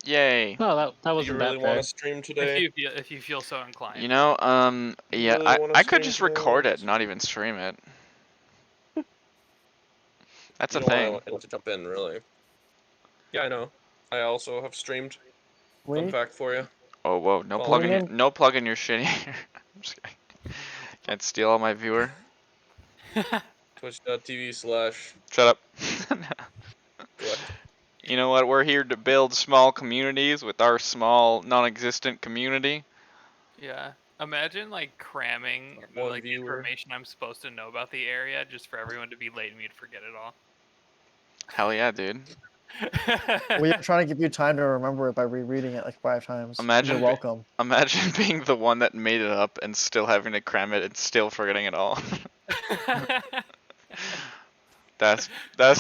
Yay. No, that Do you wasn't really that want to bad. stream today? If you feel so inclined. You know, You yeah, really wanna I could stream just today, record it, Alex? not even stream it. That's You a don't thing. want to jump in, really. Yeah, I know. I also have streamed. Fun We fact for you. Oh, whoa, no Follow plugging, me. in. no plugging your shit here. I'm just kidding. Can't steal all my viewer. Twitch.tv/ Shut up. collect. You know what? We're here to build small communities with our small, non-existent community. Yeah. Imagine like cramming One like the viewer. information I'm supposed to know about the area just for everyone to be late and me to forget it all. Hell yeah, dude. We are trying to give you time to remember it by rereading it like 5 times. Imagine You're welcome. Imagine being the one that made it up and still having to cram it and still forgetting it all. That's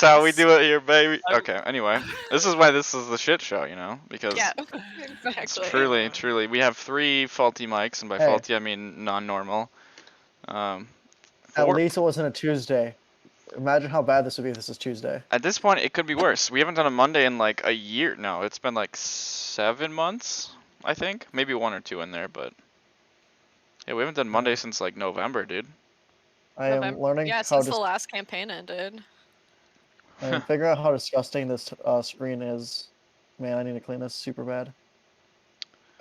how we do it here, baby. Okay, anyway. This is why this is the shit show, you know? Because Yeah, it's exactly. truly, we have 3 faulty mics, and by Hey. faulty I mean non-normal. At 4 least it wasn't a Tuesday. Imagine how bad this would be if this is Tuesday. At this point, it could be worse. We haven't done a Monday in like a year. No, it's been like 7 months, I think. Maybe 1 or 2 in there, but yeah, we haven't done Monday since like November, dude. I am learning Yeah, how since to. the last campaign ended. I am figuring out how disgusting this screen is. Man, I need to clean this super bad.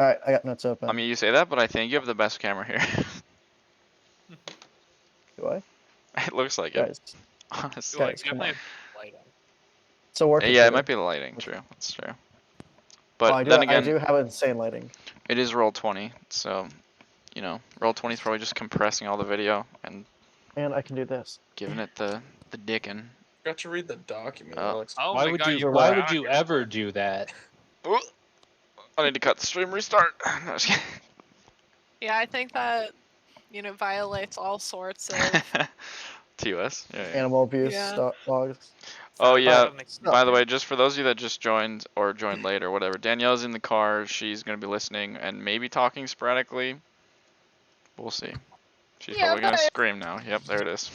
All right, I got nuts open. I mean, you say that, but I think you have the best camera here. Do I? It looks like Guys, it. Honestly. guys, come on. Definitely lighting. So work. Yeah, it might be the lighting. True, that's true. But I then again, do have insane lighting. it is roll 20, so you know, roll 20 is probably just compressing all the video and I can do this. giving it the dickin'. Got to read the document, Oh. Alex. Oh Why my would god, you? you Why were would out you here. ever do that? Ooh. I need to cut the stream restart. No, just kidding. Yeah, I think that, violates all sorts of... TOS. Yeah, yeah. Animal abuse Yeah. logs. Oh yeah. so- By the way, just for those of you that just joined or joined late or whatever, Danielle's in the car. She's gonna be listening and maybe talking sporadically. We'll see. She's probably gonna scream now. Yep, there it is.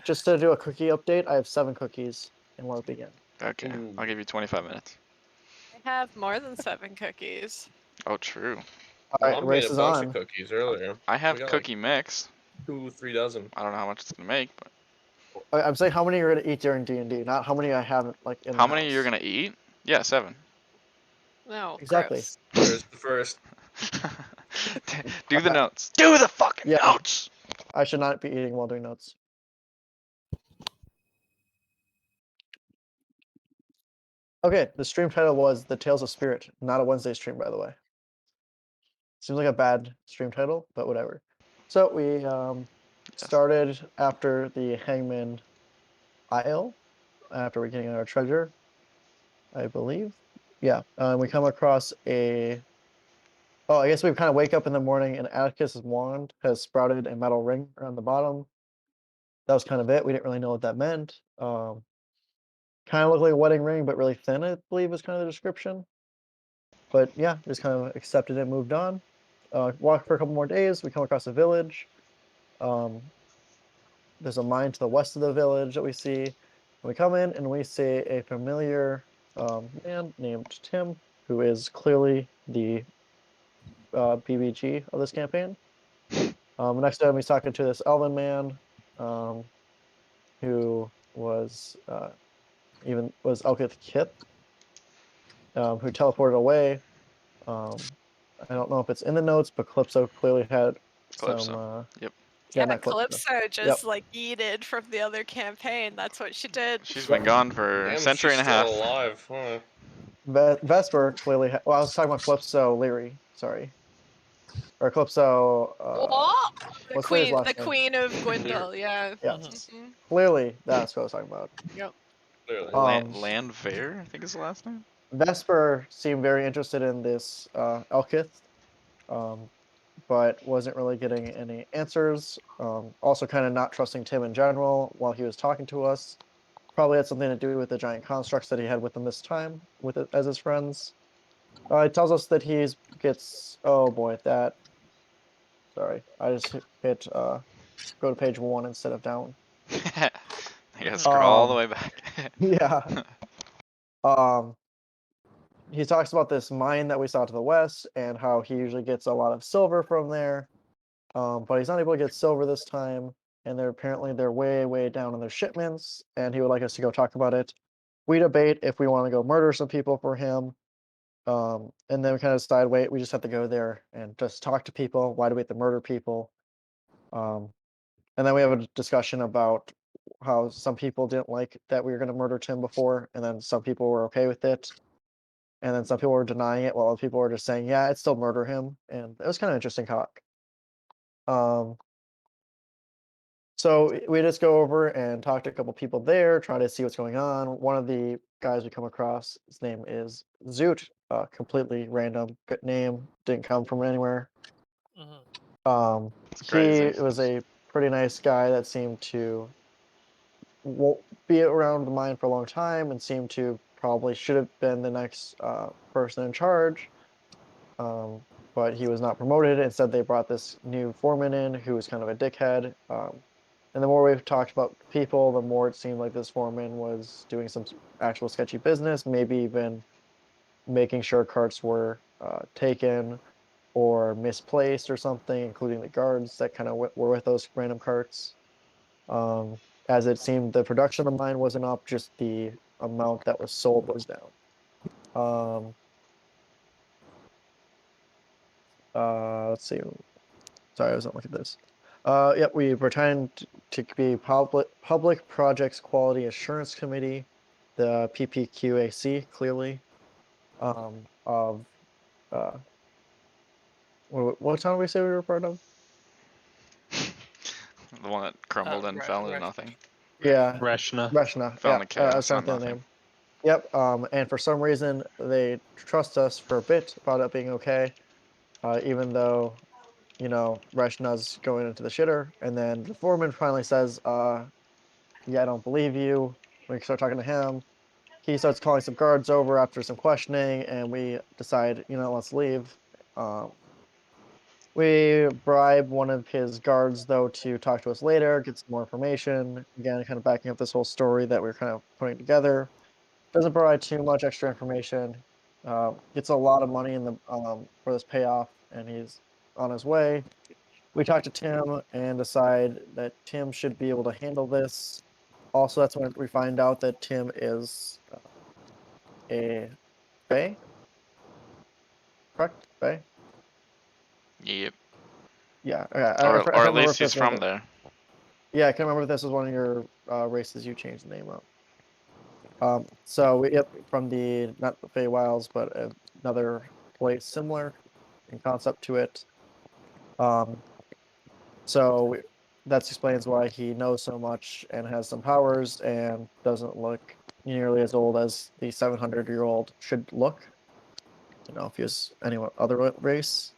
Just to do a cookie update, I have 7 cookies and we'll begin. Okay, Ooh. I'll give you 25 minutes. I have more than 7 cookies. Oh, true. All right, Mom race made a is bunch on. of cookies earlier. I have We got, cookie mix. 2-3 dozen. I don't know how much it's gonna make, but I'm saying how many you're gonna eat during D&D, not how many I have like in how the many house. you're gonna eat? Yeah, 7. No, Exactly. gross. There's the first. Do the notes. Do the fucking Yeah. notes. I should not be eating while doing notes. Okay, the stream title was The Tales of Spirit, not a Wednesday stream, by the way. Seems like a bad stream title, but whatever. So we started after the Hangman Isle, after we're getting our treasure, I believe. Yeah, we come across a... Oh, I guess we kind of wake up in the morning and Atticus's wand has sprouted a metal ring around the bottom. That was kind of it. We didn't really know what that meant. Kind of looked like a wedding ring, but really thin, I believe is kind of the description. But yeah, just kind of accepted it, moved on. Walked for a couple more days. We come across a village. There's a mine to the west of the village that we see. We come in and we see a familiar man named Tim, who is clearly the BBG of this campaign. Next to him, he's talking to this elven man, who was Elkith Kith, who teleported away. I don't know if it's in the notes, but Calypso clearly had some. Yep. Yeah, not Calypso just like yeeted from the other campaign. That's what she did. She's been gone for a century and a half. Still alive, huh? Vesper clearly. Well, I was talking about Calypso Leary. Sorry. Or Calypso. What? What's Leary's last The name? Queen of Gwendol. Yeah. Yeah. Mhm. Clearly, that's what I was talking about. Yep. Clearly. Landfair, I think is the last name. Vesper seemed very interested in this Elkith, but wasn't really getting any answers. Also, kind of not trusting Tim in general while he was talking to us. Probably had something to do with the giant constructs that he had with him this time, with it as his friends. It tells us that he gets. Oh boy, that. Sorry, I just hit go to page 1 instead of down. I gotta scroll all the way back. Yeah. he talks about this mine that we saw to the west and how he usually gets a lot of silver from there, but he's not able to get silver this time. And they're way down in their shipments, and he would like us to go talk about it. We debate if we want to go murder some people for him. And then we kind of decide, wait, we just have to go there and just talk to people. Why do we have to murder people? And then we have a discussion about how some people didn't like that we were going to murder Tim before, and then some people were okay with it. And then some people were denying it, while other people were just saying, yeah, I'd still murder him. And it was kind of interesting talk. So we just go over and talk to a couple people there, try to see what's going on. One of the guys we come across, his name is Zoot, completely random, good name, didn't come from anywhere. It's He crazy. was a pretty nice guy that seemed to won't be around the mine for a long time and seemed to probably should have been the next person in charge. But he was not promoted. Instead, they brought this new foreman in who was kind of a dickhead. And the more we've talked about people, the more it seemed like this foreman was doing some actual sketchy business, maybe even making sure carts were taken or misplaced or something, including the guards that kind of were with those random carts. As it seemed, the production of mine wasn't up, just the amount that was sold was down. Let's see. Sorry, I wasn't looking at this. Yep, we pretend to be Public Projects Quality Assurance Committee, the PPQAC, clearly, of what town did we say we were part of? The one that crumbled and fell into Resh- nothing. Yeah, Reshna. Reshna. Fell Yeah, into I was chaos trying on to think of the nothing. name. Yep. And for some reason, they trust us for a bit about it being okay, even though, Reshna's going into the shitter. And then the foreman finally says, yeah, I don't believe you. We start talking to him. He starts calling some guards over after some questioning, and we decide, let's leave. We bribe one of his guards, though, to talk to us later, get some more information. Again, kind of backing up this whole story that we're kind of putting together. Doesn't provide too much extra information. Gets a lot of money in the for this payoff, and he's on his way. We talk to Tim and decide that Tim should be able to handle this. Also, that's when we find out that Tim is a Fae, correct? Fae? Yep. Yeah. Okay. I Or can't at remember least if he's this one. from there. Yeah, I can't remember if this was one of your races you changed the name of. So yep, from the not the Feywilds, but another place similar in concept to it. So that explains why he knows so much and has some powers and doesn't look nearly as old as the 700-year-old should look. If he was any other race.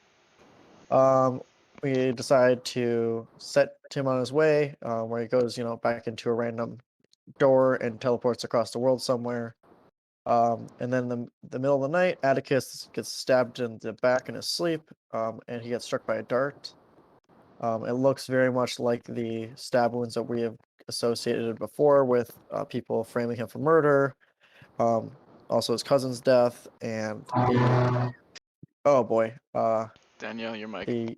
We decide to set Tim on his way, where he goes, back into a random door and teleports across the world somewhere. And then the middle of the night, Atticus gets stabbed in the back in his sleep, and he gets struck by a dart. It looks very much like the stab wounds that we have associated before with people framing him for murder. Also his cousin's death and oh boy, Danielle, your mic. the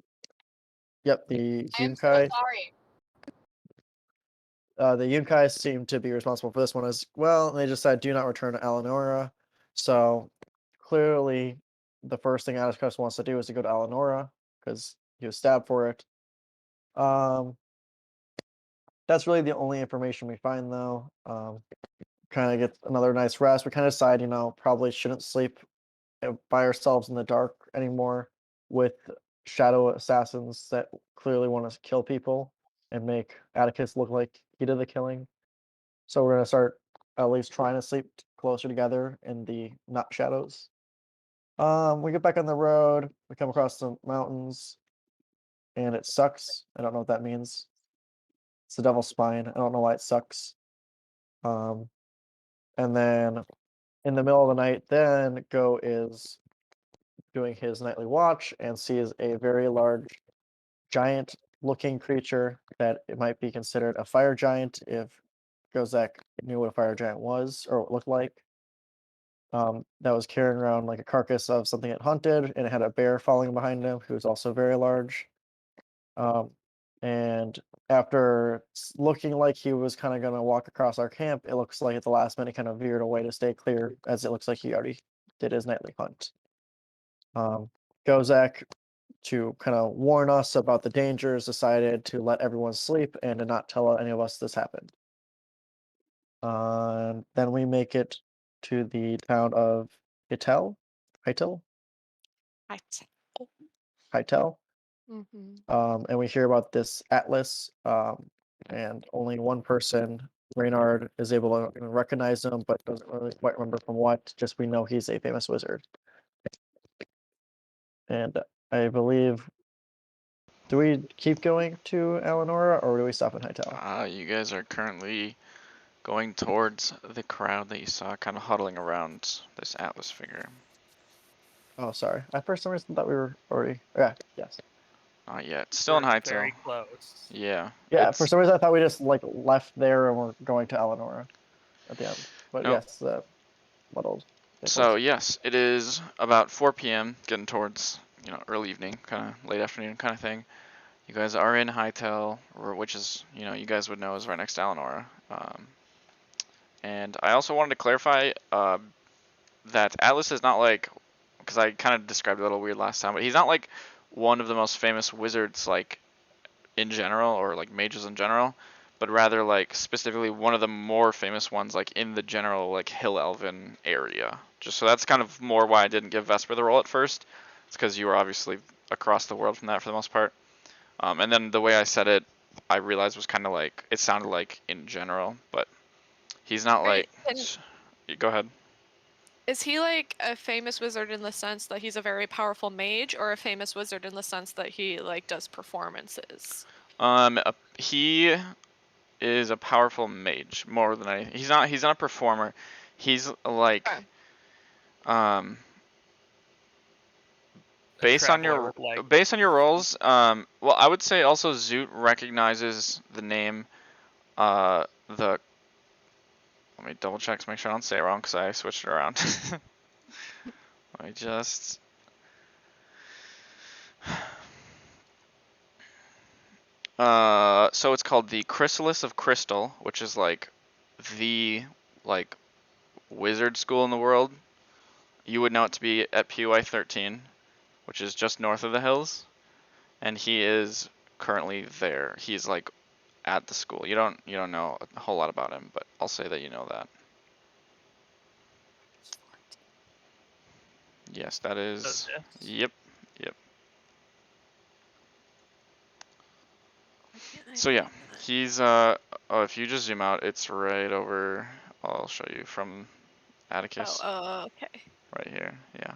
I'm so Yunkai. sorry. The Yunkai seem to be responsible for this one as well, and they just said do not return to Alinora. So clearly, the first thing Atticus wants to do is to go to Alinora because he was stabbed for it. That's really the only information we find, though. Kind of get another nice rest. We kind of decide, probably shouldn't sleep by ourselves in the dark anymore with shadow assassins that clearly want to kill people and make Atticus look like he did the killing. So we're gonna start at least trying to sleep closer together in the not shadows. We get back on the road. We come across some mountains, and it sucks. I don't know what that means. It's the devil's spine. I don't know why it sucks. Um, and then in the middle of the night, then Go is doing his nightly watch and sees a very large, giant-looking creature that it might be considered a fire giant if Gozek knew what a fire giant was or what it looked like. that was carrying around like a carcass of something it hunted, and it had a bear following behind him who was also very large. And after looking like he was kind of going to walk across our camp, it looks like at the last minute kind of veered away to stay clear, as it looks like he already did his nightly hunt. Gozak, to kind of warn us about the dangers, decided to let everyone sleep and to not tell any of us this happened. Then we make it to the town of Hytel. And we hear about this atlas, and only one person, Reynard, is able to recognize him, but doesn't really quite remember from what. Just we know he's a famous wizard. And I believe, do we keep going to Alinora, or do we stop in Hytel? You guys are currently going towards the crowd that you saw kind of huddling around this Atlas figure. Oh, sorry. I for some reason thought we were already. Yeah, yes. Not yet. Still in We're Hytel. very close. Yeah. Yeah, for some reason I thought we just like left there and we're going to Alinora at the end. But Nope. yes, muddled. So yes, it is about 4 p.m. getting towards, early evening, kind of late afternoon kind of thing. You guys are in Hytel, which is, you guys would know is right next to Alinora. And I also wanted to clarify that Atlas is not like, because I kind of described it a little weird last time, but he's not like one of the most famous wizards like in general, or like mages in general, but rather like specifically one of the more famous ones like in the general like Hill Elven area. Just so that's kind of more why I didn't give Vesper the role at first. It's because you were obviously across the world from that for the most part. And then the way I said it, I realized was kind of like, it sounded like in general, but he's not like, go ahead. Is he like a famous wizard in the sense that he's a very powerful mage, or a famous wizard in the sense that he like does performances? He is a powerful mage more than anything. He's not a performer. He's like, Okay. based on your roles, well, I would say also Zoot recognizes the name, let me double check to make sure I don't say it wrong because I switched it around. Let me just. So it's called the Chrysalis of Crystal, which is like the wizard school in the world. You would know it to be at PUI 13, which is just north of the hills, and he is currently there. He's like at the school. You don't know a whole lot about him, but I'll say that you know that. Yes, that is. Yep. So yeah, he's if you just zoom out, it's right over. I'll show you from Atticus. Oh, okay. Right here, yeah.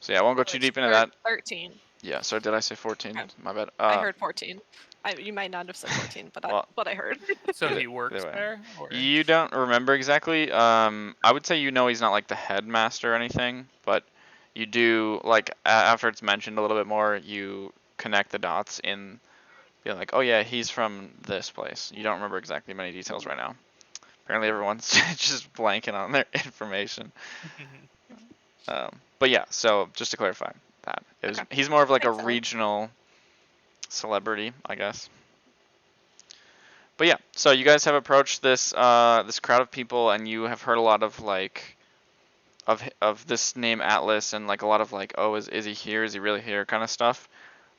So yeah, I won't go too deep into that. 13. Yeah. So did I say 14? Okay. My bad. I heard 14. You might not have said 14, but what I heard. So he works there? Or? You don't remember exactly. I would say he's not like the headmaster or anything, but you do like after it's mentioned a little bit more, you connect the dots in. Be like, oh yeah, he's from this place. You don't remember exactly many details right now. Apparently everyone's just blanking on their information. But yeah, so just to clarify that, he's more of like a regional celebrity, I guess. But yeah, so you guys have approached this this crowd of people, and you have heard a lot of like of this name Atlas, and like a lot of like, oh, is he here? Is he really here? Kind of stuff.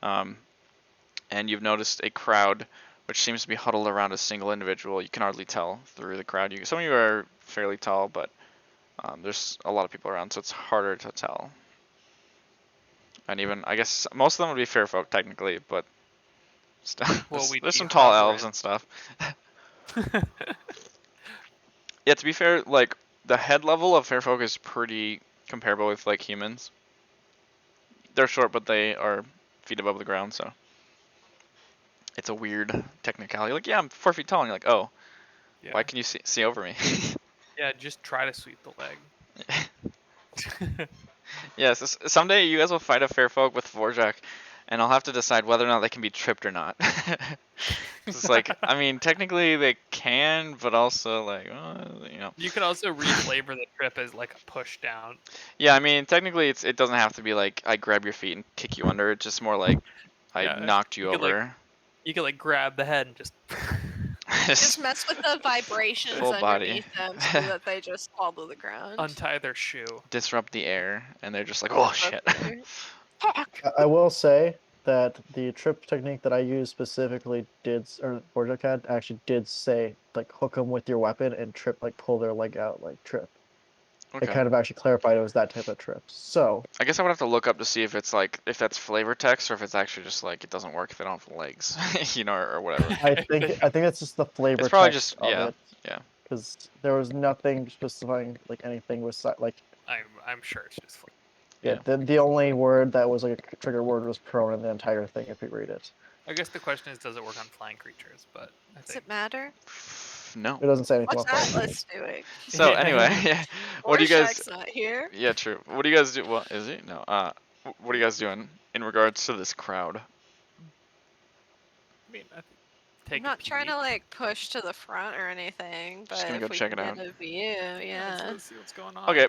And you've noticed a crowd which seems to be huddled around a single individual. You can hardly tell through the crowd. Some of you are fairly tall, but there's a lot of people around, so it's harder to tell. And even, I guess, most of them would be faerfolk technically, but still, there's some tall elves and stuff. Yeah, to be fair, like, the head level of faerfolk is pretty comparable with, like, humans. They're short, but they are feet above the ground, so. It's a weird technicality. Like, yeah, I'm 4 feet tall, and you're like, oh, why can you see over me? Yeah, just try to sweep the leg. Yes, someday you guys will fight a faerfolk with Vorjak, and I'll have to decide whether or not they can be tripped or not. It's like, I mean, technically they can, but also like, you know. You could also reflavor the trip as like a push down. Yeah, I mean, technically it doesn't have to be like I grab your feet and kick you under. It's just more like I Yeah, knocked you you could, like, over. You could like grab the head and just. Just mess with the vibrations Full body. underneath them so that they just fall to the ground. Untie their shoe. Disrupt the air, and they're just like, oh shit. Fuck. I will say that the trip technique that I used specifically or Borjocat actually did say like hook them with your weapon and trip, like pull their leg out, like trip. It Okay. kind of actually clarified it was that type of trip. So I guess I would have to look up to see if it's like if that's flavor text or if it's actually just like it doesn't work if they don't have legs, you know, or whatever. I think it's just the flavor. It's probably text just of yeah, it, yeah. because there was nothing specifying like anything with like I'm sure it's just. yeah. Yeah. The only word that was like a trigger word was prone in the entire thing if you read it. I guess the question is, does it work on flying creatures? But I Does think it matter? No. It doesn't say anything What's about fighting. Atlas doing? So Yeah. anyway, what do you guys? Rorschach's not here. Yeah, true. What do you guys do? Well, is he? No. What are you guys doing in regards to this crowd? I mean, I think I'm take a not trying peek. to like push to the front or anything, but Just gonna if go we check can it get out. a view, yeah. Let's see what's going on. Okay.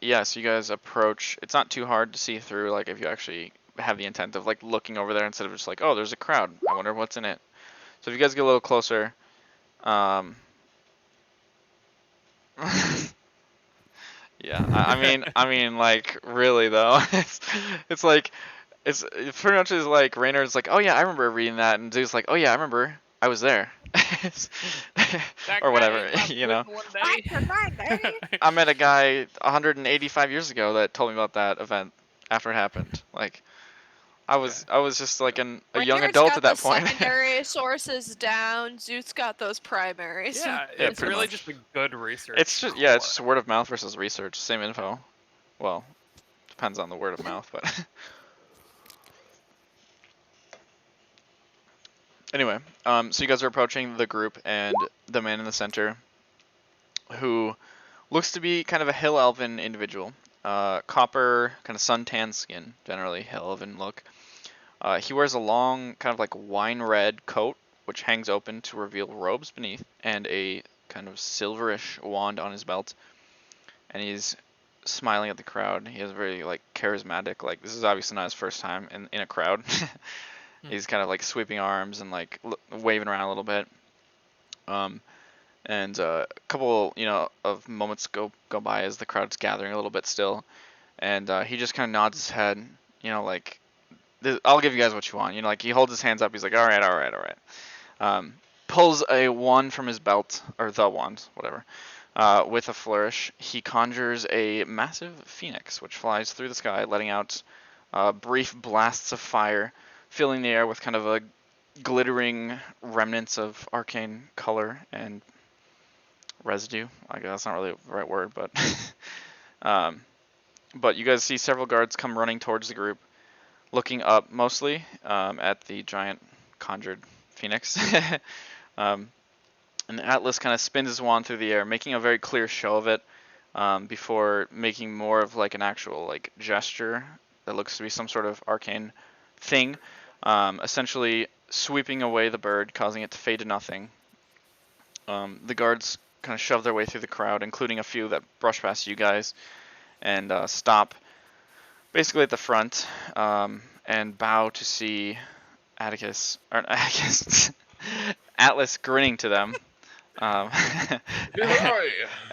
Yeah. So you guys approach. It's not too hard to see through. Like if you actually have the intent of like looking over there instead of just like, oh, there's a crowd. I wonder what's in it. So if you guys get a little closer, yeah. I mean, like really though, it's like it pretty much is like Raynor's like, oh yeah, I remember reading that, and Zeus like, oh yeah, I remember, I was there, That or guy whatever, in my you know. prison one Back day. to my day. I met a guy 185 years ago that told me about that event after it happened. Like, I was just like a young Raynard's adult got at that the point. secondary sources down. Zoot's got those primaries. Yeah, Yeah, it's pretty really much. just a good research. It's just yeah, it's just word of mouth versus research, same info. Well, depends on the word of mouth, but anyway, so you guys are approaching the group and the man in the center, who looks to be kind of a hill elven individual, copper, kind of suntan skin, generally hill elven look. He wears a long, kind of like wine red coat, which hangs open to reveal robes beneath, and a kind of silverish wand on his belt. And he's smiling at the crowd. He is very like charismatic. Like this is obviously not his first time in a crowd. He's kind of like sweeping arms and like waving around a little bit. And a couple, you know, of moments go by as the crowd's gathering a little bit still, and he just kind of nods his head, you know, like, I'll give you guys what you want, you know, like he holds his hands up, he's like, all right. Pulls a wand from his belt, or the wand, whatever. With a flourish, he conjures a massive phoenix, which flies through the sky, letting out brief blasts of fire, filling the air with kind of a glittering remnants of arcane color and residue. I guess that's not really the right word, but but you guys see several guards come running towards the group, looking up mostly at the giant conjured phoenix. And Atlas kind of spins his wand through the air, making a very clear show of it, before making more of like an actual like gesture that looks to be some sort of arcane thing, essentially sweeping away the bird, causing it to fade to nothing. The guards kind of shove their way through the crowd, including a few that brush past you guys, and stop basically at the front, and bow to see Atticus, or Atticus, Atlas grinning to them.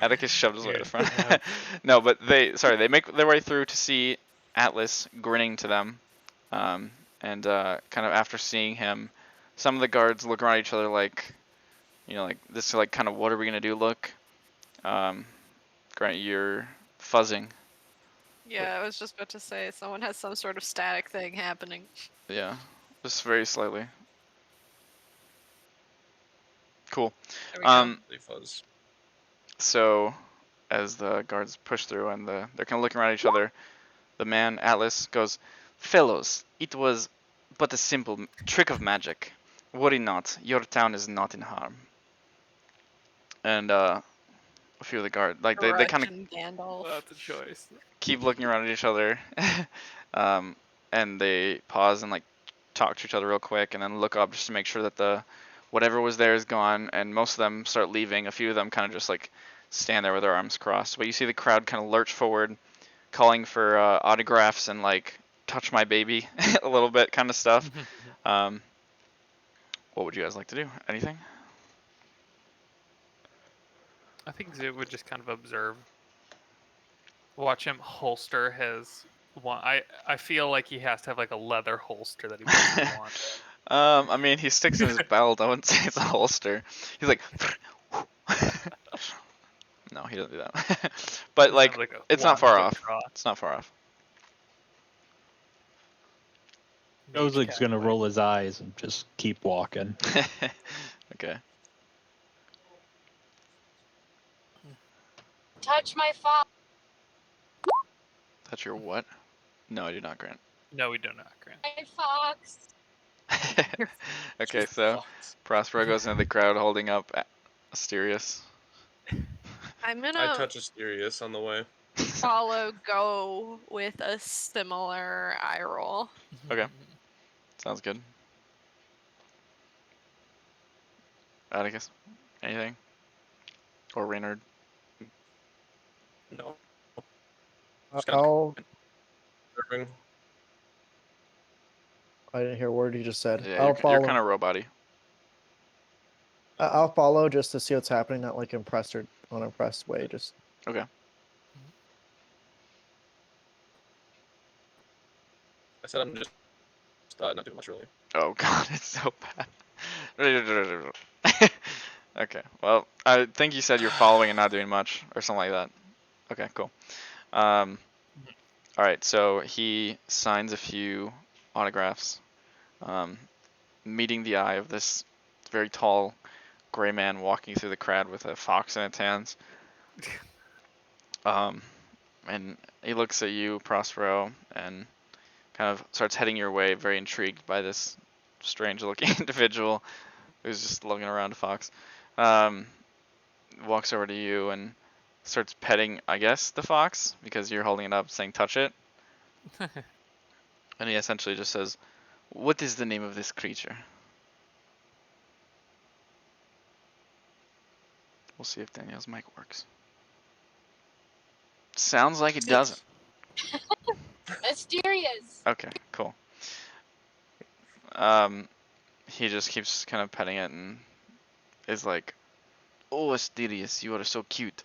Atticus shoved his way to the front. No, but they make their way through to see Atlas grinning to them, and kind of after seeing him, some of the guards look around each other like, you know, like this, like kind of what are we gonna do look. Grant, you're fuzzing. Yeah, I was just about to say someone has some sort of static thing happening. Yeah, just very slightly. Cool. There we go. They fuzz. So, as the guards push through and they're kind of looking around each other, the man, Atlas, goes, "Fellows, it was but a simple trick of magic. Worry not, your town is not in harm." And a few of the guards, like they kind of Gandalf. That's a choice. keep looking around at each other, and they pause and like talk to each other real quick, and then look up just to make sure that the whatever was there is gone. And most of them start leaving. A few of them kind of just like stand there with their arms crossed. But you see the crowd kind of lurch forward, calling for autographs and like touch my baby a little bit kind of stuff. What would you guys like to do? Anything? I think Zoot would just kind of observe. Watch him holster his one. I feel like he has to have like a leather holster that he puts his wand. I mean, he sticks in his belt. I wouldn't say it's a holster. He's like, no, he doesn't do that. But It like, sounds like a it's not wand far foot off. draw. It's not far off. Mage Ozig's cat gonna way. roll his eyes and just keep walking. Okay. Touch my fox. That's your what? No, I do not, Grant. No, we do not, Grant. My fox. Okay, so Prospero goes into the crowd holding up Asterius. I'm I gonna touch Asterius on the way. follow go with a similar eye roll. Okay. Sounds good. Atticus, anything? Or Reynard? No. Just kinda I'll. observing. I didn't hear a word you just said. Yeah, I'll you're follow. kind of robot-y. I'll follow just to see what's happening, not like impressed or unimpressed way. Just Okay. I said I'm just not doing much really. Oh god, it's so bad. Okay, well, I think you said you're following and not doing much, or something like that. Okay, cool. Alright, so he signs a few autographs, meeting the eye of this very tall gray man walking through the crowd with a fox in its hands. And he looks at you, Prospero, and kind of starts heading your way, very intrigued by this strange looking individual who's just looking around a fox. Walks over to you and starts petting, I guess, the fox, because you're holding it up saying touch it. And he essentially just says, "What is the name of this creature?" We'll see if Danielle's mic works. Sounds like it doesn't. Mysterious. Okay, cool. He just keeps kind of petting it and is like, "Oh, Asterius, you are so cute."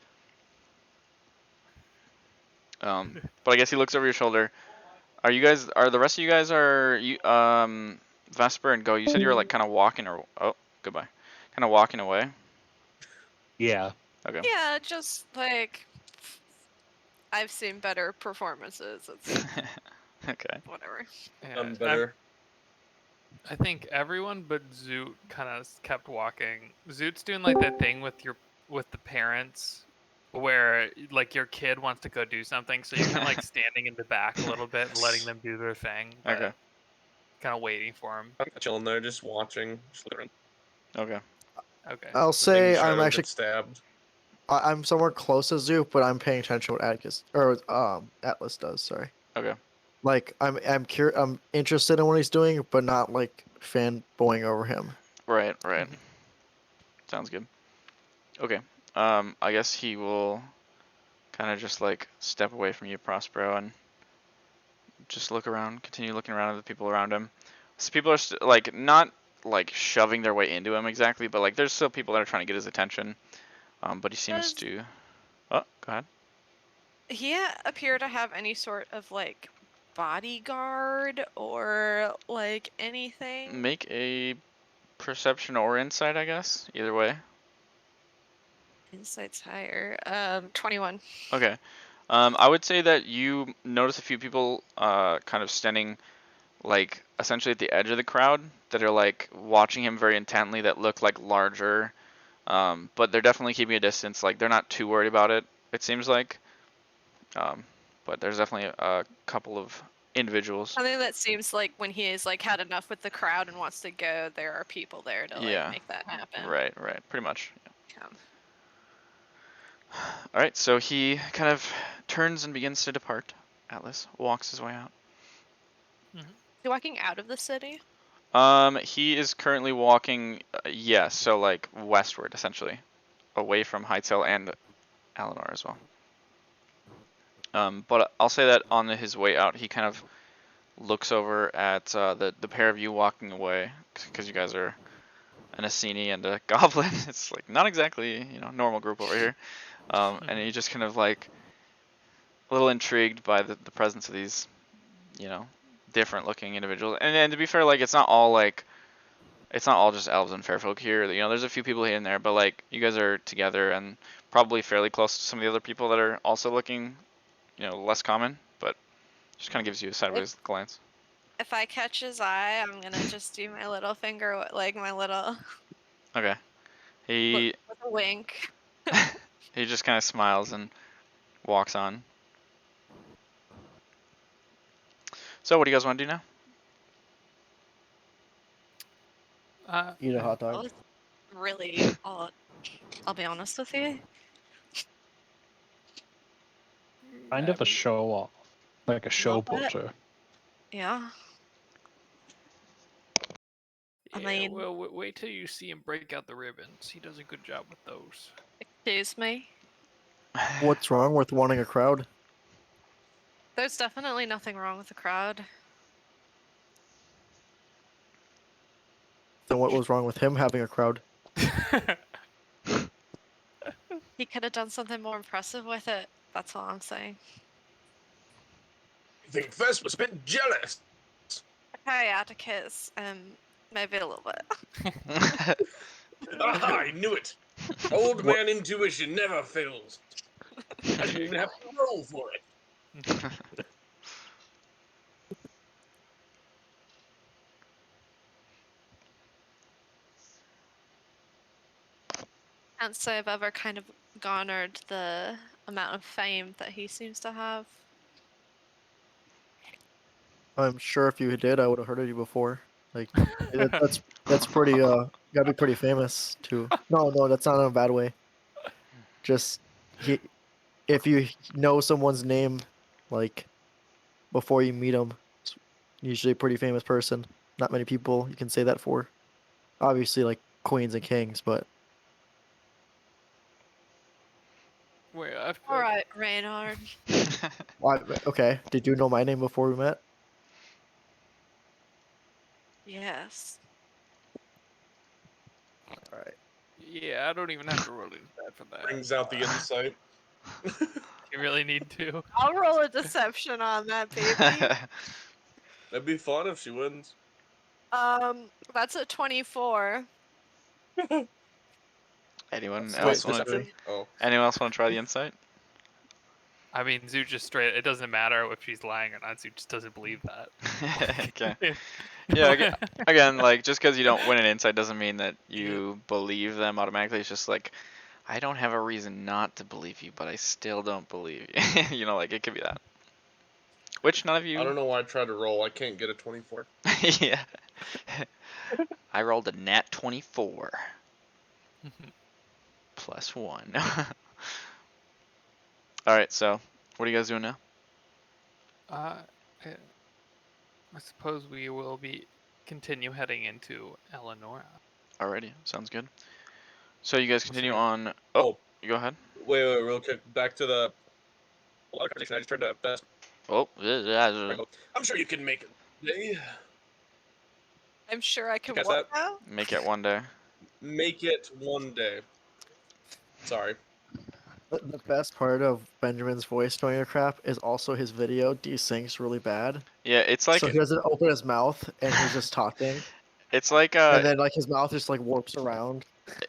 But I guess he looks over your shoulder. Are the rest of you guys, Vesper and Go, you said you were like kind of walking oh, goodbye. Kind of walking away? Yeah. Okay. Yeah, just like I've seen better performances. It's Okay. whatever. Yeah, I'm better. I think everyone but Zoot kind of kept walking. Zoot's doing like that thing with the parents where like your kid wants to go do something, so you're kind of like standing in the back a little bit and letting them do their thing, but Okay. kind of waiting for them. I'm chilling there, just watching, just looking around. Okay. Okay. I'll Making say sure I I'm don't actually get stabbed. I'm somewhere close to Zoot, but I'm paying attention to what Atticus or Atlas does. Sorry. Okay. Like I'm interested in what he's doing, but not like fanboying over him. Right. Sounds good. Okay. I guess he will kind of just like step away from you, Prospero, and just continue looking around at the people around him. So people are like not like shoving their way into him exactly, but like there's still people that are trying to get his attention. But he seems to. Oh, go ahead. He appear to have any sort of like bodyguard or like anything. Make a perception or insight, I guess. Either way. Insight's higher. 21. Okay. I would say that you notice a few people kind of standing like essentially at the edge of the crowd that are like watching him very intently, that look like larger, but they're definitely keeping a distance. Like they're not too worried about it, it seems like. But there's definitely a couple of individuals. Something that seems like when he has like had enough with the crowd and wants to go, there are people there to like Yeah. make that happen. Right, pretty much. Yeah. All right, so he kind of turns and begins to depart. Atlas walks his way out. Is he walking out of the city? He is currently walking, yes, so like westward essentially, away from Hightail and Alinora as well. But I'll say that on his way out, he kind of looks over at the pair of you walking away, because you guys are an Asini and a Goblin. It's like not exactly normal group over here. And he just kind of like a little intrigued by the presence of these different looking individuals. And to be fair, like it's not all just elves and faerfolk here. There's a few people here and there, but like you guys are together and probably fairly close to some of the other people that are also looking, less common, but just kind of gives you a sideways glance. If I catch his eye, I'm gonna just do my little finger, like my little Okay. He with a wink. he just kind of smiles and walks on. So what do you guys want to do now? Eat a hot That dog. was really I'll be honest with you. Kind of a show off, like a show Little bit. butcher. Yeah. I Yeah, mean- well, wait till you see him break out the ribbons. He does a good job with those. Excuse me. What's wrong with wanting a crowd? There's definitely nothing wrong with the crowd. Then what was wrong with him having a crowd? He could have done something more impressive with it. That's all I'm saying. I think Fest was a bit jealous. Okay, Atticus, maybe a little bit. Aha, I knew it. Old man intuition never fails. I didn't even have to roll for it. Can't say I've ever kind of garnered the amount of fame that he seems to have. I'm sure if you did, I would have heard of you before. Like that's pretty gotta be pretty famous too. No, that's not in a bad way. Just if you know someone's name, like before you meet them, it's usually a pretty famous person. Not many people you can say that for. Obviously, like queens and kings, but Wait, All right, Reynard. okay. Did you know my name before we met? Yes. All right. yeah, I don't even have to roll inside for that. Brings out the insight. You really need to. I'll roll a deception on that, baby. That'd be fun if she wins. That's a 24. Anyone That's else wait, want to? deception. Oh, Anyone else want to try the insight? I mean, Zoot just straight. It doesn't matter if she's lying or not. Zoot just doesn't believe that. Okay. Yeah. Again, like just because you don't win an insight doesn't mean that you believe them automatically. It's just like I don't have a reason not to believe you, but I still don't believe you. Like it could be that. Which none of you. I don't know why I tried to roll. I can't get a 24. Yeah. I rolled a nat 24. +1. Alright, so what are you guys doing now? I suppose we will continue heading into Alinora. Alrighty, sounds good. So you guys continue sorry. on. Oh. You go ahead. Wait, real quick. Back to the conversation I just tried to best. Oh, I'm sure you can make it. Yeah. I'm sure I can Catch what that? now? make it one day. Make it one day. Sorry. The best part of Benjamin's voice doing a crap is also his video desyncs really bad. Yeah, it's like So he doesn't open his mouth and he's just talking, it's like and then like his mouth just like warps around.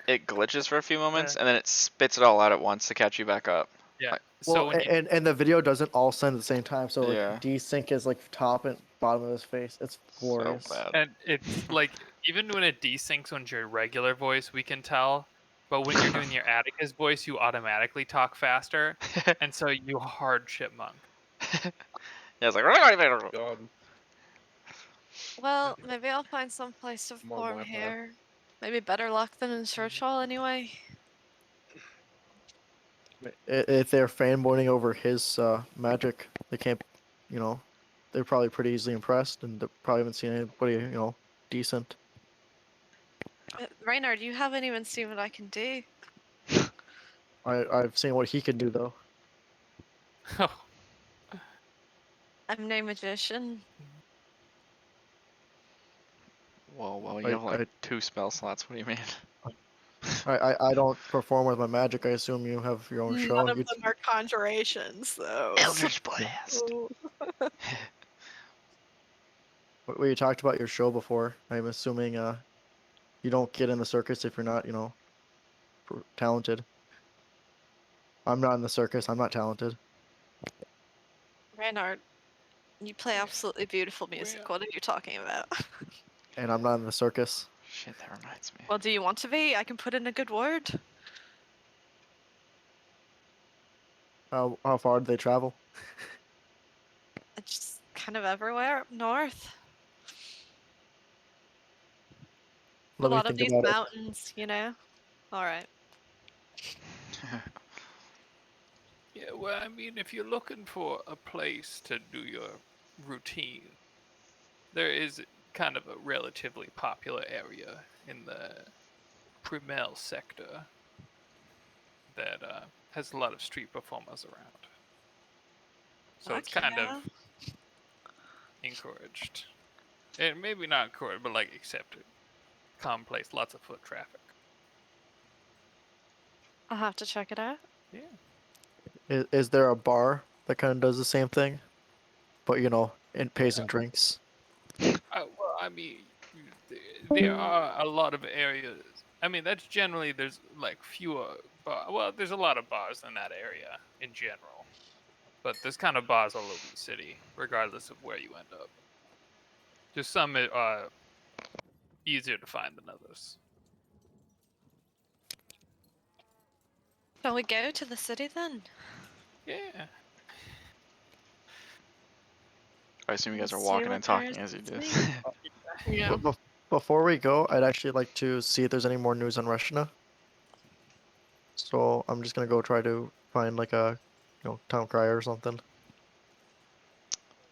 it glitches for a few moments and then it spits it all out at once to catch you back up. Yeah. Like- So Well, when you, and the video doesn't all send at the same time, so like Yeah. desync is like top and bottom of his face. It's glorious. So bad. and it's like even when it desyncs on your regular voice, we can tell. But when you're doing your Atticus voice, you automatically talk faster, and so you hard chipmunk. Yeah, it's like God. Well, maybe I'll find some place to More form Wi-Fi. here. Maybe better luck than in Church Hall anyway. If they're fanboying over his magic, they can't, they're probably pretty easily impressed, and they probably haven't seen anybody, decent. Reynard, you haven't even seen what I can do. I've seen what he can do though. Oh, I'm no magician. Whoa, you I- have like I- 2 spell slots. What do you mean? I don't perform with my magic. I assume you have your own show. None And of them are conjurations, though. Eldritch Blast. we talked about your show before. I'm assuming you don't get in the circus if you're not, talented. I'm not in the circus. I'm not talented. Reynard, you play absolutely beautiful music. What are you talking about? And I'm not in the circus. Shit, that reminds me. Well, do you want to be? I can put in a good word. How far do they travel? It's just kind of everywhere up north. A Let me lot of think these about it. mountains, All right. yeah. Well, I mean, if you're looking for a place to do your routine, there is kind of a relatively popular area in the Primel sector that has a lot of street performers around. So it's Fuck kind yeah. of encouraged. And maybe not encouraged, but like accepted. Commonplace, lots of foot traffic. I'll have to check it out. Yeah. Is there a bar that kind of does the same thing, but it pays in drinks? Well, I mean, there are a lot of areas. I mean, that's generally there's like fewer. Well, there's a lot of bars in that area in general, but there's kind of bars all over the city, regardless of where you end up. Just some are easier to find than others. Shall we go to the city then? Yeah. I assume you guys are See walking what and talking there as you is do. to see. Yeah. Before we go, I'd actually like to see if there's any more news on Rushna. So I'm just gonna go try to find like a, town crier or something.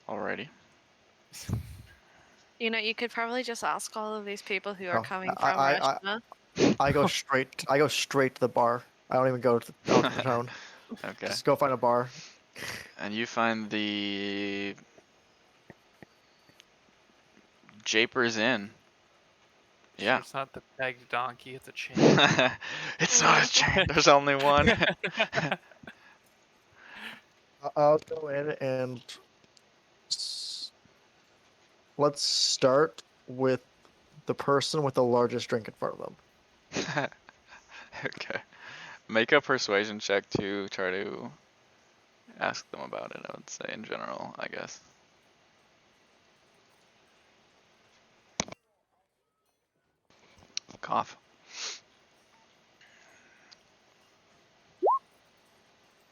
Alrighty. You could probably just ask all of these people who are Oh, coming I- from I- Russia. I go straight. I go straight to the bar. I don't even go out to the town. Okay. Just go find a bar. And you find the Japers Inn. Yeah. It's not the pegged donkey, it's a chain. It's not a chain. There's only one. I'll go in and let's start with the person with the largest drink in front of them. Okay. Make a persuasion check to try to ask them about it, I would say, in general, I guess. Cough.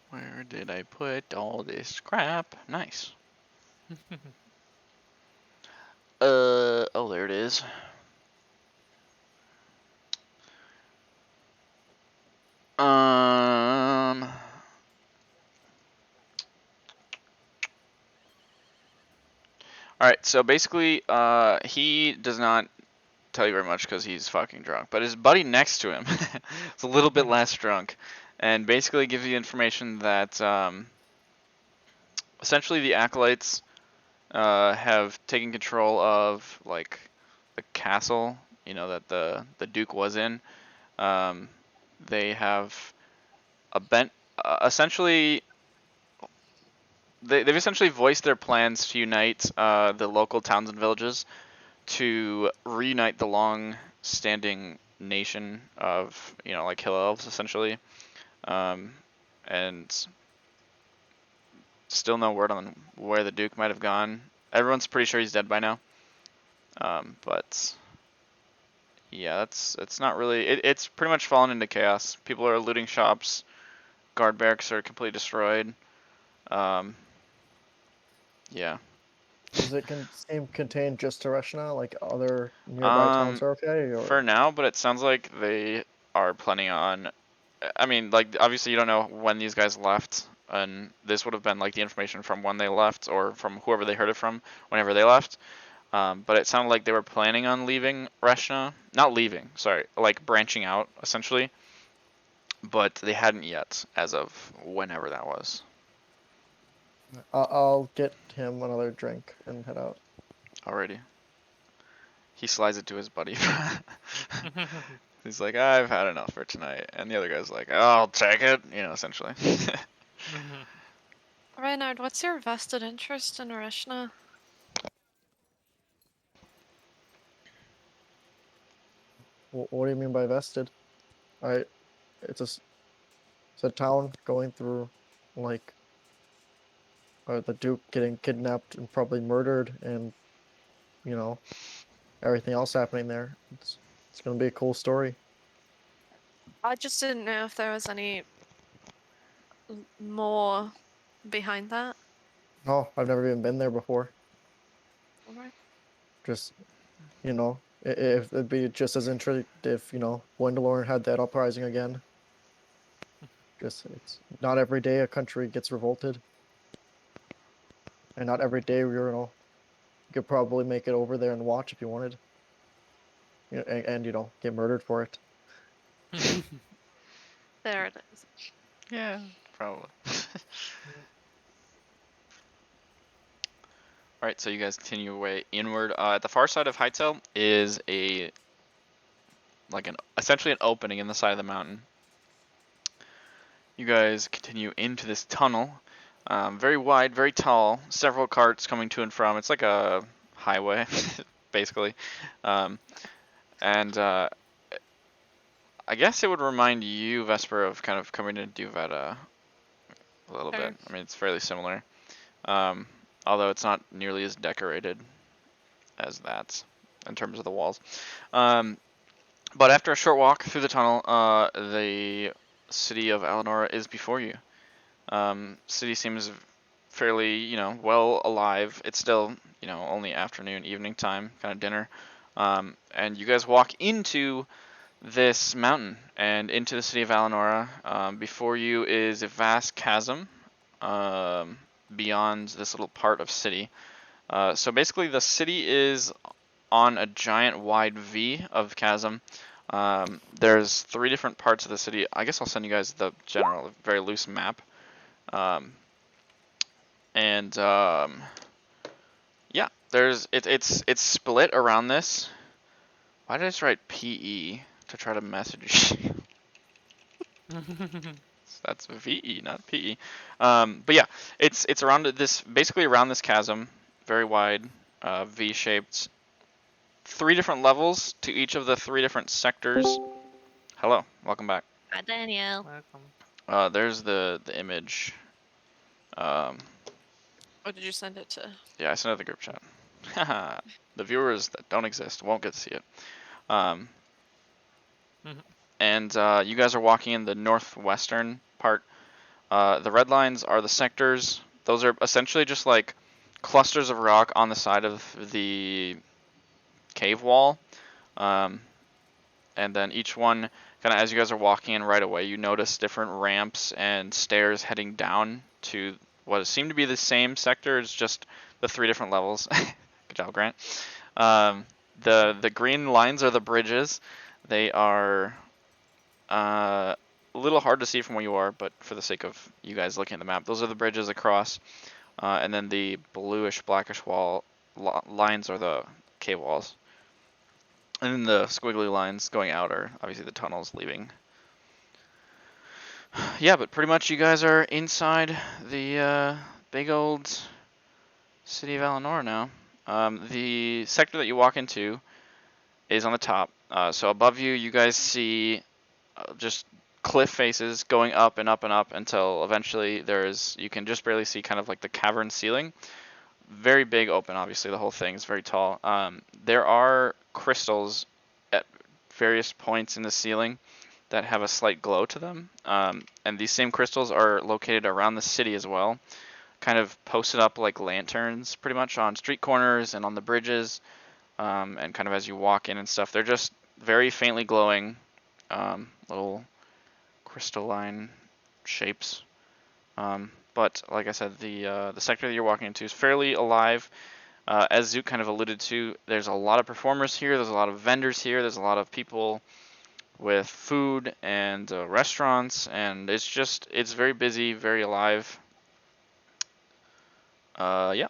Where did I put all this crap? Nice. Oh, there it is. Alright, so basically, he does not tell you very much because he's fucking drunk, but his buddy next to him is a little bit less drunk, and basically gives you information that, essentially the Acolytes, have taken control of, like, the castle, that the Duke was in. They have essentially, they've essentially voiced their plans to unite the local towns and villages to reunite the long-standing nation of, like Hill Elves, essentially. And still no word on where the Duke might have gone. Everyone's pretty sure he's dead by now. But yeah, it's not really. It's pretty much fallen into chaos. People are looting shops. Guard barracks are completely destroyed. Yeah. Does it seem contained just to Rushna? Like other nearby towns are okay? Or For now, but it sounds like they are planning on. I mean, like obviously you don't know when these guys left, and this would have been like the information from when they left or from whoever they heard it from whenever they left. But it sounded like they were planning on leaving Reshna. Not leaving, sorry, like branching out essentially. But they hadn't yet, as of whenever that was. I'll get him another drink and head out. Already. He slides it to his buddy. He's like, I've had enough for tonight. And the other guy's like, I'll take it, essentially. Reynard, what's your vested interest in Reshna? What do you mean by vested? It's a town going through, like, the Duke getting kidnapped and probably murdered, and everything else happening there. It's gonna be a cool story. I just didn't know if there was any more behind that. No, I've never even been there before. Alright. Just, if it'd be just as interesting if Gwendolyn had that uprising again. Just it's not every day a country gets revolted, and not every day you could probably make it over there and watch if you wanted. And get murdered for it. There it is. Yeah, probably. Alright, so you guys continue your way inward. At the far side of Hightail is essentially an opening in the side of the mountain. You guys continue into this tunnel. Very wide, very tall, several carts coming to and from. It's like a highway, basically. I guess it would remind you, Vesper, of kind of coming to Duveta a little bit. I mean, it's fairly similar. Although it's not nearly as decorated as that in terms of the walls. But after a short walk through the tunnel, the city of Alinora is before you. City seems fairly, well alive. It's still, only afternoon, evening time, kind of dinner. And you guys walk into this mountain and into the city of Alinora. Before you is a vast chasm beyond this little part of city. So basically the city is on a giant wide V of chasm. There's 3 different parts of the city. I guess I'll send you guys the general, very loose map. Yeah, it's split around this. Why did I just write PE to try to message you? That's VE, not PE. But yeah, it's around this, basically around this chasm, very wide, V-shaped. 3 different levels to each of the 3 different sectors. Hello, welcome back. Hi, Danielle. Welcome. There's the image. Or did you send it to? Yeah, I sent it to the group chat. Haha. The viewers that don't exist won't get to see it. And you guys are walking in the northwestern part. The red lines are the sectors. Those are essentially just like clusters of rock on the side of the cave wall. And then each one, kind of as you guys are walking in right away, you notice different ramps and stairs heading down to what seem to be the same sector. It's just the 3 different levels. Good job, Grant. The green lines are the bridges. They are a little hard to see from where you are, but for the sake of you guys looking at the map, those are the bridges across. And then the bluish, blackish lines are the cave walls. And then the squiggly lines going out are obviously the tunnels leaving. Yeah, but pretty much you guys are inside the big old city of Alinora now. The sector that you walk into is on the top. So above you, you guys see just cliff faces going up and up and up until eventually you can just barely see kind of like the cavern ceiling. Very big open, obviously, the whole thing is very tall. There are crystals at various points in the ceiling that have a slight glow to them. And these same crystals are located around the city as well, kind of posted up like lanterns pretty much on street corners and on the bridges, and kind of as you walk in and stuff. They're just very faintly glowing little crystalline shapes. But like I said, the sector that you're walking into is fairly alive. As Zoot kind of alluded to, there's a lot of performers here. There's a lot of vendors here. There's a lot of people with food and restaurants, and it's very busy, very alive. Yeah,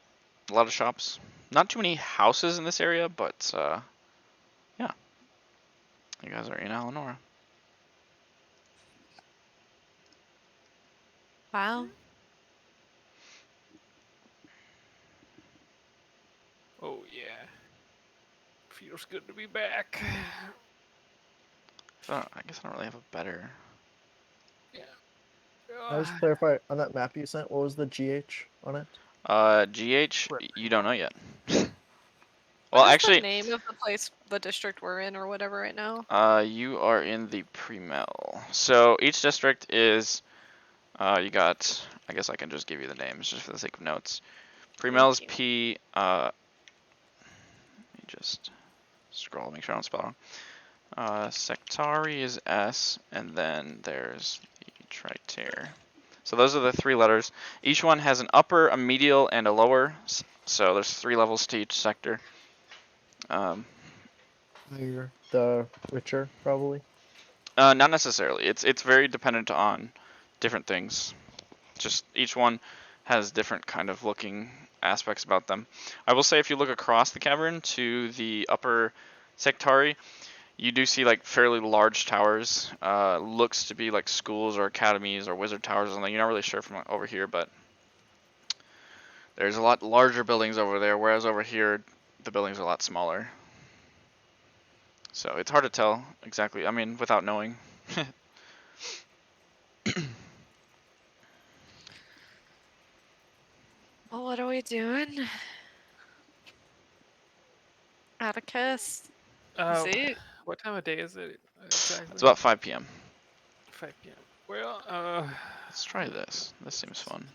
a lot of shops. Not too many houses in this area, but yeah, you guys are in Alinora. Wow. Oh yeah. Feels good to be back. I guess I don't really have a better. Yeah. I just clarify on that map you sent. What was the GH on it? GH, you don't know yet. What Well, is actually, the name of the place, the district we're in, or whatever right now? you are in the pre-mel. So each district is, you got. I guess I can just give you the names just for the sake of notes. Pre-mel is Thank you. P. Let me just scroll, make sure I don't spell wrong. Sectari is S, and then there's the Triter. So those are the 3 letters. Each one has an upper, a medial, and a lower. So there's 3 levels to each sector. Higher, the richer, probably. Not necessarily. It's very dependent on different things. Just each one has different kind of looking aspects about them. I will say if you look across the cavern to the upper Sectari, you do see like fairly large towers. Looks to be like schools or academies or wizard towers or something. You're not really sure from over here, but there's a lot larger buildings over there, whereas over here the buildings are a lot smaller. So it's hard to tell exactly. I mean, without knowing. Well, what are we doing? Atticus? Zoot? What time of day is it exactly? It's about 5 p.m. 5 p.m. Well, Let's try this. This seems fun.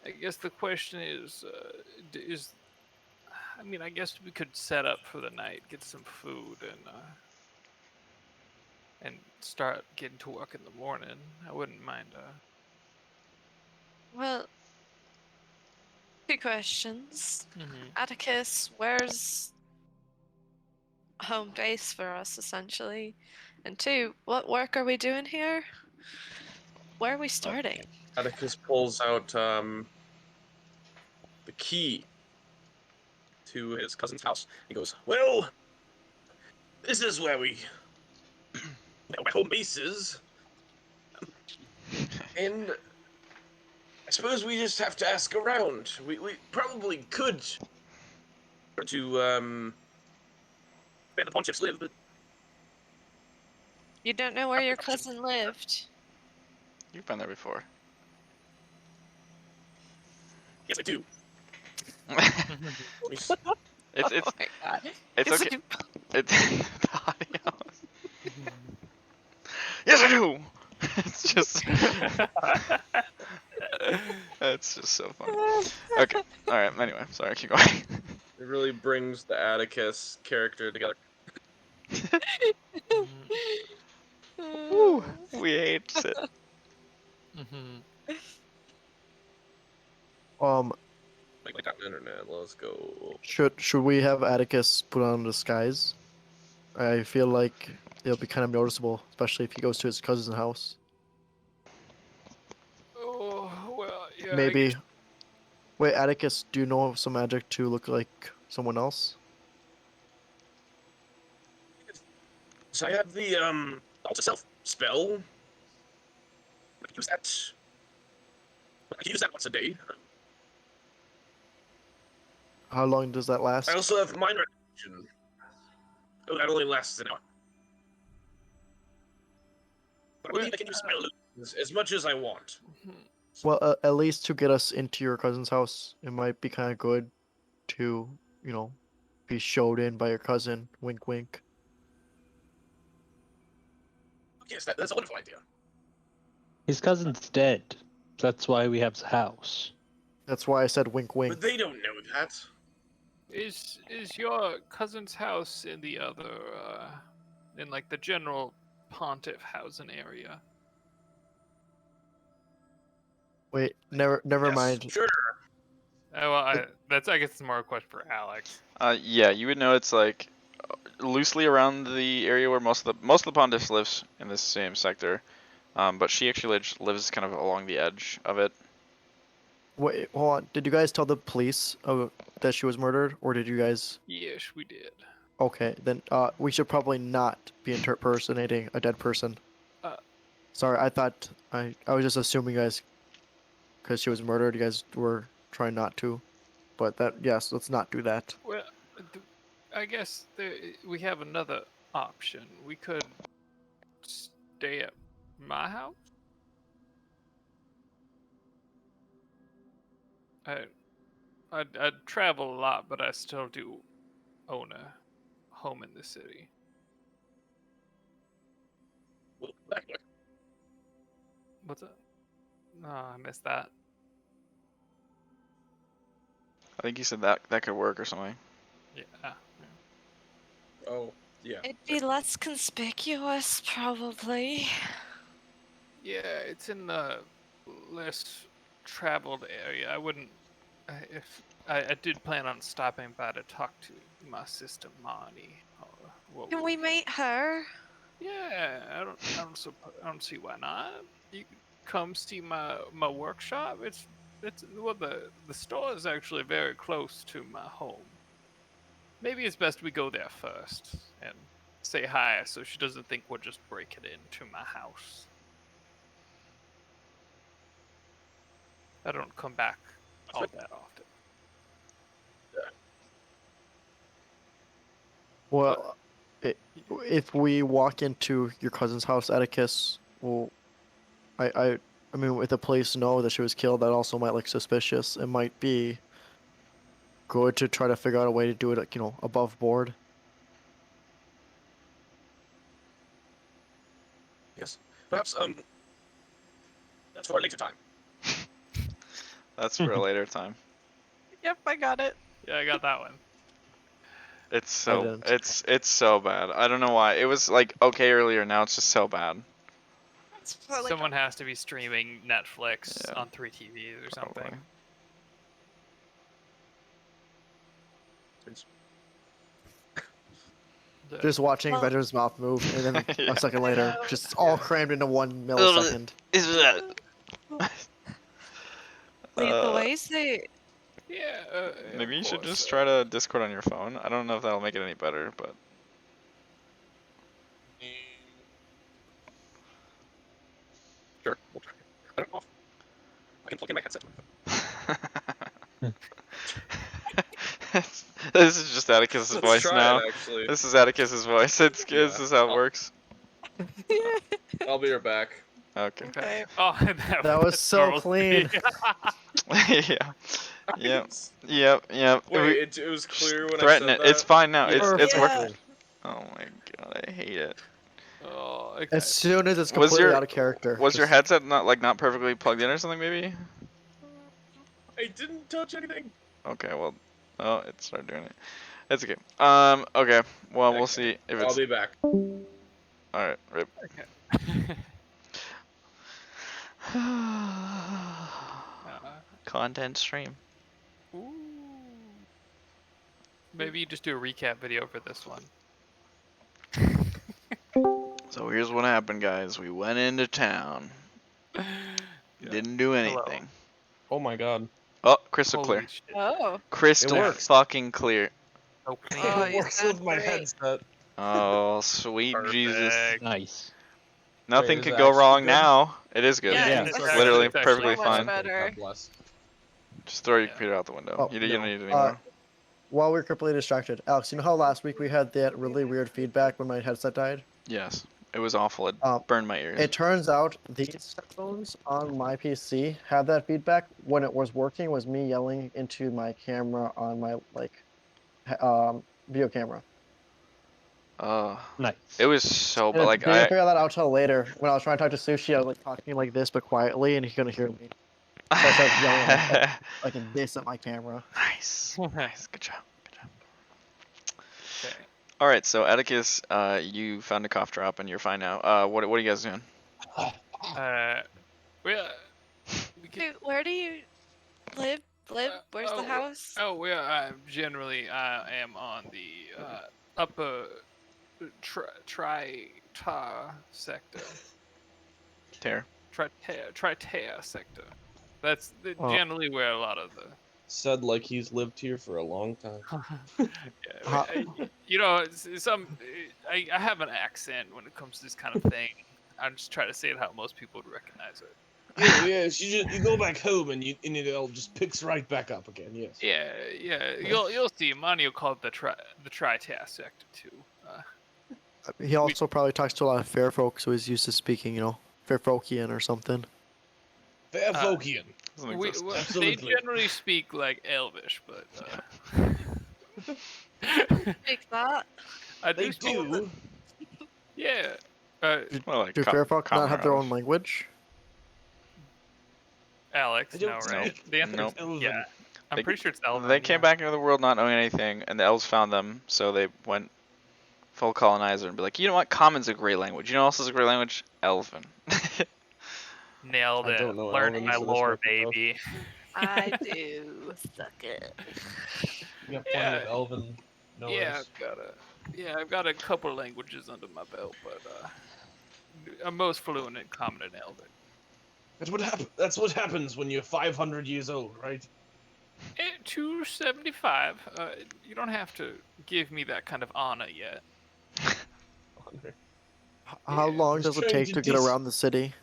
I guess the question is, I mean, I guess we could set up for the night, get some food, and start getting to work in the morning. I wouldn't mind. Well, 2 questions. Mhm. Atticus, where's home base for us, essentially? And 2, what work are we doing here? Where are we starting? Atticus pulls out the key to his cousin's house. He goes, "Well, this is where my home base is, and I suppose we just have to ask around. We probably could to where the pontiffs live, but You don't know where your cousin lived. You've been there before. yes, I do. it's Oh my god. it's It's okay. like- It's the audio. Yes, I do. It's just it's just so funny. Okay. All right. Anyway, sorry. Keep going. It really brings the Atticus character together. Woo, we hate it. Mhm. Like on the internet. Let's go. Should we have Atticus put on a disguise? I feel like it'll be kind of noticeable, especially if he goes to his cousin's house. Oh well, yeah. I Maybe. guess- Wait, Atticus, do you know some magic to look like someone else? So I have the alter self spell. I can use that. I can use that once a day. How long does that last? I also have minor action. Oh, that only lasts an hour. But I believe I can use my illusions as much as I want. Mhm. Well, at least to get us into your cousin's house, it might be kind of good to, be showed in by your cousin. Wink, wink. Yes, that's a wonderful idea. His cousin's dead. That's why we have the house. That's why I said wink, But wink. they don't know that. Is your cousin's house in the other, in like the general pontiff housing area? Wait, never Yes, mind. sure. Well, I guess it's more a question for Alex. Yeah, you would know it's like loosely around the area where most of the Pontiffs lives in this same sector. But she actually lives kind of along the edge of it. Wait, hold on. Did you guys tell the police that she was murdered, or did you guys? Yes, we did. Okay, then we should probably not be impersonating a dead person. Uh, Sorry, I thought I was just assuming you guys, because she was murdered, you guys were trying not to. But yes, let's not do that. Well, I guess we have another option. We could stay at my house. I travel a lot, but I still do own a home in the city. What's that? Oh, I missed that. I think you said that could work or something. Yeah. Oh, yeah. It'd be less conspicuous, probably. Yeah, it's in the less traveled area. I wouldn't. If I did plan on stopping by to talk to my sister Marnie. Can we meet her? Yeah, I don't see why not. You could come see my workshop. It's well, the store is actually very close to my home. Maybe it's best we go there first and say hi, so she doesn't think we're just breaking into my house. I don't come back all that often. Well, if we walk into your cousin's house, Atticus, well, I mean, if the police know that she was killed, that also might look suspicious. It might be good to try to figure out a way to do it, like, above board. Yes. Perhaps, that's for a later time. That's for a later time. Yep, I got it. Yeah, I got that one. It's I so didn't. it's so bad. I don't know why. It was like okay earlier. Now it's just so bad. That's probably Someone has to be streaming Netflix Yeah, on 3 TVs or something. Probably. Just watching Well- Bender's mouth move, and then Yeah. a second I later, know. just all crammed into 1 millisecond. Wait, the Uh, ways they. Yeah. Maybe of you should course. just try to Discord on your phone. I don't know if that'll make it any better, but Sure, we'll try. I don't know. I can plug in my headset. This is just Atticus's Let's voice try now. it, actually. This is Atticus's voice. This is how it works. I'll be right back. Okay. Okay. Oh, That was so normal clean. speed. Yeah. Yep. Wait, it was clear when Threaten I it. said It's that? fine now. Yeah. It's working. Perfect. Oh my god, I hate it. Oh, okay. As soon as it's Was completely your- out of character. Was your just- headset not perfectly plugged in or something maybe? I didn't touch anything. Okay, well, oh, it started doing it. It's okay. Okay. Well, we'll Okay. see if I'll it's be back. all right. Rip. Content stream. Ooh. Maybe you just do a recap video for this one. So here's what happened, guys. We went into town. Yeah. Didn't do anything. Oh my god. Oh, crystal Holy clear. shit. Oh. Crystal works. fucking clear. So clean. Oh, It you works sound with my great. headset. Oh, sweet Jesus. Perfect. Nice. Nothing is could it go actually wong good? now. It is good. Yeah, Yeah. it's It's literally actually perfectly so much fine. better. God bless. Just throw your Yeah. computer out the window. Oh, You don't no. need it anymore. While we're completely distracted, Alex, you know how last week we had that really weird feedback when my headset died? Yes. It was awful. It Um, burned my ears. It turns out these headphones on my PC have that feedback. When it was working, was me yelling into my camera on my video camera. Nice. It was so, And but I like didn't figure that out till later. When I was trying to talk to Sushi, I was like talking like this but quietly, and he couldn't hear me. So I started yelling like this at my camera. Nice. Nice. Good job. Good job. Okay. All right. So Atticus, you found a cough drop and you're fine now. What are you guys doing? We Where do you live? Where's the house? Oh, well, I am on the upper Tritar sector. Tritar sector. That's Oh. generally where a lot of the. Said like he's lived here for a long time. How- You know, I have an accent when it comes to this kind of thing. I'm just trying to say it how most people would recognize it. Yes, you go back home and it all just picks right back up again. Yes. Yeah. You'll see. Mani will call it the Tritar sector too. He also probably talks to a lot of faerfolk, so he's used to speaking, faerfolkian or something. Faerfolkian. They Absolutely. generally speak like Elvish, but Speak that. I They speak a little do. bit. Yeah. Well, like Do faerfolk common not have or their own elf. language? Alex, They no, don't right? speak. The answer Nope. is Elven. yeah. I'm They- pretty sure it's Elven. They came yeah. back into the world not knowing anything, and the elves found them, so they went full colonizer and be like, you know what? Common's a great language. You know what else is a great language? Elven. Nailed I it. don't know Learned Elven, my so that's lore, what I know. baby. I do. Suck it. You got plenty Yeah. of Elven Yeah, knowers. I've got a couple languages under my belt, but I'm most fluent in Common and Elven. That's what happens when you're 500 years old, right? 275. You don't have to give me that kind of honor yet. How Yeah. long Just does it trying take to to get dis- around the city?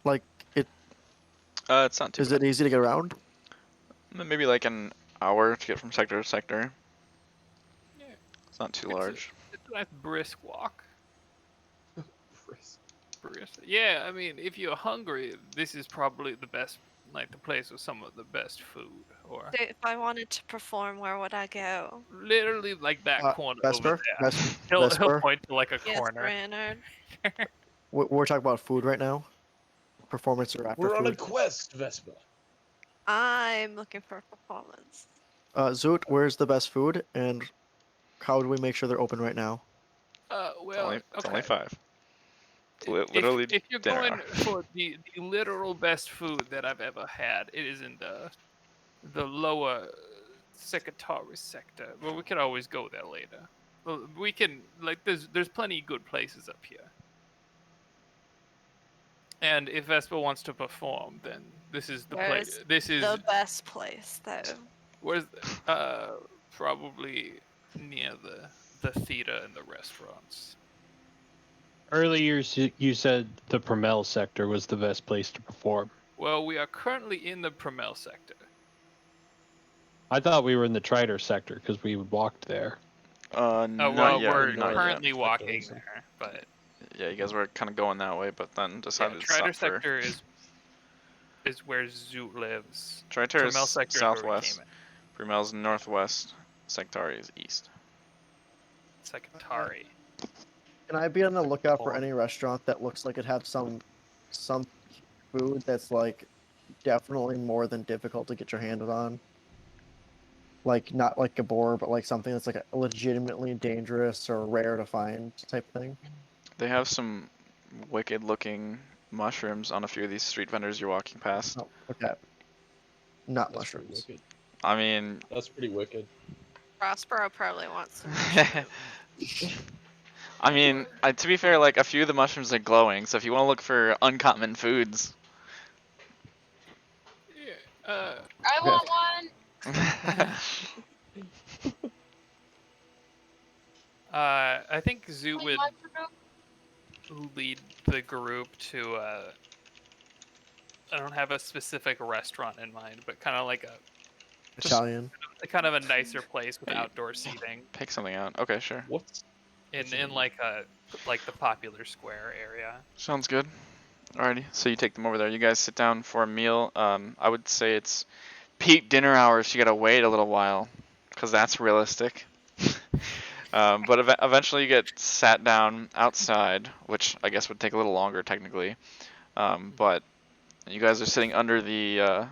Like, It's not too is bad. it easy to get around? Maybe like an hour to get from sector to sector. Yeah. It's not too It's a, large. it's a nice brisk walk. Brisk. Yeah, I mean, if you're hungry, this is probably the best, like the place with some of the best food. Or So if I wanted to perform, where would I go? literally like that corner over Vesper? there. He'll Vesper? point to like a Yes, corner. Brainerd. We're talking about food right now? Performance or after We're on a food? quest, Vespa. I'm looking for a performance. Zoot, where's the best food, and how do we make sure they're open right now? Well, It's okay. only 5. It's If literally if you're dinner going hour. for the literal best food that I've ever had, it is in the lower Secretary sector. Well, we can always go there later. Well, we can like there's plenty of good places up here. And if Vespa wants to perform, then this is the place. Where's This is the best place, though? where's probably near the theater and the restaurants. Earlier, you said the Promel sector was the best place to perform. Well, we are currently in the Promel sector. I thought we were in the Trider sector because we walked there. Well, Not yet. we're Not currently yet. walking Sector, there, but Yeah, you guys were kind of going that way, but then decided to Trider stop for. sector is where Zoot lives. Triter is Promel sector is where we southwest. came Primel's northwest. Sectari is east. in. Secretary. Can I be on the lookout for any restaurant that looks like it has some food that's like definitely more than difficult to get your hands on? Like not like Gabor, but like something that's like a legitimately dangerous or rare to find type thing. They have some wicked looking mushrooms on a few of these street vendors you're walking past. Oh, okay. Not That's pretty mushrooms. wicked. I mean, That's pretty wicked. Prospero probably wants some. to be fair, like a few of the mushrooms are glowing, so if you want to look for uncommon foods. Yeah. I want one. I think Zoot Like would mushroom. lead the group to I don't have a specific restaurant in mind, but kind of like Italian. a nicer place with outdoor seating Pick something out. Okay, sure. What? in like the popular square area. Sounds good. Alrighty, so you take them over there. You guys sit down for a meal. I would say it's peak dinner hours. You gotta wait a little while, cause that's realistic. But eventually you get sat down outside, which I guess would take a little longer technically. But you guys are sitting under the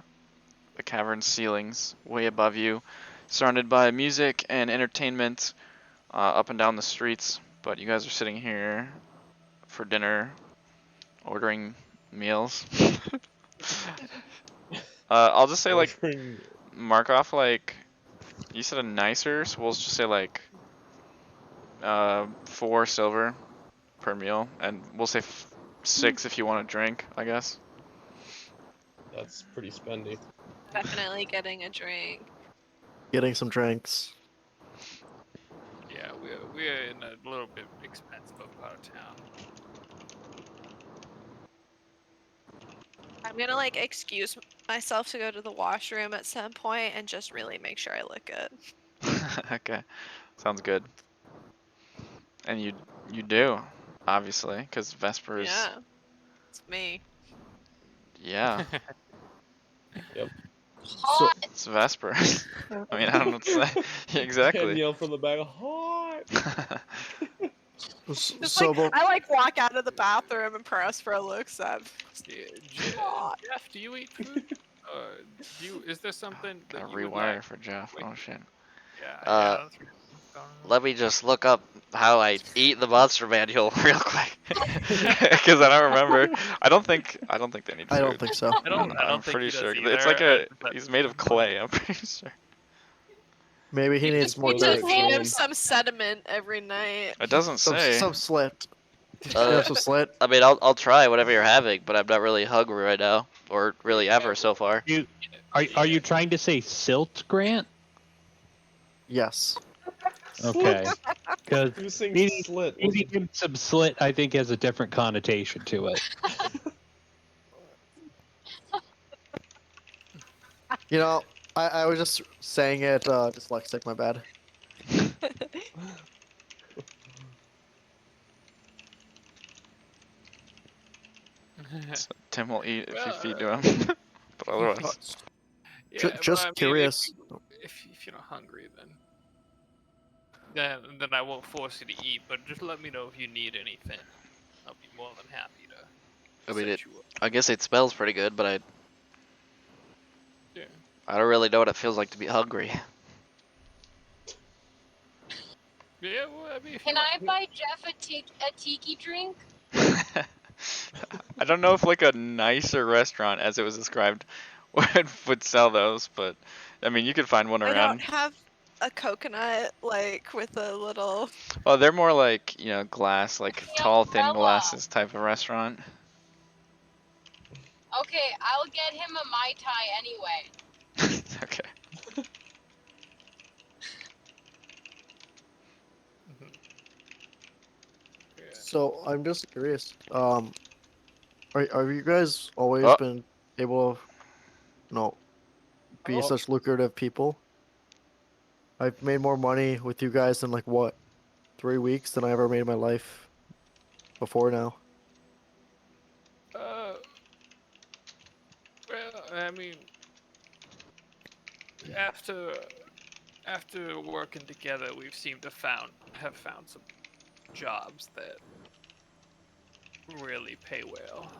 cavern ceilings, way above you, surrounded by music and entertainment up and down the streets. But you guys are sitting here for dinner, ordering meals. I'll just say like Ordering- mark off like you said a nicer, so we'll just say like 4 silver per meal, and we'll say 6 if you want a drink, I guess. That's pretty spendy. Definitely getting a drink. Getting some drinks. Yeah, we're in a little bit expensive part of town. I'm gonna like excuse myself to go to the washroom at some point and just really make sure I look good. Okay, sounds good. And you do, obviously, because Vesper's. Yeah, it's me. Yeah, So, it's Vesper. I mean, I don't know what to say. Yeah, exactly. Danielle from the back, hot. Just so like about, I like walk out of the bathroom and press for a looks at. Yeah, Aw. Jeff, do you eat food? Is there something Gotta that you would rewire like? for Jeff. Oh shit. Yeah, Uh, that's right. Let me just look up how I eat the monster manual real quick. Because I don't remember. I don't think they need food. I don't think so. I don't I'm think pretty he does sure. either. It's like but- he's made of clay. I'm pretty sure. Maybe he You needs just more need to dirt. feed him Jane. some sediment every night. It doesn't say. Some slit. Uh, Yeah, some slit. I mean, I'll try whatever you're having, but I'm not really hungry right now, or really ever so far. Are you trying to say silt, Grant? Yes. Okay. Because He was saying Maybe- slit. eating him some slit, I think, has a different connotation to it. You know, I was just saying it dyslexic, my bad. So Tim will eat if you Well, feed to him. But otherwise, yeah, but just I mean, curious. If you're not hungry, then I won't force you to eat. But just let me know if you need anything. I'll be more than happy to. I mean, set you up. I guess it smells pretty good, but Yeah. I don't really know what it feels like to be hungry. Yeah, well, I mean, if Can you I want- buy Jeff a tiki drink? I don't know if like a nicer restaurant, as it was described, would sell those. But I mean, you could find one I don't around. have a coconut like with a little. Oh, they're more like glass, like The tall, thin umbrella. glasses type of restaurant. Okay, I'll get him a Mai Tai anyway. Okay. Yeah. So I'm just curious. Are you guys always Oh. been able to, be Oh. such lucrative people? I've made more money with you guys in like what, 3 weeks than I ever made in my life before now. Well, I mean, after working together, we've seemed to have found some jobs that really pay well.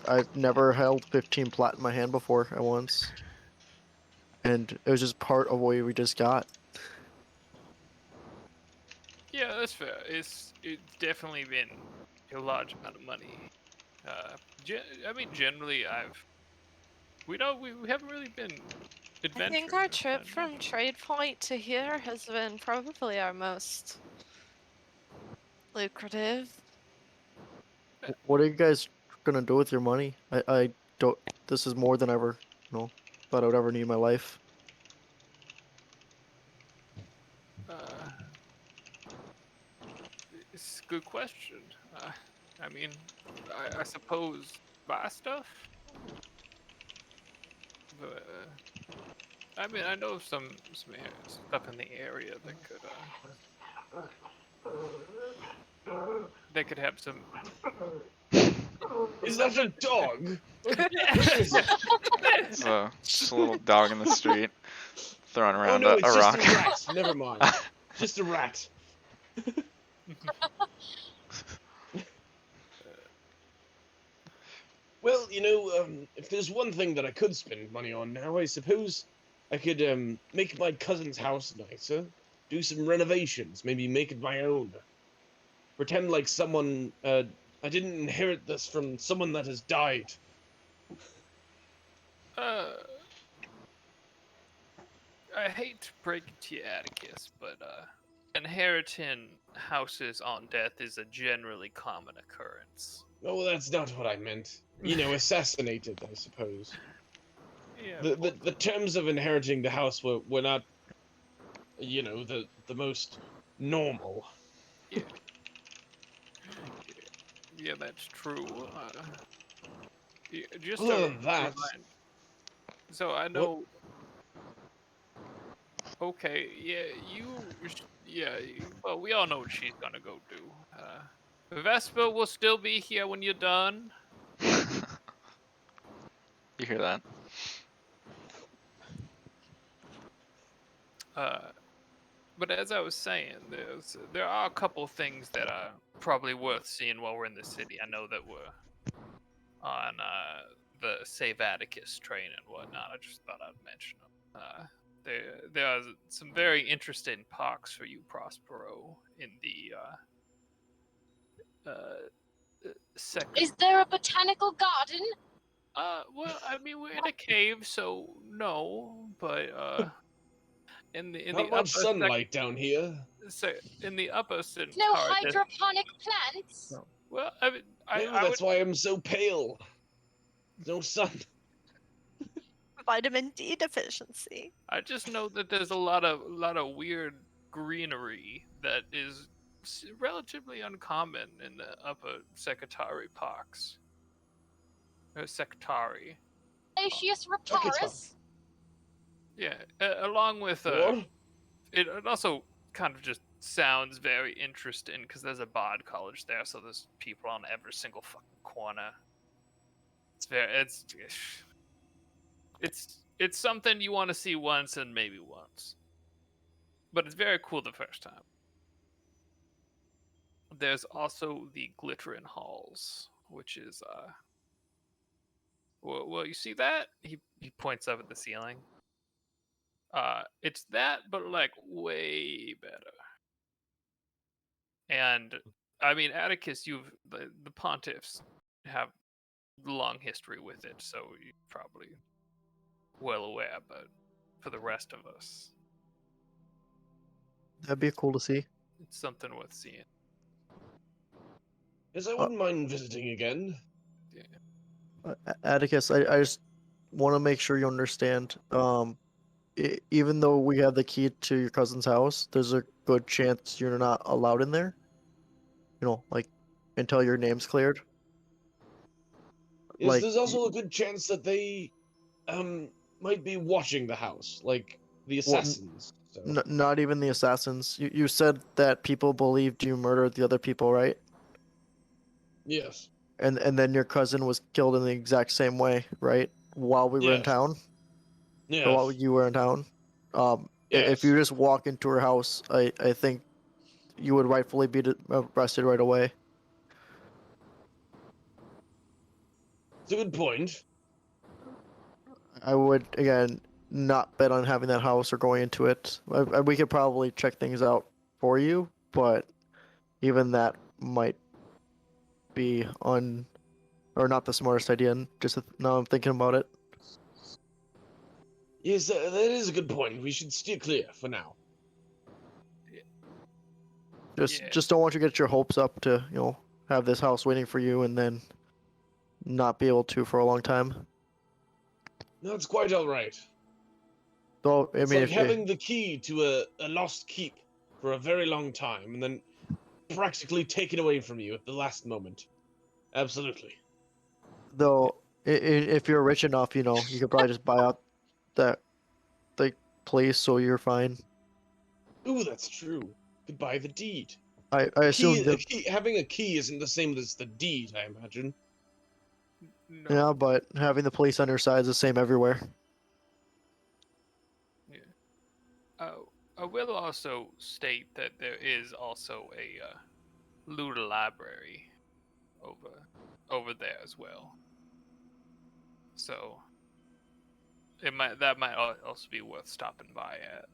I've never held 15 plat in my hand before at once, and it was just part of what we just got. Yeah, that's fair. It's definitely been a large amount of money. I mean, generally, we haven't really been I adventurous. think our trip from Trade Point to here has been probably our most lucrative. What are you guys gonna do with your money? I don't. This is more than ever, thought I would ever need in my life. It's a good question. I mean, I suppose buy stuff. But, I mean, I know some stuff in the area that could have some. Is that a dog? It's just a little dog in the street throwing Oh around no, a it's rock. just a rat. Never mind. Just a rat. Well, if there's one thing that I could spend money on now, I suppose I could make my cousin's house nicer, do some renovations, maybe make it my own. Pretend like someone I didn't inherit this from someone that has died. I hate to break it to you, Atticus, but inheriting houses on death is a generally common occurrence. Oh, that's not what I meant. You know, assassinated, I suppose. Yeah. The terms of inheriting the house were not, you know, the most normal. Yeah. Yeah, that's true. Just Other to than that, remind. So I what? know. Okay. Yeah. Yeah. Well, we all know what she's gonna go do. Vespa will still be here when you're done. You hear that? But as I was saying, there are a couple things that are probably worth seeing while we're in the city. I know that we're on the Save Atticus train and whatnot. I just thought I'd mention them. There are some very interesting parks for you, Prospero, in the second. Is there a botanical garden? Well, I mean, we're in a cave, so no, but in Not the much upper sunlight down here. in the upper No Centaur. hydroponic plants? No. Well, I mean, No, I would. that's why I'm so pale. No sun. Vitamin D deficiency. I just know that there's a lot of weird greenery that is relatively uncommon in the upper Secretary parks. Or Secretary. Glacius Akita. Raparis? Yeah, along with What? it also kind of just sounds very interesting because there's a bard college there, so there's people on every single fucking corner. It's something you want to see once and maybe once, but it's very cool the first time. There's also the Glittering Halls, which is well, you see that? He points up at the ceiling. It's that, but like way better. And I mean, Atticus, the pontiffs have long history with it, so you're probably well aware. But for the rest of us, That'd be cool to see. it's something worth seeing. Yes, I wouldn't mind visiting again. Atticus, I just want to make sure you understand. Even though we have the key to your cousin's house, there's a good chance you're not allowed in there. You know, like until your name's cleared. Yes, Like there's also a good chance that they, might be watching the house, like the assassins. So. not even the assassins. You said that people believed you murdered the other people, right? Yes. And then your cousin was killed in the exact same way, right? While we were in Yes. town, Yes. or while you were in town. If Yes. you just walk into her house, I think you would rightfully be arrested right away. It's a good point. I would again not bet on having that house or going into it. We could probably check things out for you, but even that might be or not the smartest idea. And just now I'm thinking about it. Yes, that is a good point. We should steer clear for now. Just don't want you to get your hopes up to have this house waiting for you and then not be able to for a long time. No, it's quite all right. So I It's mean, like if having the key to a lost keep for a very long time and then practically taken away from you at the last moment. Absolutely. though if you're rich enough, you could probably just buy out that the place so you're fine. Ooh, that's true. Could buy the deed. I assume that. Having a key isn't the same as the deed, I imagine. No. Yeah, but having the police on your side is the same everywhere. Yeah. I will also state that there is also a Luda library over there as well. So that might also be worth stopping by at.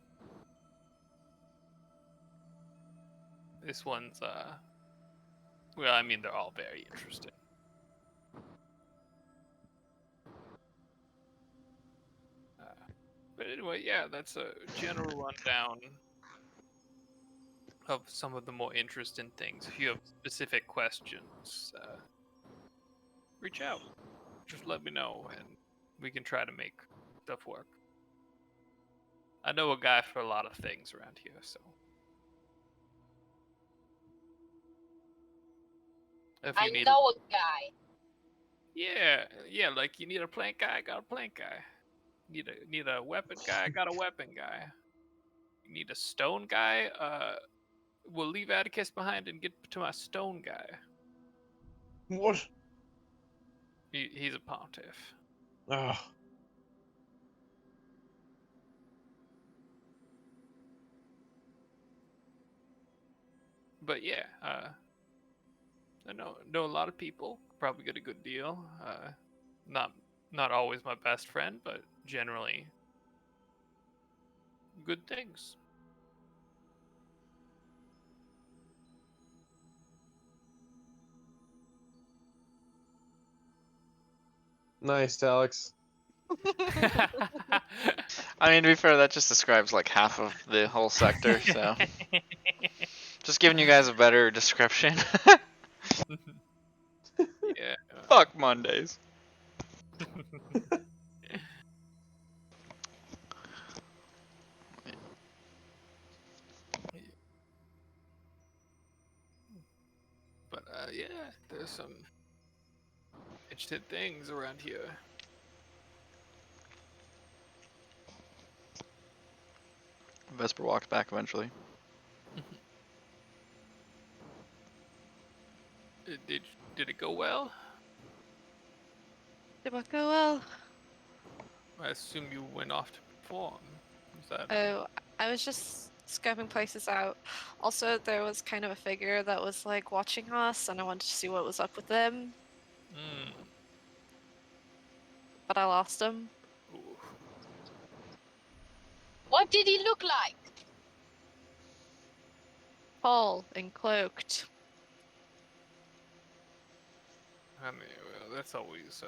This one's well, I mean they're all very interesting. anyway, yeah, that's a general rundown of some of the more interesting things. If you have specific questions, reach out. Just let me know, and we can try to make stuff work. I know a guy for a lot of things around here, so if you I need, know a guy. yeah, like you need a plank guy, I got a plank guy. Need a weapon guy, I got a weapon guy. You need a stone guy, we'll leave Atticus behind and get to my stone guy. What? He's a pontiff. Ah, But yeah, I know a lot of people. Probably get a good deal. Not not always my best friend, but generally good things. nice, Alex. I mean, to be fair, that just describes like half of the whole sector, so just giving you guys a better description. Yeah. Fuck Mondays. But yeah, there's some interesting things around here. Vesper walks back eventually. Did did it go well? Did what go well? I assume you went off to perform. Is that? Oh, I was just scoping places out. Also, there was kind of a figure that was like watching us, and I wanted to see what was up with them, Mm. but I lost him. Ooh. What did he look like? Tall and cloaked. I mean, well, that's always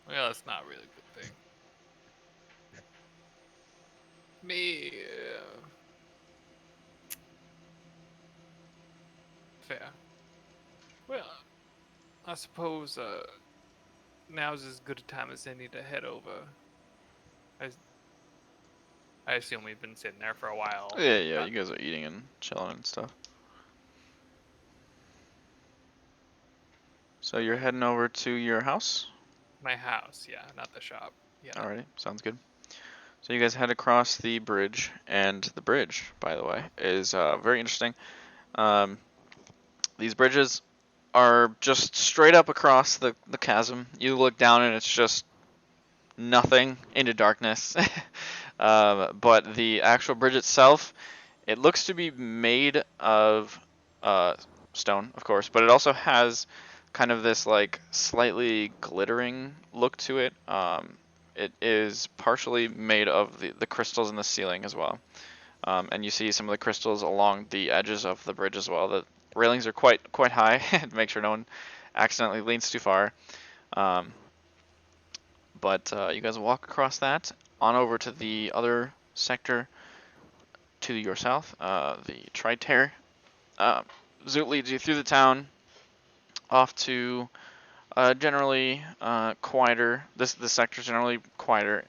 well, it's not really a good thing. Me, fair. Well, I suppose now's as good a time as any to head over. I, I assume we've been sitting there for a while. Yeah, yeah, you guys are eating and chilling and stuff. So you're heading over to your house? My house, yeah, not the shop. Yeah. Alrighty, sounds good. So you guys head across the bridge, and the bridge, by the way, is very interesting. These bridges are just straight up across the chasm. You look down and it's just nothing into darkness. But the actual bridge itself, it looks to be made of stone, of course, but it also has kind of this like slightly glittering look to it. It is partially made of the crystals in the ceiling as well. And you see some of the crystals along the edges of the bridge as well. The railings are quite high to make sure no one accidentally leans too far. But you guys walk across that on over to the other sector to your south, the Tritair. Zoot leads you through the town off to generally quieter. This sector is generally quieter,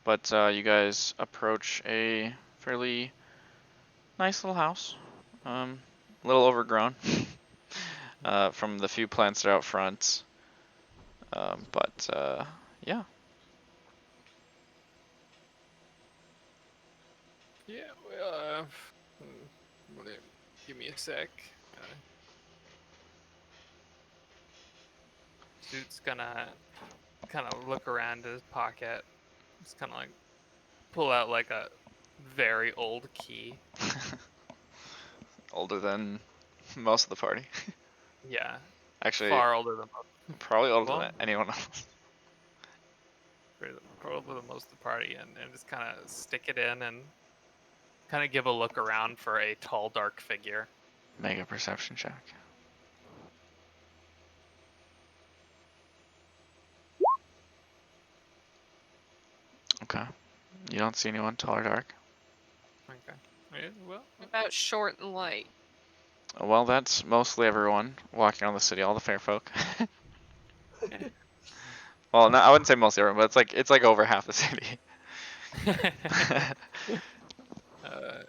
but you guys approach a fairly nice little house, a little overgrown from the few plants that are out front. But yeah. Yeah, well, give me a sec. Dude's gonna kind of look around his pocket. Just kind of like pull out like a very old key. Older than most of the party. Yeah, Actually, far older than most. probably older Well, than anyone else. Probably older than most of the party, and just kind of stick it in and kind of give a look around for a tall, dark figure. Make a perception check. Okay. You don't see anyone tall or dark. Okay. Yeah, well, About short and light. Well, that's mostly everyone walking around the city, all the faerfolk. Well, no, I wouldn't say mostly everyone, but it's like over half the city. uh,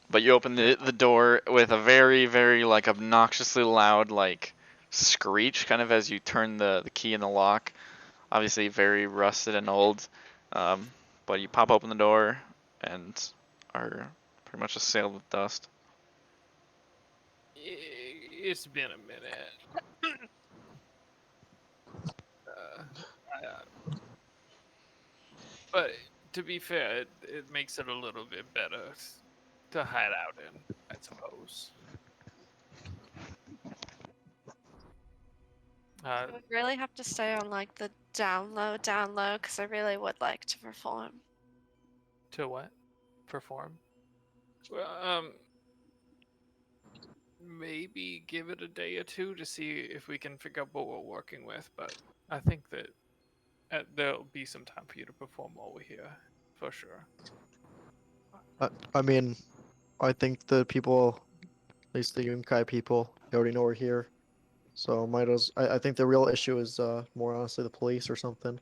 But you open the door with a very like obnoxiously loud like screech, kind of as you turn the key in the lock. Obviously very rusted and old, but you pop open the door and are pretty much assailed with dust. it's been a minute. uh, but to be fair, it makes it a little bit better to hide out in, I suppose. I would really have to stay on like the down low, because I really would like to perform. To what? Perform? Well, maybe give it a day or two to see if we can figure out what we're working with, but I think that there'll be some time for you to perform while we're here, for sure. I mean, I think the people, at least the Yunkai people, they already know we're here. So might as I think the real issue is more honestly the police or something.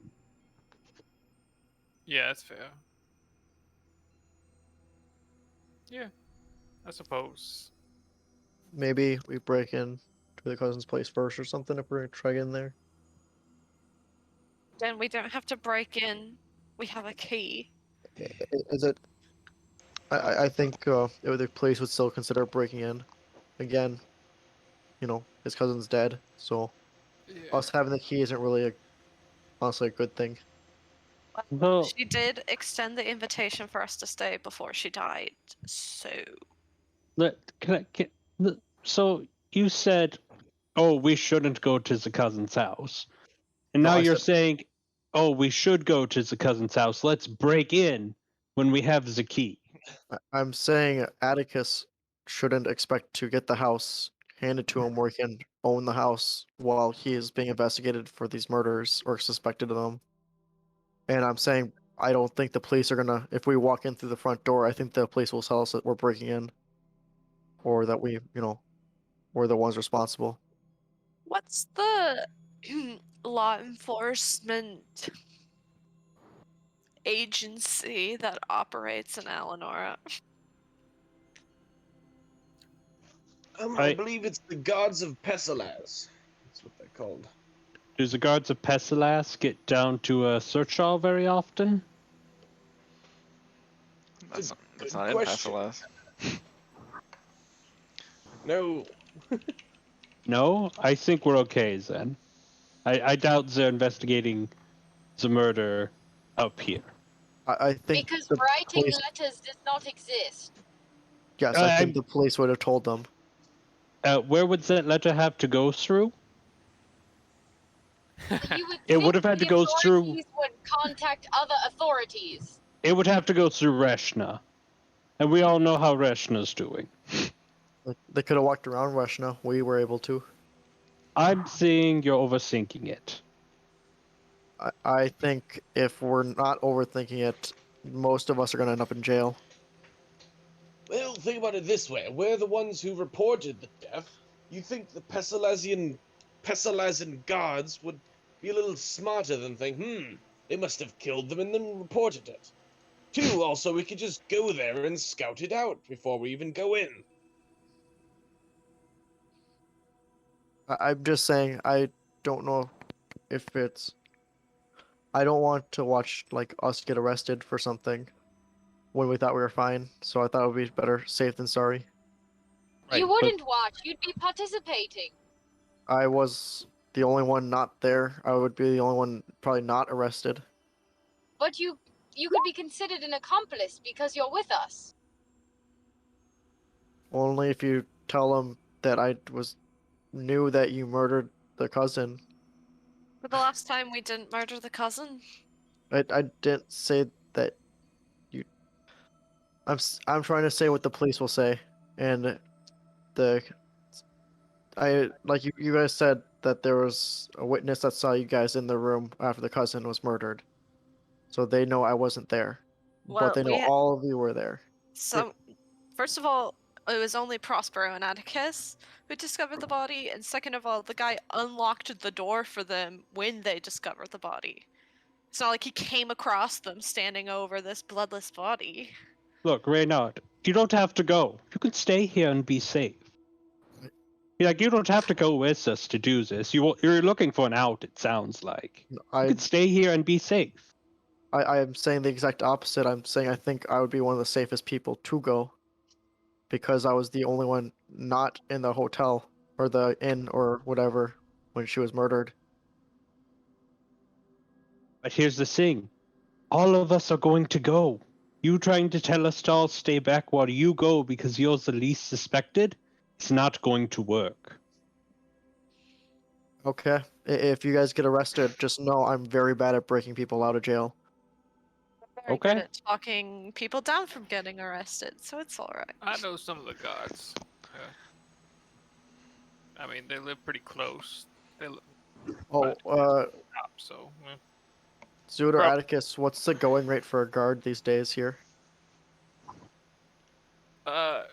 Yeah, that's fair. Yeah, I suppose. Maybe we break in to the cousin's place first or something if we're gonna try in there. Then we don't have to break in. We have a key. Is it? I think the police would still consider breaking in. Again, his cousin's dead, so Yeah. us having the key isn't really honestly a good thing. Well, She did extend the invitation for us to stay before she died, so so you said, "Oh, we shouldn't go to the cousin's house," and No, now I you're said saying, "Oh, we should go to the cousin's house. Let's break in when we have the key." I'm saying Atticus shouldn't expect to get the house handed to him where he can own the house while he is being investigated for these murders or suspected of them. And I'm saying I don't think the police are gonna. If we walk in through the front door, I think the police will tell us that we're breaking in, or that we're the ones responsible. what's the law enforcement agency that operates in Alinora? I believe it's the gods of Pessilaz. That's what they're called. Do the guards of Pesilas get down to Searchall very often? That's Good not in question. Pestilence. No, No, I think we're okay then. I doubt they're investigating the murder up here. I think Because the writing police. letters does not exist. Yes, I think I'm the police would have told them. Where would that letter have to go through? You would It think would have had to the go through. authorities would contact other authorities. It would have to go through Reshna, and we all know how Reshna's doing. They could have walked around Rushna. We were able to. I'm saying you're overthinking it. I think if we're not overthinking it, most of us are gonna end up in jail. well, think about it this way: we're the ones who reported the death. You think the Pessilasian guards would be a little smarter than think, they must have killed them and then reported it. Two, also, we could just go there and scout it out before we even go in. I'm just saying I don't know if it's. I don't want to watch like us get arrested for something when we thought we were fine. So I thought it would be better safe than sorry. You Right, but wouldn't watch, you'd be participating. I was the only one not there. I would be the only one probably not arrested. But you could be considered an accomplice because you're with us. Only if you tell them that I knew that you murdered the cousin. For the last time we didn't murder the cousin. I didn't say that you. I'm trying to say what the police will say, and the like you guys said that there was a witness that saw you guys in the room after the cousin was murdered. so they know I wasn't there. Well, But they know all of you were there. So, first of all, it was only Prospero and Atticus who discovered the body, and second of all, the guy unlocked the door for them when they discovered the body. It's not like he came across them standing over this bloodless body. Look, Reynard, you don't have to go. You can stay here and be safe. Like, you don't have to go with us to do this. You're looking for an out, it sounds like. You I could stay here and be safe. I am saying the exact opposite. I'm saying I think I would be one of the safest people to go because I was the only one not in the hotel or the inn or whatever when she was murdered. But here's the thing. All of us are going to go. You trying to tell us to all stay back while you go because you're the least suspected? It's not going to work. Okay. If you guys get arrested, just know I'm very bad at breaking people out of jail. Very Okay. good at talking people down from getting arrested, so it's alright. I know some of the guards. I mean, they live pretty close. They live Oh, up, so. Zoot or Prob- Atticus, what's the going rate for a guard these days here? The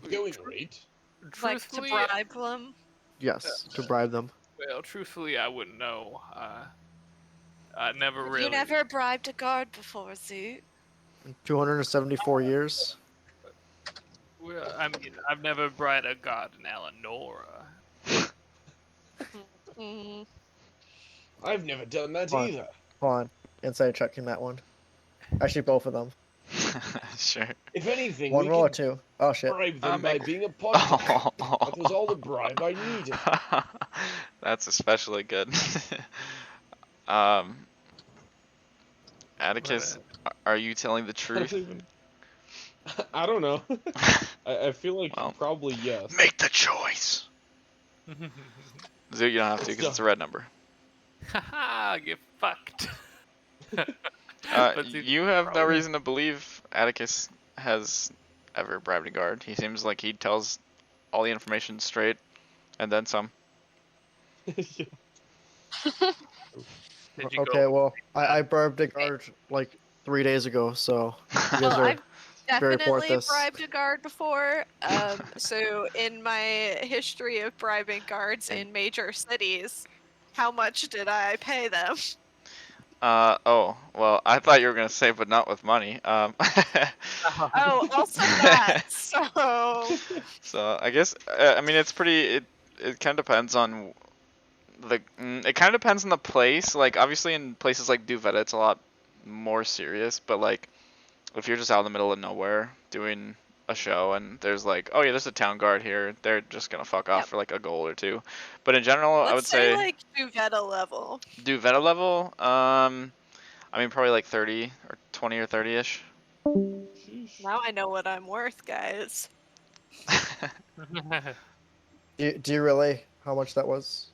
going rate? Like to Truthfully, bribe them. Yes, to bribe them. well, truthfully, I wouldn't know. I never really. You never bribed a guard before, Zoot. 274 years. Well, I mean, I've never bribed a god in Alinora. Mm. I've never done that Fine. either. Hold on. Insight checking that one. Actually, both of them. Sure. If anything, One we roll or could two. Oh shit. bribe them by make- being a podcast. That was all the bribe I needed. That's especially good. Atticus, are you telling the I don't truth? even. I don't know. I feel like Well, probably yes. Make the choice. Zoot, you don't have to because it's a red number. Haha, get fucked. You have no reason to believe Atticus has ever bribed a guard. He seems like he tells all the information straight, and then some. Did you Okay, go? well, I bribed a guard like 3 days ago, so you guys Well, are I've very poor at definitely this. bribed a guard before. So in my history of bribing guards in major cities, how much did I pay them? Oh, well, I thought you were gonna say, but not with money. Oh, also that. So So I guess I mean it's pretty. It kind of depends on it kind of depends on the place. Like obviously in places like Duvetta, it's a lot more serious. But like if you're just out in the middle of nowhere doing a show and there's like, oh yeah, there's a town guard here, they're just gonna fuck off for like a goal or two. But in general, I would let's say say like Duvetta level. Duvetta level. I mean probably like 30 or 20 or 30ish. Now I know what I'm worth, guys. Do you really? How much that was?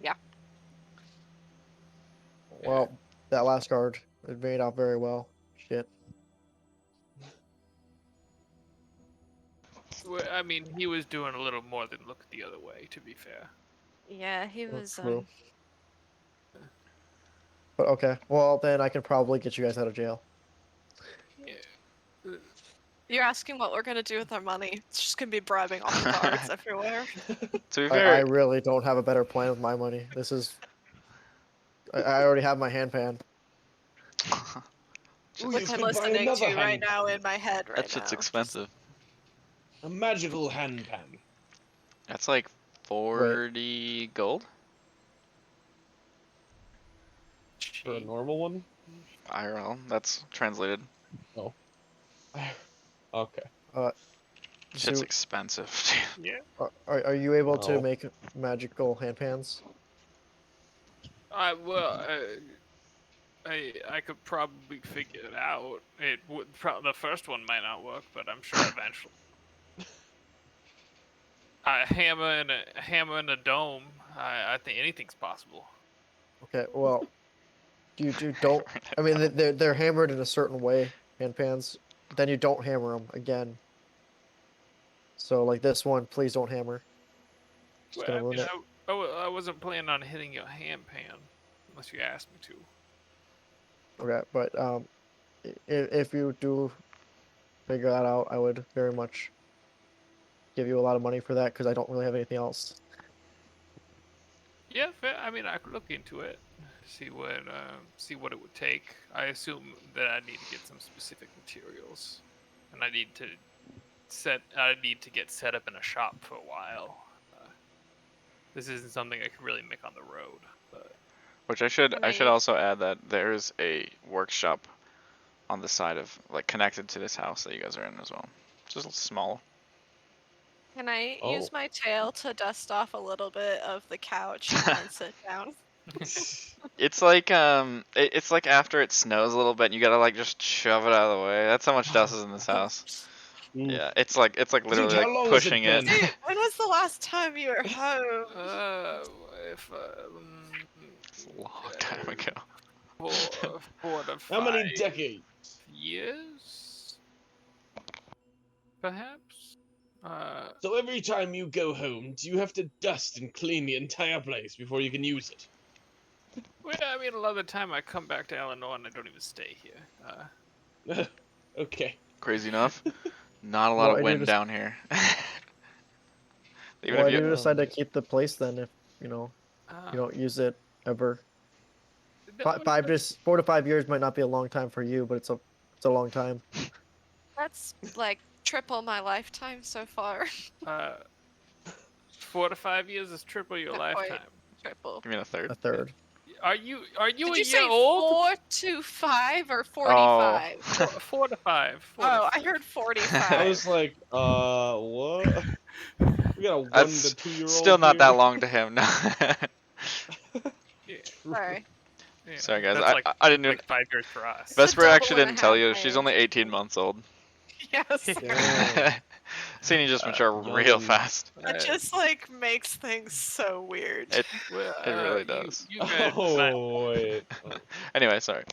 Yeah. Well, that last guard, it made out very well. Shit. Well, I mean, he was doing a little more than look the other way. To be fair. Yeah, he was. True. But okay, well then I can probably get you guys out of jail. Yeah. You're asking what we're gonna do with our money. It's just gonna be bribing all the guards everywhere. To be I fair, really don't have a better plan with my money. This is. I already have my hand pan. Ooh, Which you I'm could buy listening another to right hand now pan. in my head right that shit's now. expensive. A magical hand pan. That's like 40 gold. For a normal one? IRL. That's translated. Oh. Okay. Shit's So, expensive. Yeah. are you able to No. make magical hand pans? Well, I could probably figure it out. It would the first one might not work, but I'm sure eventually. A hammer in a dome. I think anything's possible. Okay, well, you don't. I mean, they're hammered in a certain way, hand pans. Then you don't hammer them again. So like this one, please don't hammer. Just Well, gonna ruin it. I wasn't planning on hitting your hand pan, unless you asked me to. Okay, but if you do figure that out, I would very much give you a lot of money for that because I don't really have anything else. Yeah, fair. I mean, I could look into it, see what it would take. I assume that I need to get some specific materials, and I need to get set up in a shop for a while. This isn't something I could really make on the road, but Which I should Right. also add that there's a workshop on the side of like connected to this house that you guys are in as well. Just small. Can I Oh. use my tail to dust off a little bit of the couch and then sit down? It's like it's like after it snows a little bit, and you gotta like just shove it out of the way. That's how much dust is in this house. Yeah, it's like Dude, literally how like long has it pushing it. been? Dude, when was the last time you were home? if It's a long time ago. 4 to 5 How many decades? years, perhaps. So every time you go home, do you have to dust and clean the entire place before you can use it? Well, I mean, a lot of the time I come back to Alinora and I don't even stay here. Okay. Crazy enough, not a lot Why of do you wind just down here. Even why if do you, you decide to keep the place then if you Uh, don't use it ever? no, 4 to 5 years might not be a long time for you, but it's a long time. That's like triple my lifetime so far. uh, 4 to 5 years is triple your Not quite lifetime. triple. give me a third. A third. Are you Did a you year say old? 4 to 5 or Oh, 45? 4 to 5. 4 to Oh, I 5. heard I 45. was like, what? We got a 1 that's to 2 year old still not that here. long to him. No. Yeah, Sorry. yeah, Sorry guys, that's like I didn't. like 5 years for us. It's a Vesper actually double and a didn't tell half you. my She's age. only 18 months old. Yes. Damn. Seen you just Uh, mature real young. fast. It just like makes things so weird. It well, it really does. you guys might Oh, wait. Oh, Anyway, sorry.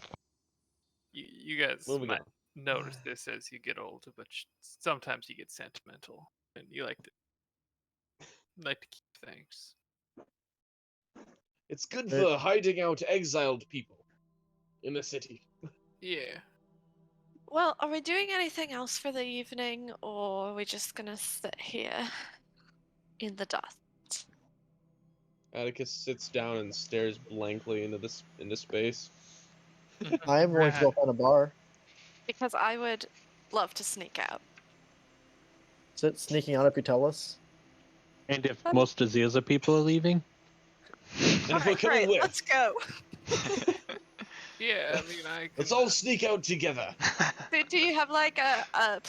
you guys moving might on. notice this as you get older, but sometimes you get sentimental and you like to keep things. It's good It- for hiding out exiled people in the city. Yeah. Well, are we doing anything else for the evening, or are we just gonna sit here in the dust? Atticus sits down and stares blankly into space. I am going to go find a bar. Because I would love to sneak out. Is it sneaking out if you tell us? And if most Azirza people are leaving? And if we're Alright, coming great, with, let's go. Yeah, I mean, I let's can, all sneak out together. Do you have like a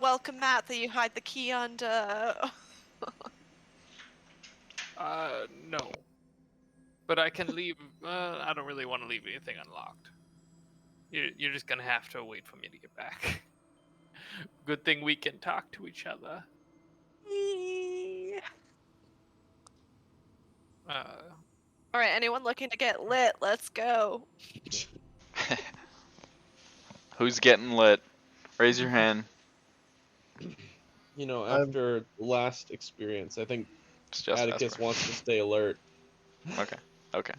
welcome mat that you hide the key under? no. But I can leave. I don't really want to leave anything unlocked. You're just gonna have to wait for me to get back. Good thing we can talk to each other. Alright, anyone looking to get lit? Let's go. Who's getting lit? Raise your hand. You know, I'm- after last experience, I think It's just Atticus Vesper. wants to stay alert. Okay. Okay.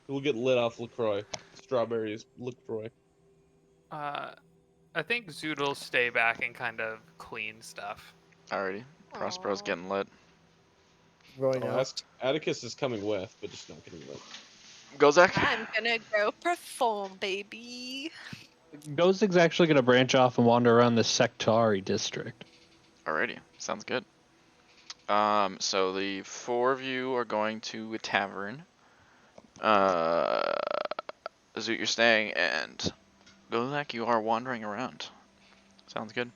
We'll get lit off LaCroix. Strawberries, LaCroix. I think Zoot will stay back and kind of clean stuff. Alrighty. Prospero's Aw. getting lit. Going Oh, out. Atticus is coming with, but just not getting lit. Go Zach. I'm gonna go perform, baby. Gozig's actually going to branch off and wander around the Sectari district. Alrighty. Sounds good. So the 4 of you are going to a tavern. Zoot, you're staying, and Gozak, you are wandering around. Sounds good.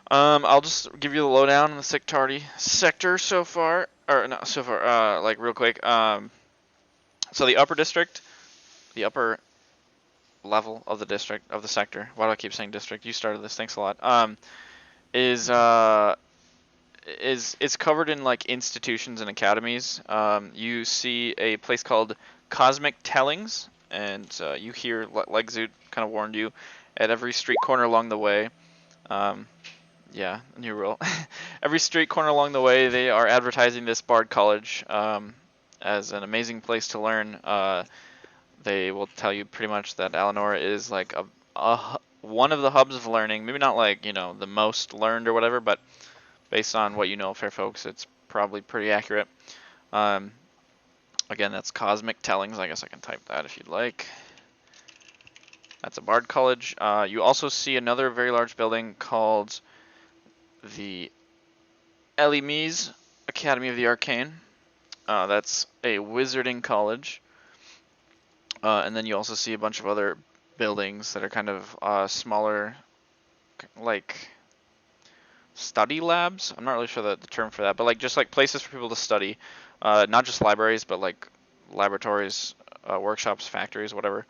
I'll just give you the lowdown on the Sectari sector so far, or not so far. Like real quick. So the upper district, the upper level of the district of the sector. Why do I keep saying district? You started this. Thanks a lot. Is covered in like institutions and academies. You see a place called Cosmic Tellings, and you hear, like Zoot kind of warned you, at every street corner along the way. Yeah, new rule. Every street corner along the way, they are advertising this Bard College as an amazing place to learn they will tell you pretty much that Alinora is like one of the hubs of learning. Maybe not like, you know, the most learned or whatever, but based on what you know of faerfolk, it's probably pretty accurate. Again, that's cosmic tellings. I guess I can type that if you'd like. That's a bard college. You also see another very large building called the Elimise Academy of the Arcane. That's a wizarding college. And then you also see a bunch of other buildings that are kind of smaller, like study labs. I'm not really sure the term for that, but like just like places for people to study. Not just libraries, but like laboratories, workshops, factories, whatever.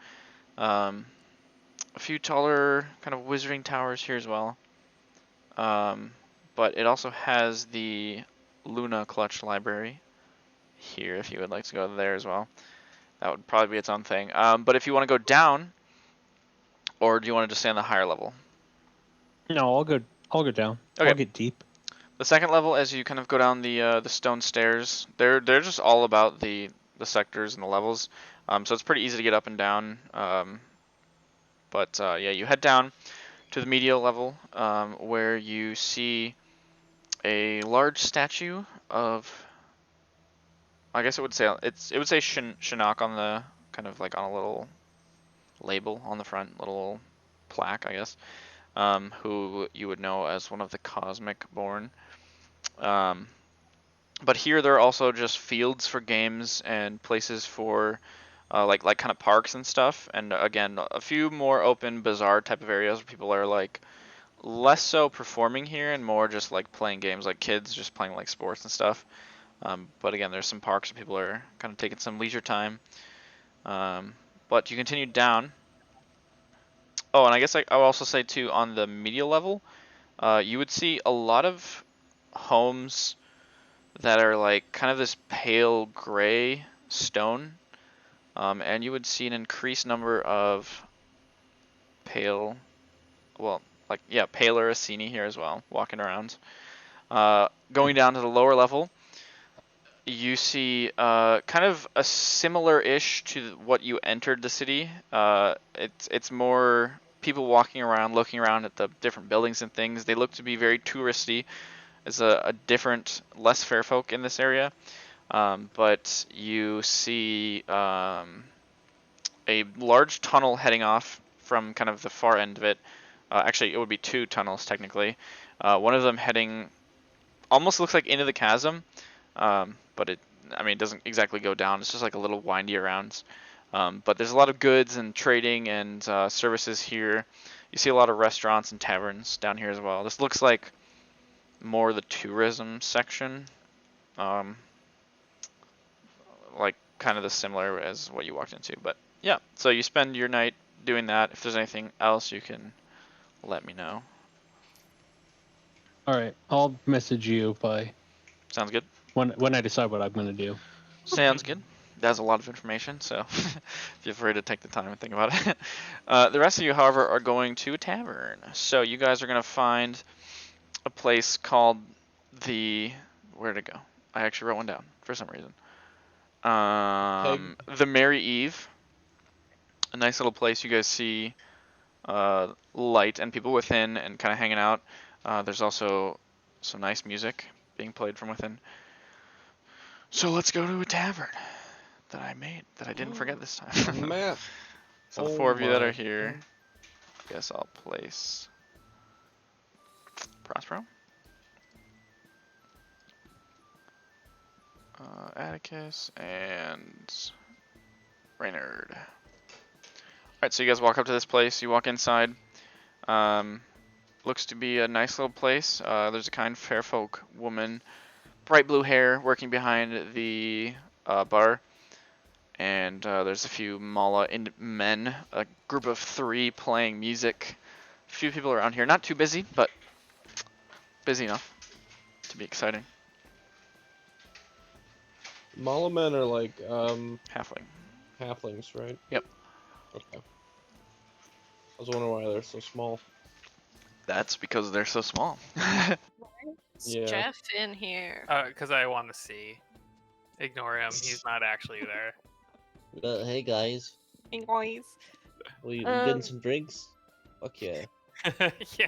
A few taller kind of wizarding towers here as well. But it also has the Luna Clutch Library here if you would like to go there as well. That would probably be its own thing. But if you want to go down, or do you want to just stay on the higher level? No, I'll go down. Okay. I'll get deep. The second level, as you kind of go down the stone stairs, they're just all about the sectors and the levels. So it's pretty easy to get up and down. But yeah, you head down to the medial level, where you see a large statue of, I guess it would say Shinnok on the kind of like on a little label on the front, little plaque, I guess. Who you would know as one of the Cosmic Born. But here there are also just fields for games and places for like kind of parks and stuff. And again, a few more open, bizarre type of areas where people are like less so performing here and more just like playing games, like kids just playing like sports and stuff. But again, there's some parks where people are kind of taking some leisure time. But you continue down. Oh, and I guess I would also say too, on the medial level, you would see a lot of homes that are like kind of this pale gray stone, and you would see an increased number of paler Asini here as well, walking around. Going down to the lower level, you see kind of a similar-ish to what you entered the city. It's more people walking around, looking around at the different buildings and things. They look to be very touristy. There's a different, less faerfolk in this area, but you see a large tunnel heading off from kind of the far end of it. Actually, it would be two tunnels technically. One of them heading almost looks like into the chasm, but it doesn't exactly go down. It's just like a little windy around. But there's a lot of goods and trading and services here. You see a lot of restaurants and taverns down here as well. This looks like more the tourism section, like kind of the similar as what you walked into. But yeah, so you spend your night doing that. If there's anything else, you can let me know. All right, I'll message you by Sounds good. when I decide what I'm gonna do. Sounds good. That's a lot of information, so feel free to take the time and think about it. The rest of you, however, are going to a tavern. So you guys are going to find a place called where'd it go? I actually wrote one down for some reason. The Merry Eve. A nice little place. You guys see light and people within and kind of hanging out. There's also some nice music being played from within. So let's go to a tavern that I made, that I didn't forget this time. Map. So the four of you that are here, guess I'll place Prospero, Atticus, and Reynard. Alright, so you guys walk up to this place, you walk inside. Looks to be a nice little place. There's a kind faerfolk woman, bright blue hair, working behind the bar. And there's a few Mala men, a group of 3 playing music. A few people around here, not too busy, but busy enough to be exciting. Mala men are like halflings, right? Yep. Okay. I was wondering why they're so small. That's because they're so small. It's Yeah. Jeff in here. Because I want to see. Ignore him. He's not actually there. Hey guys. Hey guys. Well, you Um, getting some drinks? Fuck yeah. Yeah,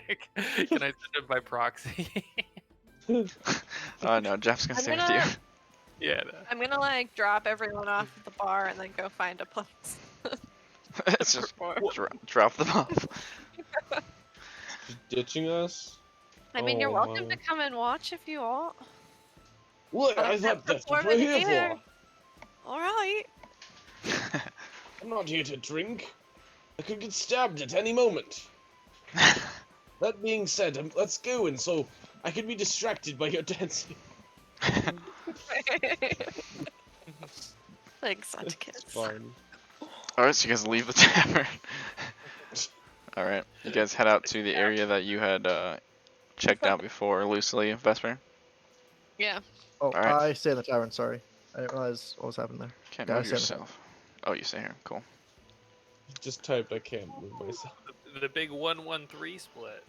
can I send it by proxy? Oh no, Jeff's gonna I'm stay with you. gonna Yeah. No. I'm gonna like drop everyone off at the bar and then go find a place. It's just perform. drop them off. Just ditching us? I mean, you're Oh, welcome my. to come and watch if you want. Look, But I I'm not thought that's what we're performing here here. for. All right. I'm not here to drink. I could get stabbed at any moment. That being said, let's go and so I can be distracted by your dancing. Thanks, It's Atticus. fine. Alright, so you guys leave the tavern. Alright, you guys head out to the area that you had checked out before loosely, Vesper. Yeah. Oh, Alright. I stay in the tavern. Sorry, I didn't realize what was happening there. Can't Yeah, I move stay in the tavern. yourself. Oh, you stay here. Cool. Just typed I can't move myself. The big 1-1-3 split.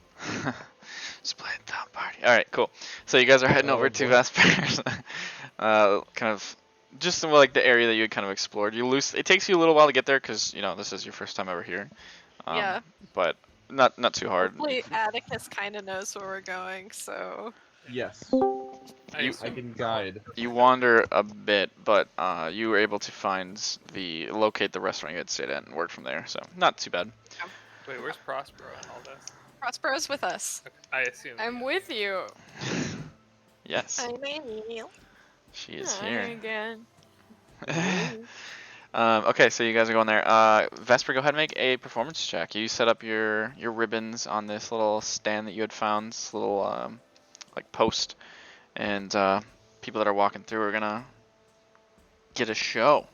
Split top party. Alright, cool. So you guys are heading Oh, over to boy. Vesper's. Kind of just in, like the area that you had kind of explored. It takes you a little while to get there because you know this is your first time ever here. Yeah. But not too hard. Hopefully, Atticus kind of knows where we're going, so. Yes, I You- I can guide. You wander a bit, but you were able to locate the restaurant you had stayed at and work from there. So not too bad. Wait, where's Prospero and all this? Prospero's with us. Okay, I assume. I'm with you. Yes, Hi, Neil. she is Hi here. again. Okay, so you guys are going there. Vesper, go ahead and make a performance check. You set up your ribbons on this little stand that you had found, this little like post, and people that are walking through are gonna get a show.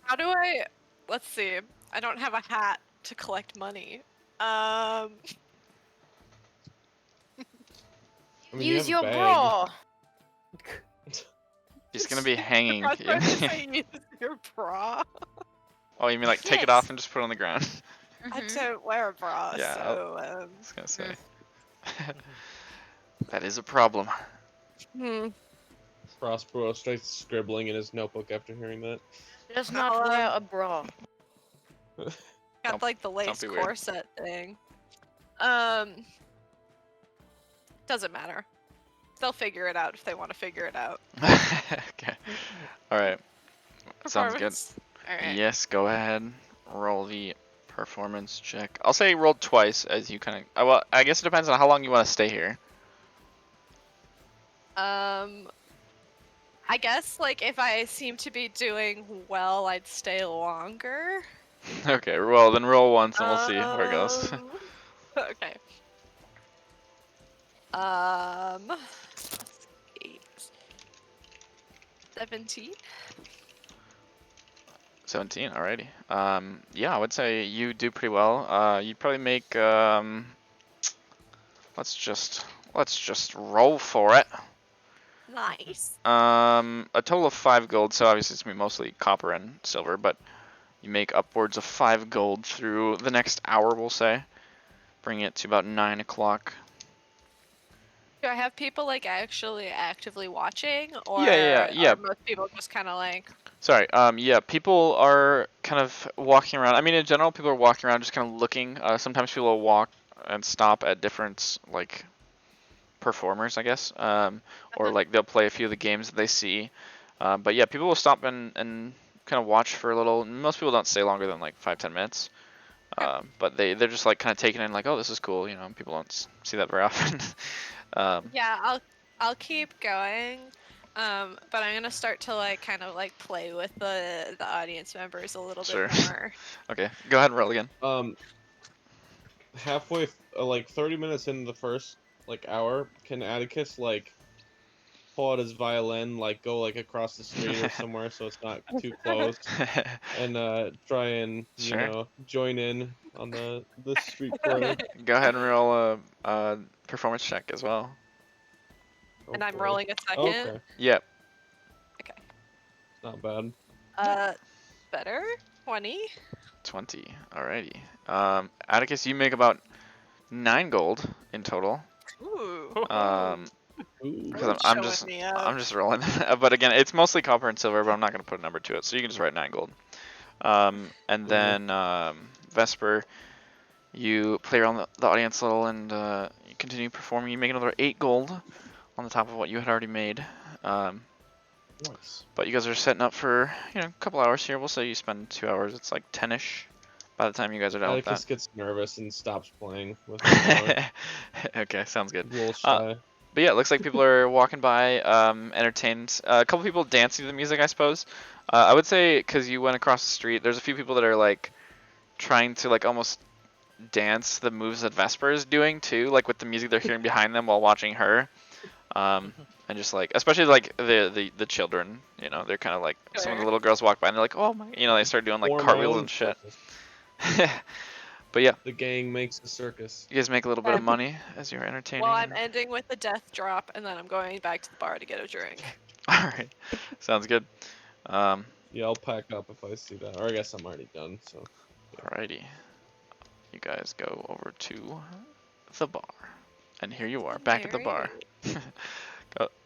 How do I? Let's see. I don't have a hat to collect money. I mean, you Use have a your bag. bra. She's gonna be hanging. I was about to say use your bra. Oh, you mean like take it Yes. off and just put it on the ground? I Mhm. don't wear a bra, Yeah, so I was gonna say. That is a problem. Prospero starts scribbling in his notebook after hearing that. Does not I'll, wear a bra. got Don't- like the lace be weird. corset thing. Doesn't matter. They'll figure it out if they want to figure it out. Okay. All right. Sounds good. Performance. All right. Yes, go ahead. Roll the performance check. I'll say roll twice as you kind of. Well, I guess it depends on how long you want to stay here. I guess like if I seem to be doing well, I'd stay longer. Okay. Well, then roll once and we'll see where it goes. Okay. 17. 17. Alrighty. Yeah, I would say you do pretty well. You'd probably make. Let's just roll for it. Nice. A total of 5 gold. So obviously it's gonna be mostly copper and silver, but you make upwards of 5 gold through the next hour, we'll say, bringing it to about 9 o'clock. Do I have people like actually actively watching, or Yeah. are most people just kind of like? Sorry. Yeah. People are kind of walking around. I mean, in general, people are walking around just kind of looking. Sometimes people will walk and stop at different like performers, I guess. Or like they'll play a few of the games that they see. But yeah, people will stop and kind of watch for a little. Most people don't stay longer than like 5-10 minutes. But they're just like kind of taking in like, oh, this is cool. You know, people don't see that very often. Yeah, I'll keep going. But I'm gonna start to like kind of like play with the audience members a little Sure. bit more. Okay, go ahead and roll again. Halfway, like 30 minutes into the first like hour, can Atticus like pull out his violin, like go like across the street or somewhere so it's not too close, and try and Sure. you know join in on the street corner? Go ahead and roll a performance check as well. And I'm boy. rolling a second. Okay, Yep. not bad. Better. 20. 20. Alrighty. Atticus, you make about 9 gold in total. Ooh. Ooh. Because I'm Showing just me up. I'm just rolling. But again, it's mostly copper and silver, but I'm not gonna put a number to it, so you can just write 9 gold. And then Vesper, you play around the audience a little and you continue performing. You make another 8 gold on the top of what you had already made. Nice. But you guys are setting up for a couple hours here. We'll say you spend 2 hours. It's like 10ish by the time you guys are done with Atticus that. gets nervous and stops playing with Alinora. Okay, sounds good. He's a little shy. But yeah, it looks like people are walking by, entertained. A couple people dancing to the music, I suppose. I would say because you went across the street, there's a few people that are like trying to like almost dance the moves that Vesper is doing too, like with the music they're hearing behind them while watching her. And just like, especially like the children, they're kind of like, some of the little girls walk by and they're like, oh my, they start doing like Form my cartwheels own and shit. circus. But yeah, The gang makes a circus. you guys make a little bit of money as you're entertaining. Well, I'm ending with the death drop, and then I'm going back to the bar to get a drink. All right, sounds good. Yeah, I'll pack up if I see that. Or I guess I'm already done, so. Alrighty, you guys go over to the bar, and here you are back at the bar.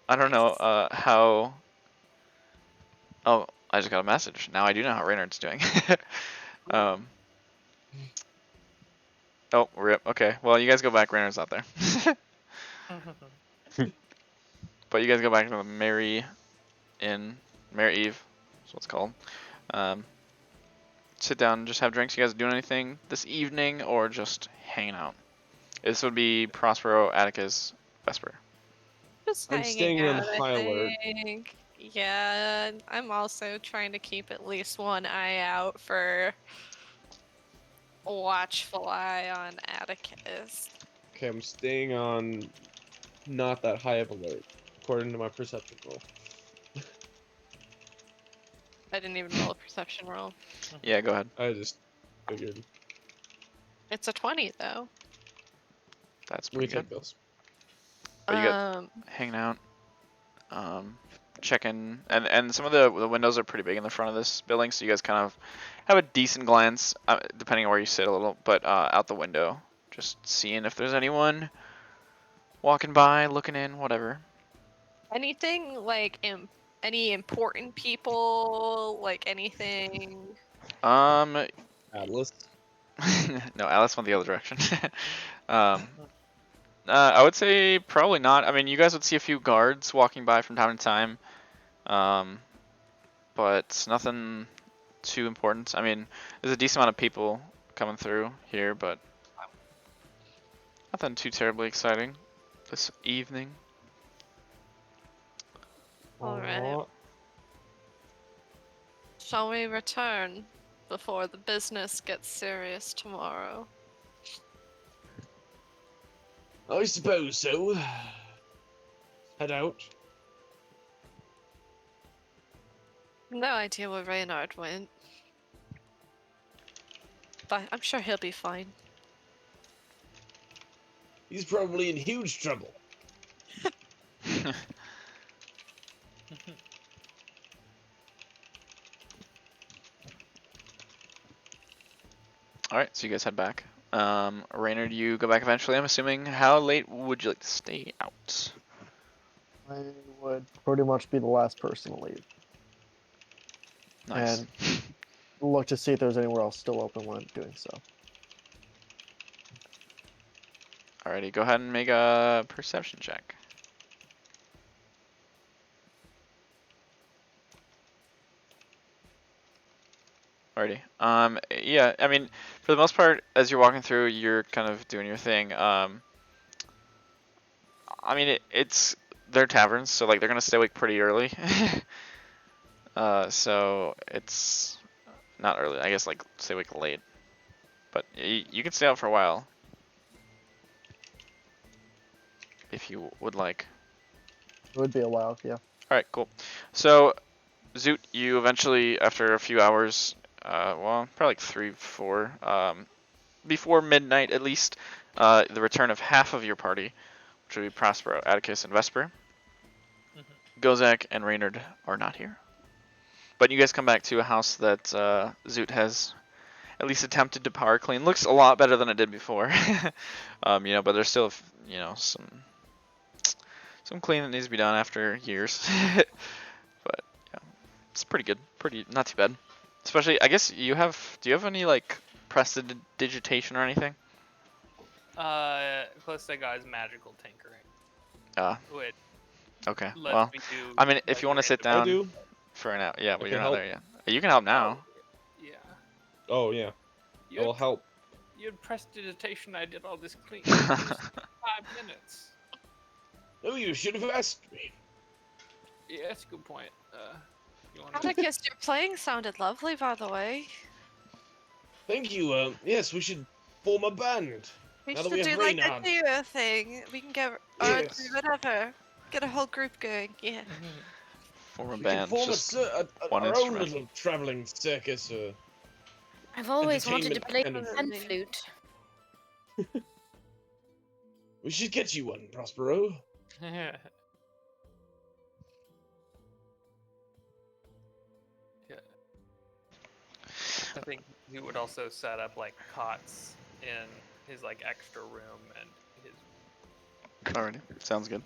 I don't know how. Oh, I just got a message. Now I do know how Reynard's doing. Oh, rip. Okay, well you guys go back. Reynard's not there. But you guys go back to the Merry Inn, Merry Eve. That's what it's called. Sit down and just have drinks. You guys doing anything this evening or just hanging out? This would be Prospero, Atticus, Vesper. Just I'm hanging staying on out, high I alert. think. Yeah, I'm also trying to keep at least one eye out for a watchful eye on Atticus. Okay, I'm staying on not that high of alert, according to my perception roll. I didn't even roll a perception roll. Yeah, go ahead. I just figured. It's a 20 though. That's We pretty good. take those. But you got hanging out, checking, and some of the windows are pretty big in the front of this building, so you guys kind of have a decent glance, depending on where you sit a little, but out the window, just seeing if there's anyone walking by, looking in, whatever. Anything like any important people, like anything? Atlas. No, Alice went the other direction. I would say probably not. I mean, you guys would see a few guards walking by from time to time, but nothing too important. I mean, there's a decent amount of people coming through here, but nothing too terribly exciting this evening. Alright. Shall we return before the business gets serious tomorrow? I suppose so. Head out. No idea where Reynard went. But I'm sure he'll be fine. He's probably in huge trouble. All right, so you guys head back. Raynard, you go back eventually, I'm assuming. How late would you like to stay out? I would pretty much be the last person to leave. Nice. And look to see if there's anywhere else still open when I'm doing so. Alrighty, go ahead and make a perception check. Alrighty. Yeah, I mean, for the most part, as you're walking through, you're kind of doing your thing. I mean, it's their taverns, so like they're gonna stay awake pretty early. So it's not early. I guess like stay awake late, but you can stay out for a while if you would like. It would be a while, yeah. Alright, cool. So, Zoot, you eventually, after a few hours, well, probably like 3, 4, before midnight at least, the return of half of your party, which would be Prospero, Atticus, and Vesper. Gozak and Reynard are not here. But you guys come back to a house that Zoot has at least attempted to power clean. Looks a lot better than it did before. But there's still, some cleaning that needs to be done after years. But yeah, it's pretty good. Not too bad. Especially, I guess you have. Do you have any like prestidigitation or anything? Closest I got is magical tinkering, Ah, which okay. lets Well, me do. I mean, if like, you want to sit I down do. for an hour, yeah, but I you're can not help. there yet. You can help now. Yeah. Oh yeah, You I will had, help. you had prestidigitation. I did all this clean. In just 5 minutes. Oh, you should have asked me. Yeah, that's a good point. You want to? Atticus, your playing sounded lovely, by the way. Thank you. Yes, we should form a band. We Now that should we have do like a Reynard. duo thing. We can get or Yes. do whatever. Get a whole group going. Yeah. Form a We can band, form just one our own instrument. little traveling circus. I've always wanted to Entertainment play kind of- pan flute. We should get you one, Prospero. Yeah. I think he would also set up like cots in his like extra room and his. Alrighty, sounds good.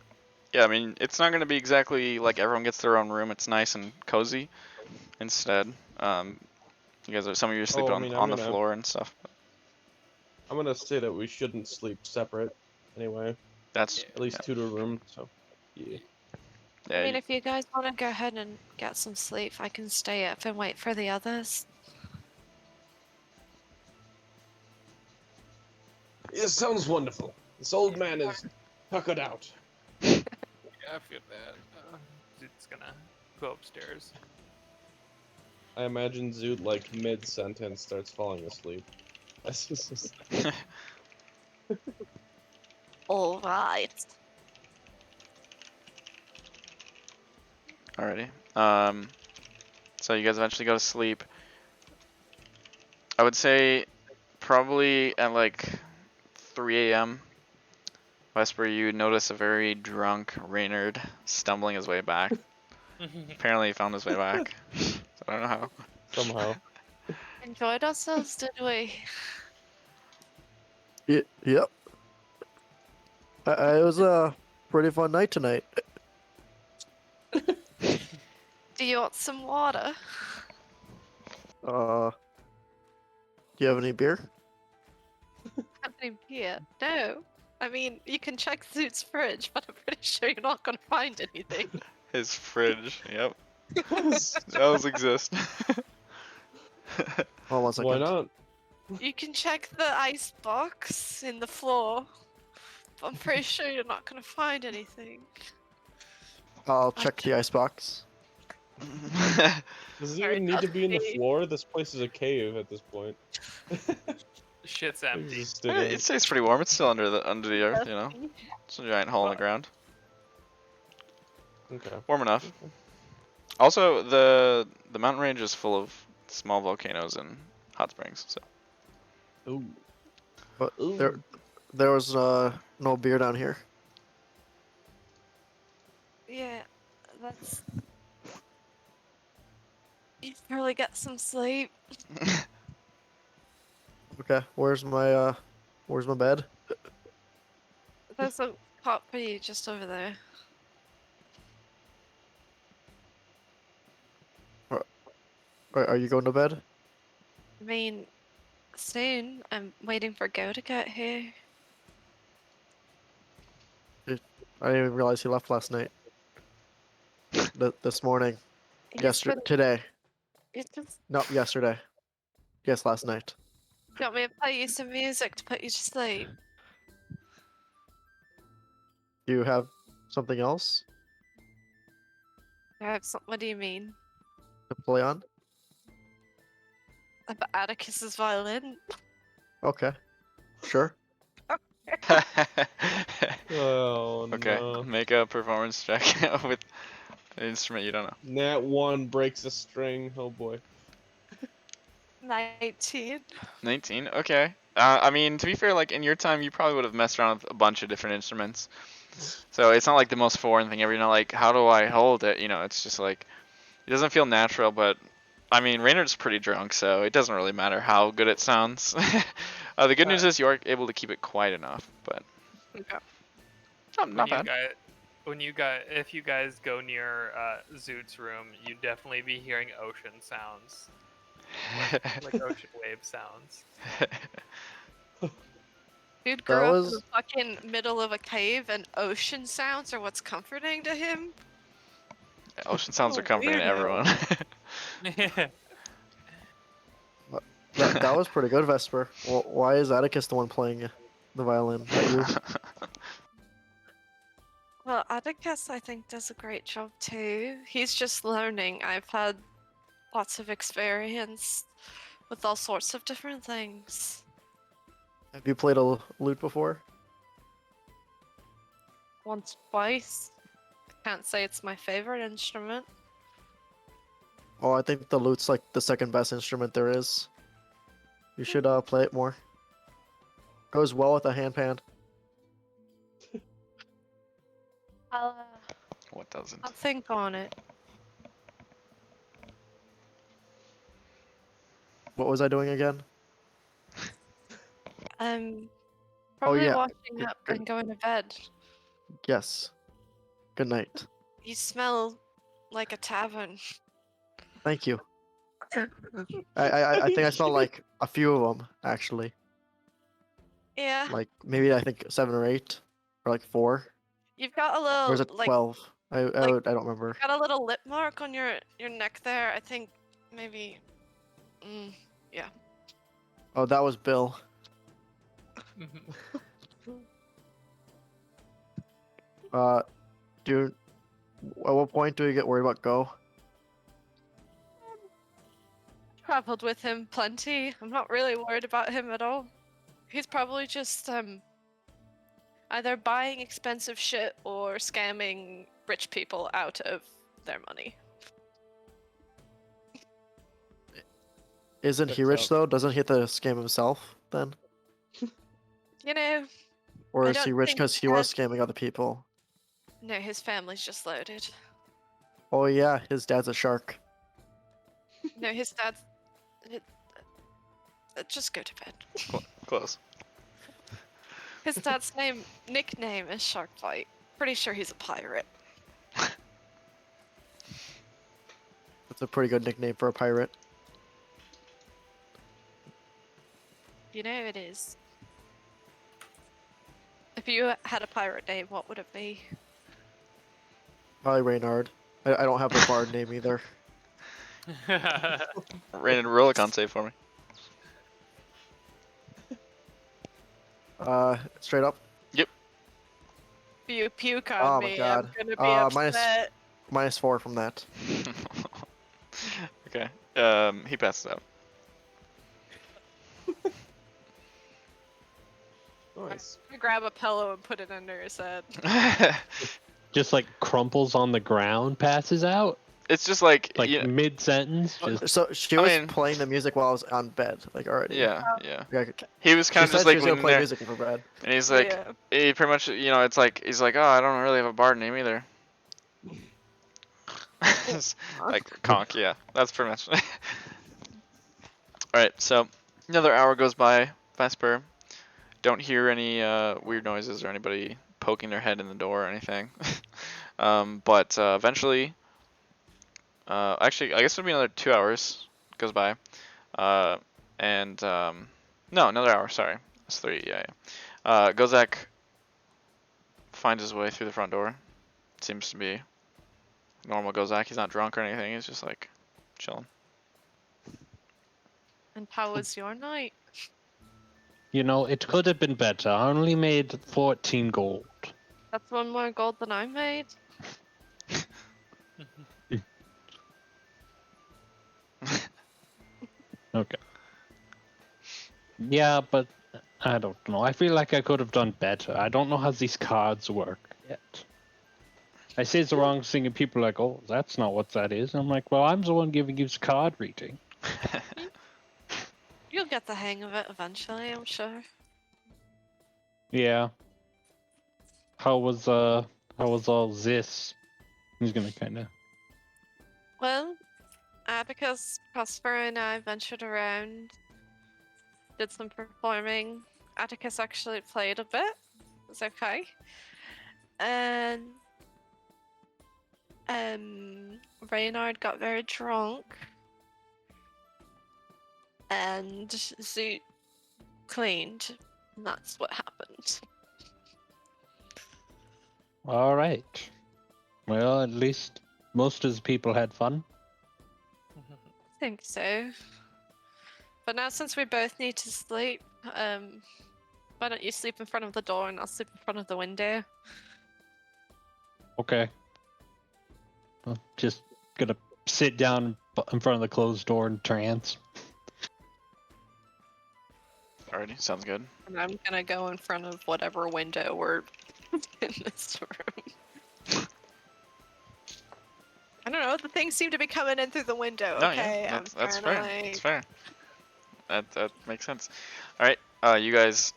Yeah, I mean, it's not gonna be exactly like everyone gets their own room. It's nice and cozy. Instead, you guys are some of you are sleeping I mean, on the floor and stuff. I'm gonna say that we shouldn't sleep separate. Anyway, That's at least two to a room. So, yeah. yeah. I mean, if you guys want to go ahead and get some sleep, I can stay up and wait for the others. It sounds wonderful. This old man is tuckered out. Yeah, I feel bad. It's gonna go upstairs. I imagine Zoot like mid-sentence starts falling asleep. That's just. All right. Alrighty. So you guys eventually go to sleep. I would say probably at like 3 a.m. Vesper, you notice a very drunk Reynard stumbling his way back. Apparently he found his way back. So I don't know how. Somehow. Enjoyed ourselves, did we? Yep. It was a pretty fun night tonight. Do you want some water? Do you have any beer? Any beer? No. I mean, you can check Zoot's fridge, but I'm pretty sure you're not gonna find anything. His fridge. Yep. Those exist. Hold on one second. Why not? You can check the ice box in the floor, but I'm pretty sure you're not gonna find anything. I'll check the icebox. Does it Sorry, even need to be in the Dusty. floor? This place is a cave at this point. Shit's empty. Just Yeah, it stays pretty warm. It's still under the earth, you know. It's a giant hole in the ground. Okay. Warm enough. Also, the mountain range is full of small volcanoes and hot springs. So Ooh. But Ooh. there was no beer down here. Yeah, that's. You should probably get some sleep. Okay, where's my bed? There's a cot for you just over there. Are you going to bed? I mean, soon. I'm waiting for Go to get here. I didn't even realize he left last night. This morning. He's been- Today. It's just. No, yesterday. Yes, last night. You want me to play you some music to put you to sleep? Do you have something else I have some. What do you mean? to play on? About Atticus's violin? Okay. Sure. Oh okay, no. make a performance check with an instrument you don't know. Nat 1 breaks a string. Oh boy. 19. 19. Okay. I mean, to be fair, like in your time, you probably would have messed around with a bunch of different instruments. So it's not like the most foreign thing ever. You know, like how do I hold it? You know, it's just like it doesn't feel natural. But I mean, Reynard's pretty drunk, so it doesn't really matter how good it sounds. The good news is you are able to keep it quiet enough, but Okay. not bad. If you guys go near Zoot's room, you'd definitely be hearing ocean sounds Like ocean wave sounds. Dude That grew up in was the fucking middle of a cave, and ocean sounds are what's comforting to him. Ocean sounds What are a comforting to weirdo. everyone. that was pretty good, Vesper. Why is Atticus the one playing the violin, not you? Well, Atticus, I think, does a great job too. He's just learning. I've had lots of experience with all sorts of different things. Have you played a lute before? Once, twice. Can't say it's my favorite instrument. Oh, I think the lute's like the second best instrument there is. You should play it more. Goes well with a handpan. I'll What doesn't? think on it. What was I doing again? Probably yeah. washing up Good. and going to bed. Yes. Good night. You smell like a tavern. Thank you. I think I smell like a few of them actually. Yeah, Like maybe I think 7 or 8, or like 4. you've got a Or is little it like 12? I like- don't remember. got a little lip mark on your neck there. I think maybe. Yeah. Oh, that was Bill. Dude, at what point do we get worried about Go? Traveled with him plenty. I'm not really worried about him at all. He's probably just either buying expensive shit or scamming rich people out of their money. Isn't he Checks rich out. though? Doesn't he have to scam himself then? You know, Or I is he don't rich think because he was scamming other people? no, his family's just loaded. Oh yeah, his dad's a shark. No, his dad's. Just go to bed. Close. His dad's nickname is Sharkbite. Pretty sure he's a pirate. That's a pretty good nickname for a pirate. You know it is. If you had a pirate name, what would it be? Probably Reynard. I don't have a bard name either. Rain and roll a con save for me. Straight up. If you puke on Oh my me, god. I'm gonna be upset. -4 from that. Okay. He passes out. Nice. I grab a pillow and put it under his head. Just like crumples on the ground, passes out. It's just like, Like you know, mid-sentence, just So she I was mean- playing the music while I was on bed, like already. yeah. Yeah, He was she kind of said just she like was gonna leaning play there, music for bed. and he's like, Yeah. he pretty much, you know, it's like he's like, oh, I don't really have a bard name either. It's like conk, yeah. That's pretty much. All right, so another hour goes by. Vesper, don't hear any weird noises or anybody poking their head in the door or anything. But eventually, actually, I guess it'll be another 2 hours goes by, and no, another hour. Sorry, it's 3. Yeah. Gozak finds his way through the front door. Seems to be normal Gozak. He's not drunk or anything. He's just like chilling. And how was your night? you know, it could have been better. I only made 14 gold. That's one more gold than I made. Okay. Yeah, but I don't know. I feel like I could have done better. I don't know how these cards work yet. I say it's the wrong thing, and people are like, "Oh, that's not what that is." And I'm like, "Well, I'm the one giving you this card reading." You'll get the hang of it eventually, I'm sure. Yeah. How was all this? He's gonna kind of. Well, Atticus, Prosper, and I ventured around, did some performing. Atticus actually played a bit. It was okay. And Reynard got very drunk. and Zoot cleaned. And that's what happened. All right. Well, at least most of the people had fun. I think so. But now, since we both need to sleep, why don't you sleep in front of the door and I'll sleep in front of the window? Okay. I'm just gonna sit down in front of the closed door in trance. Alrighty, sounds good. And I'm gonna go in front of whatever window we're in this room. I don't know, the things seem to be coming in through the window, No, okay? yeah, that's fair. Like... That's fair. That makes sense. Alright, you guys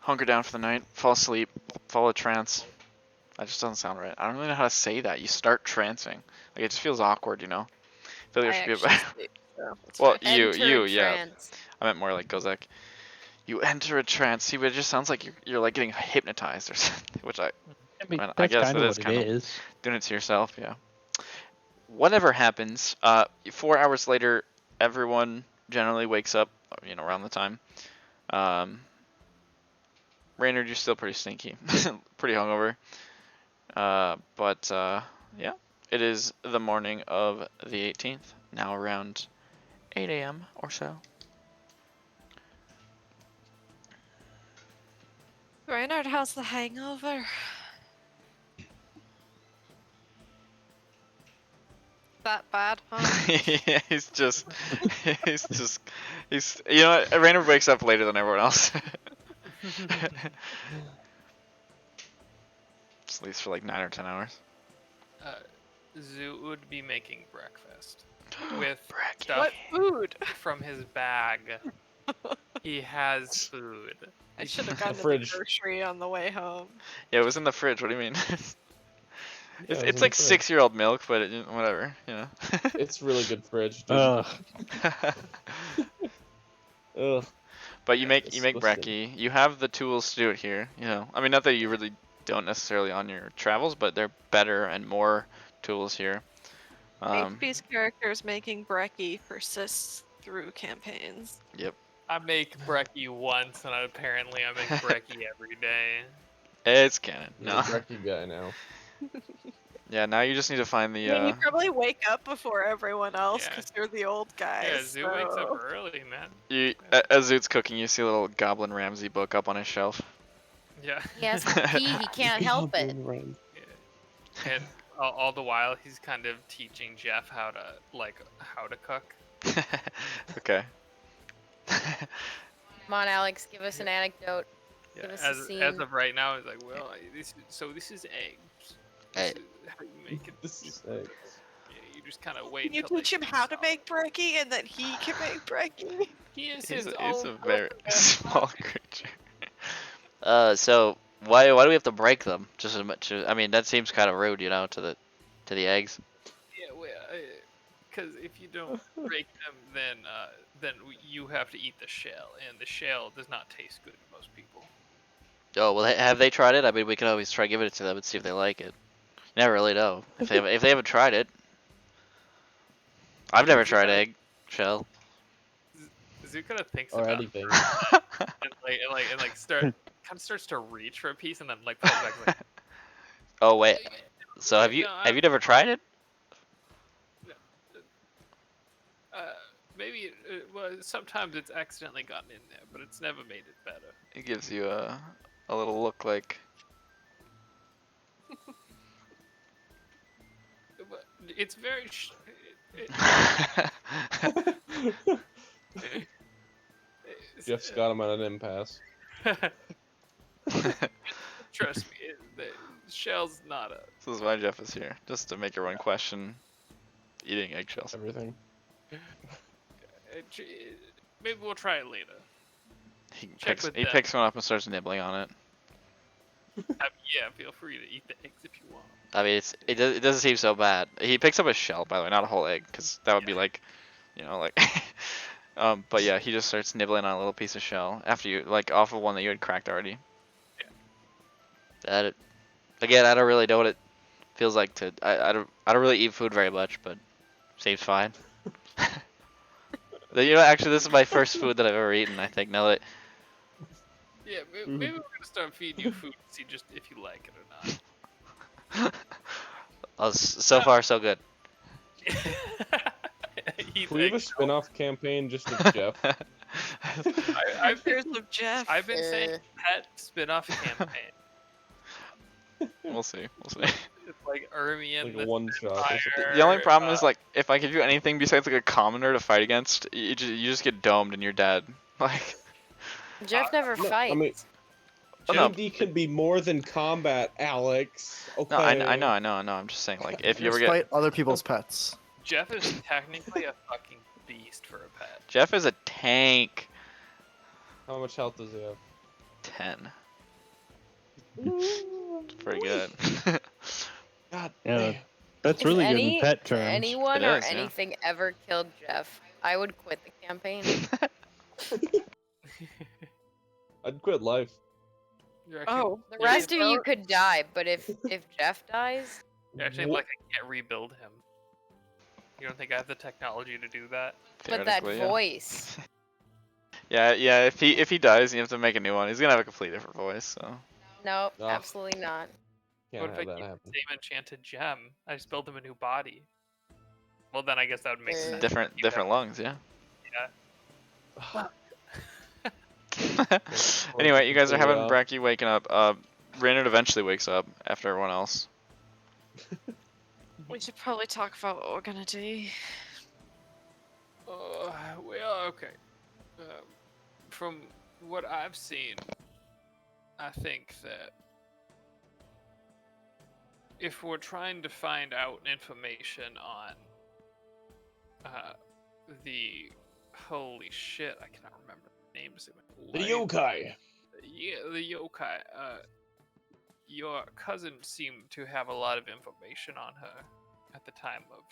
hunker down for the night, fall asleep, fall a trance. That just doesn't sound right. I don't really know how to say that. You start trancing. Like, it just feels awkward, you know? I feel like there should be a sleep, so it's Well, fine. you, yeah. Trance. I meant more like Gozek. You enter a trance. See, but it just sounds like you're like getting hypnotized or something, which I mean, I that's guess kind it of is what kind it of is. doing it to yourself, yeah. Whatever happens, 4 hours later, everyone generally wakes up, you know, around the time. Raynard, you're still pretty stinky, pretty hungover. But yeah, it is the morning of the 18th, now around 8 a.m. or so. Reynard, how's the hangover? That bad, huh? Yeah, he's you know what, Raynard wakes up later than everyone else. Sleeps for like 9 or 10 hours. Zoot would be making breakfast with Brekkie. stuff What food? from his bag. He has food. I should have gone to the fridge. grocery on the way home. Yeah, it was in the fridge. What do you mean? Yeah, it was It's in like the fridge. 6-year-old milk, but whatever, you know. It's really good fridge. Ugh. Ugh. But you make disgusting. brekkie. You have the tools to do it here. You know, I mean, not that you really don't necessarily on your travels, but they're better and more tools here. HP's characters making brekkie persists through campaigns. Yep. I make brekkie once, and apparently I make brekkie every day. It's canon. You're No. a brekkie guy now. Yeah. Now you just need to find the. I mean, you probably wake up before everyone else Yeah. because you're the old guy. Yeah, Zoot wakes up early, man. You as Zoot's cooking, you see a little Goblin Ramsey book up on his shelf. Yeah. He has to pee, he can't help it. Yeah. And all the while, he's kind of teaching Jeff how to cook. Okay. Come on, Alex, give us an anecdote. Yeah, Give us a as scene. of right now, it's like, well, this is eggs. Hey. This is how you make it. This is eggs. Yeah, you just kind of wait. Can you until they teach him get how to soft. make brekkie and then he can make brekkie? He is He's his a own very cook. small creature. So why do we have to break them? Just as much. I mean, that seems kind of rude, you know, to the eggs. Yeah, well, because if you don't break them, then you have to eat the shell, and the shell does not taste good to most people. Oh well, have they tried it? I mean, we can always try giving it to them and see if they like it. You never really know if they haven't tried it. I've never tried egg shell. Zoot kind of thinks Or about anything. it and starts to reach for a piece and then like pulls back like, Oh wait. So have you never tried it? maybe well, sometimes it's accidentally gotten in there, but it's never made it better. It gives you a little look like. But it's very. Jeff's got him at an impasse. Trust me, the shell's not a. This is why Jeff is here, just to make everyone question eating eggshells. Everything. Maybe we'll try it later. He Check picks with he them. picks one up and starts nibbling on it. Yeah, feel free to eat the eggs if you want. I mean, it doesn't seem so bad. He picks up a shell, by the way, not a whole egg, because that would be like, you know, like. But yeah, he just starts nibbling on a little piece of shell after you like off of one that you had cracked already. That again, I don't really know what it feels like to. I don't really eat food very much, but seems fine. You know, actually, this is my first food that I've ever eaten. I think now that Yeah, maybe we're gonna start feeding you food and see just if you like it or not. so far so good. Can we have a spin-off campaign just of Jeff? I've Pictures of Jeff. I've been saying pet spin-off campaign. We'll see. We'll see. It's like Ermy and Like a the one-shot or Spitfire, something. The only problem is like if I give you anything besides like a commoner to fight against, you just get domed and you're dead. Like Jeff never No, fights. I mean, Oh, no. JD can be more than combat, Alex. Okay. no, I know. I'm just saying like if you ever Just get fight other people's pets. Jeff is technically a fucking beast for a pet. Jeff is a tank. How much health does he have? 10. It's pretty good. God Yeah, damn. that's If really good in pet terms. anyone It or is, yeah. anything ever killed Jeff, I would quit the campaign. I'd quit life. You're actually, Oh, The Yeah, rest of you don't- could die, but if Jeff dies, you're actually like I can't rebuild him. You don't think I have the technology to do that? but that Theoretically, yeah. voice. Yeah. If he dies, you have to make a new one. He's gonna have a completely different voice. So Nope, Ugh. absolutely not. Can't What if I have that keep happen. the same enchanted gem? I just build him a new body. Well, then I guess that would make sense. different lungs, yeah. Anyway, you guys are having brekkie waking up. Raynard eventually wakes up after everyone else. we should probably talk about what we're gonna do. Well, okay. From what I've seen, I think that if we're trying to find out information on the holy shit, I cannot remember the names of it. The yokai. Yeah, the yokai. Your cousin seemed to have a lot of information on her at the time of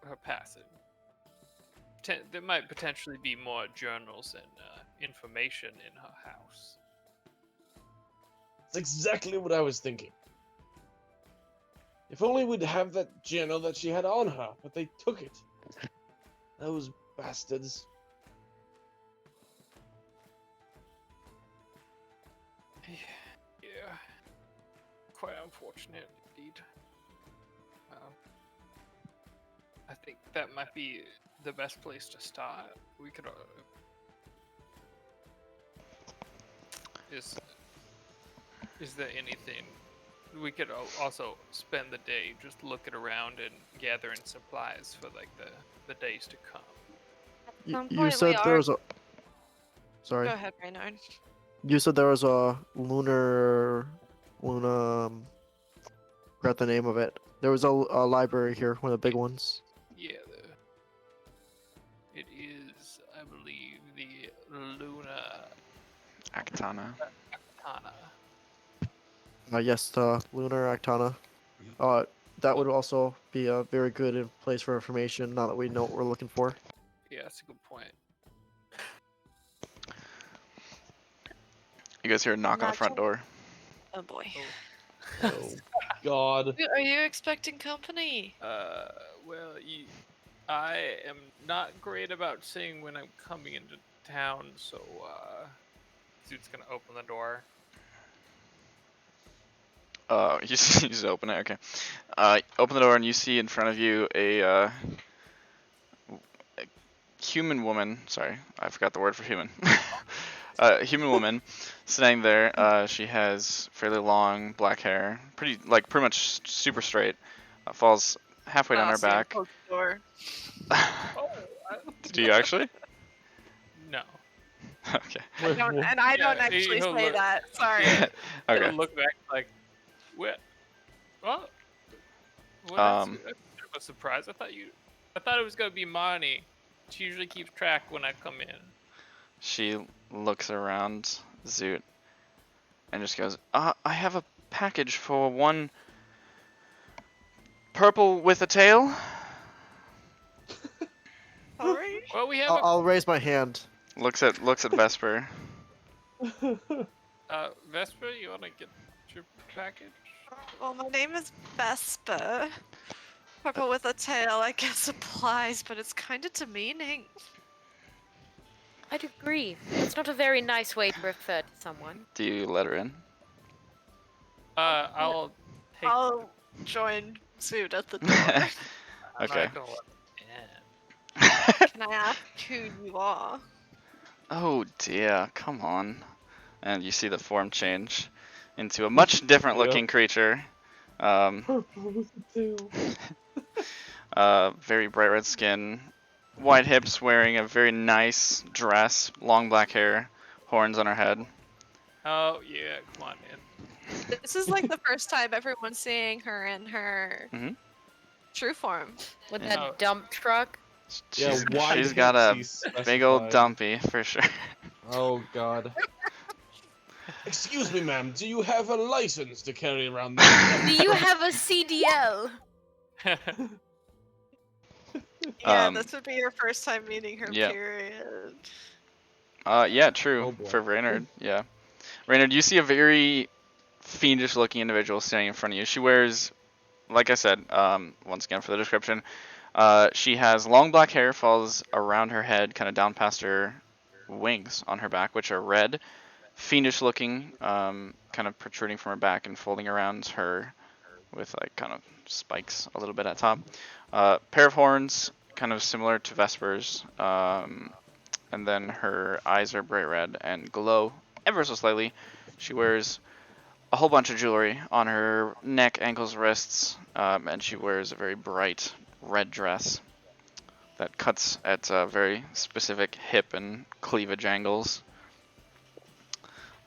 her passing. There might potentially be more journals and information in her house. That's exactly what I was thinking. If only we'd have that journal that she had on her, but they took it. Those bastards. Yeah, quite unfortunate indeed. I think that might be the best place to start. We could. Is there anything we could also spend the day just looking around and gathering supplies for like the days to come? Some You point said we there are- was a. Sorry. Go ahead, Reynard. You said there was a Luna. Forgot the name of it. There was a library here, one of the big ones. Yeah, it is, I believe, the Luna Akatana. Katana. Yes, the Lunar Actana. That would also be a very good place for information. Now that we know what we're looking for. Yeah, that's a good point. You guys hear a knock on the front door. Oh boy. Oh, God. Are you expecting company? Well, I am not great about saying when I'm coming into town, so Zoot's gonna open the door. You just open it. Okay. Open the door and you see in front of you a human woman. Sorry, I forgot the word for human. Human woman sitting there. She has fairly long black hair, pretty much super straight. Falls halfway down her back. Door. Do you actually? No. Okay. I don't actually he'll say look- that. Sorry. Yeah, Okay. he'll look back like, what? Well, that's a bit of a surprise. I thought it was gonna be Marnie. She usually keeps track when I come in. She looks around Zoot and just goes, I have a package for one purple with a tail. Sorry. Well, we have I'll raise my hand. Looks at Vesper. Vesper, you wanna get your package? Well, my name is Vespa. Purple with a tail, I guess, applies, but it's kind of demeaning. I'd agree. It's not a very nice way to refer to someone. Do you let her in? I'll take. I'll join Zoot at the door. I'm Okay. not gonna let them Can I ask who you are? Oh dear, come on. And you see the form change into a much different looking creature. Very bright red skin, white hips, wearing a very nice dress, long black hair, horns on her head. Oh yeah, come on, man. This is like the first time everyone's seeing her in her Mhm. true form. With Yeah. that Oh. dump truck. Yeah, wide She's got hips, a he big old specified. dumpy for sure. Oh god. Excuse me, ma'am. Do you have a license to carry around that? Do you have a CDL? Yeah, Um, this would be your first time meeting her, yeah. period. Yeah, true. Oh, boy. For Reynard, yeah. Reynard, you see a very fiendish looking individual standing in front of you. She wears, like I said, once again for the description, she has long black hair, falls around her head, kind of down past her wings on her back, which are red, fiendish looking, kind of protruding from her back and folding around her with like kind of spikes a little bit at top. Pair of horns, kind of similar to Vesper's, and then her eyes are bright red and glow ever so slightly. She wears a whole bunch of jewelry on her neck, ankles, wrists, and she wears a very bright red dress that cuts at very specific hip and cleavage angles.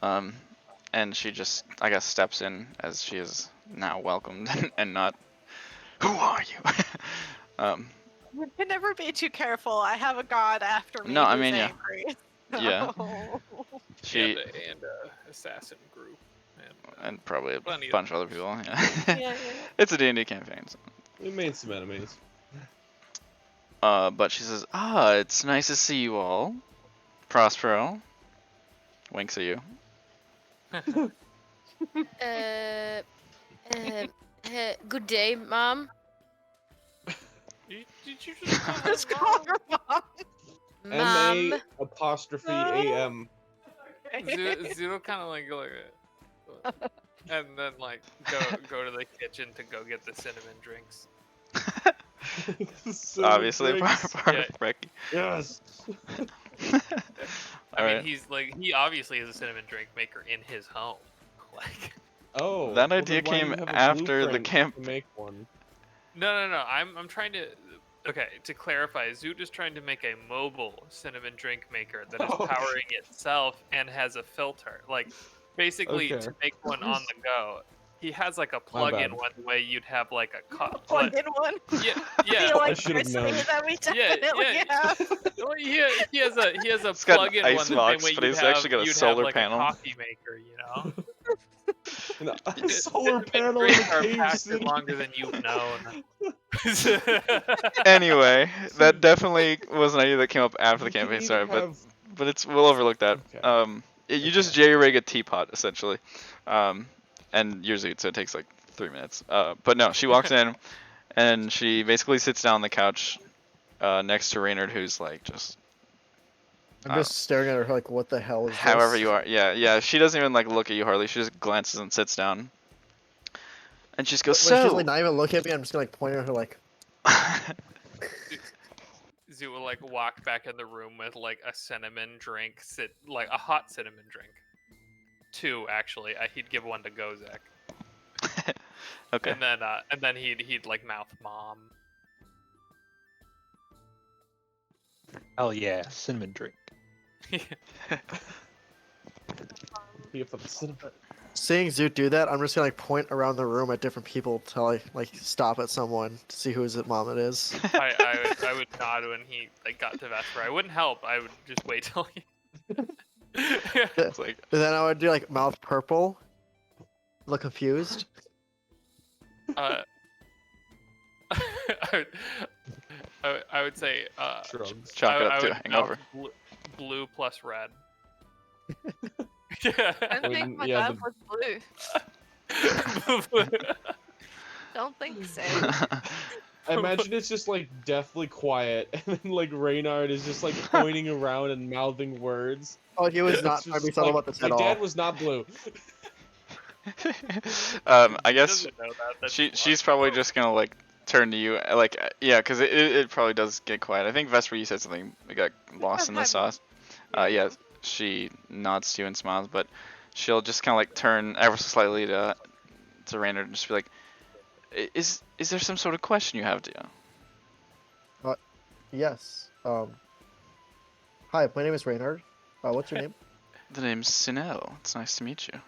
And she just, I guess, steps in as she is now welcomed and not, who are you? You can never be too careful. I have a god after me No, I who's mean, yeah. angry. Yeah. So- She and assassin group. and probably a Plenty of bunch of other people. Yeah. yeah. It's a D&D campaign. So. We made some enemies. But she says, it's nice to see you all. Prospero. Winks at you. Good day, Mom. Did you just call her Just call her mom. Mom. M-A-apostrophe-A-M. Zero kind of like go like that. And then like go to the kitchen to go get the cinnamon drinks. So Obviously, drinks. part Yeah. of Becky. Yes. I mean, Alright. he obviously is a cinnamon drink maker in his home. Like, Oh. That well, idea then why do came you have a after the blueprint camp. to make one. no. I'm trying to. Okay, to clarify, Zoot is trying to make a mobile cinnamon drink maker that is Oh. powering itself and has a filter. Like, basically, Okay. to make one on the go. He has like a plug-in bad. one way you'd have like a cup. Plug-in one. Yeah, The yeah. I should have electricity known. that we definitely yeah. have. Well, he has a It's got an plug-in one the ice same box, way but you'd he's have, actually got a you'd solar have like panel. a coffee maker, you know. A solar Cinnamon panel in drinks a are cave packed city. longer than you've known. Anyway, that definitely was an idea that came up after the You can campaign even started, have- but we'll overlook that. Okay. You just jerry-rig a teapot essentially, and you're Zoot, so it takes like 3 minutes. But no, she walks in, and she basically sits down on the couch, next to Reynard, who's like just I'm just staring at her like, what the hell is however this? you are. Yeah. She doesn't even like look at you hardly. She just glances and sits down, and she just goes, When she's "So." like not even looking at me, I'm just gonna like point at her like, Zoo will like walk back in the room with like a cinnamon drink, like a hot cinnamon drink. 2 actually. He'd give one to Gozek, Okay. and then he'd like mouth mom. Hell yeah, cinnamon drink. Be for the cinnamon. seeing Zoot do that, I'm just gonna like point around the room at different people till I like stop at someone to see whose mom it is. I would nod when he like got to Vesper. I wouldn't help. I would just wait till he. It's like, And then I would do like mouth purple, look confused. I would say Drugs. chalk it up I to a would hangover. mouth blue plus red. Yeah. I don't think my Yeah, dad was blue. Don't think so. I imagine it's just like deathly quiet, and then like Reynard is just like pointing around and mouthing words. Oh, he was not It's trying to be just subtle like, about this my at all. dad was not blue. I He guess doesn't know that. That's she's probably just gonna like turn to you like yeah, because it probably does get quiet. I think Vesper, you said something that got lost in the sauce. Yeah, she nods to you and smiles, but she'll just kind of like turn ever so slightly to Raynor and just be like, Is there some sort of question you have, dear?" Yes. Hi, my name is Reynard. What's your name? The name's Sinel. It's nice to meet you.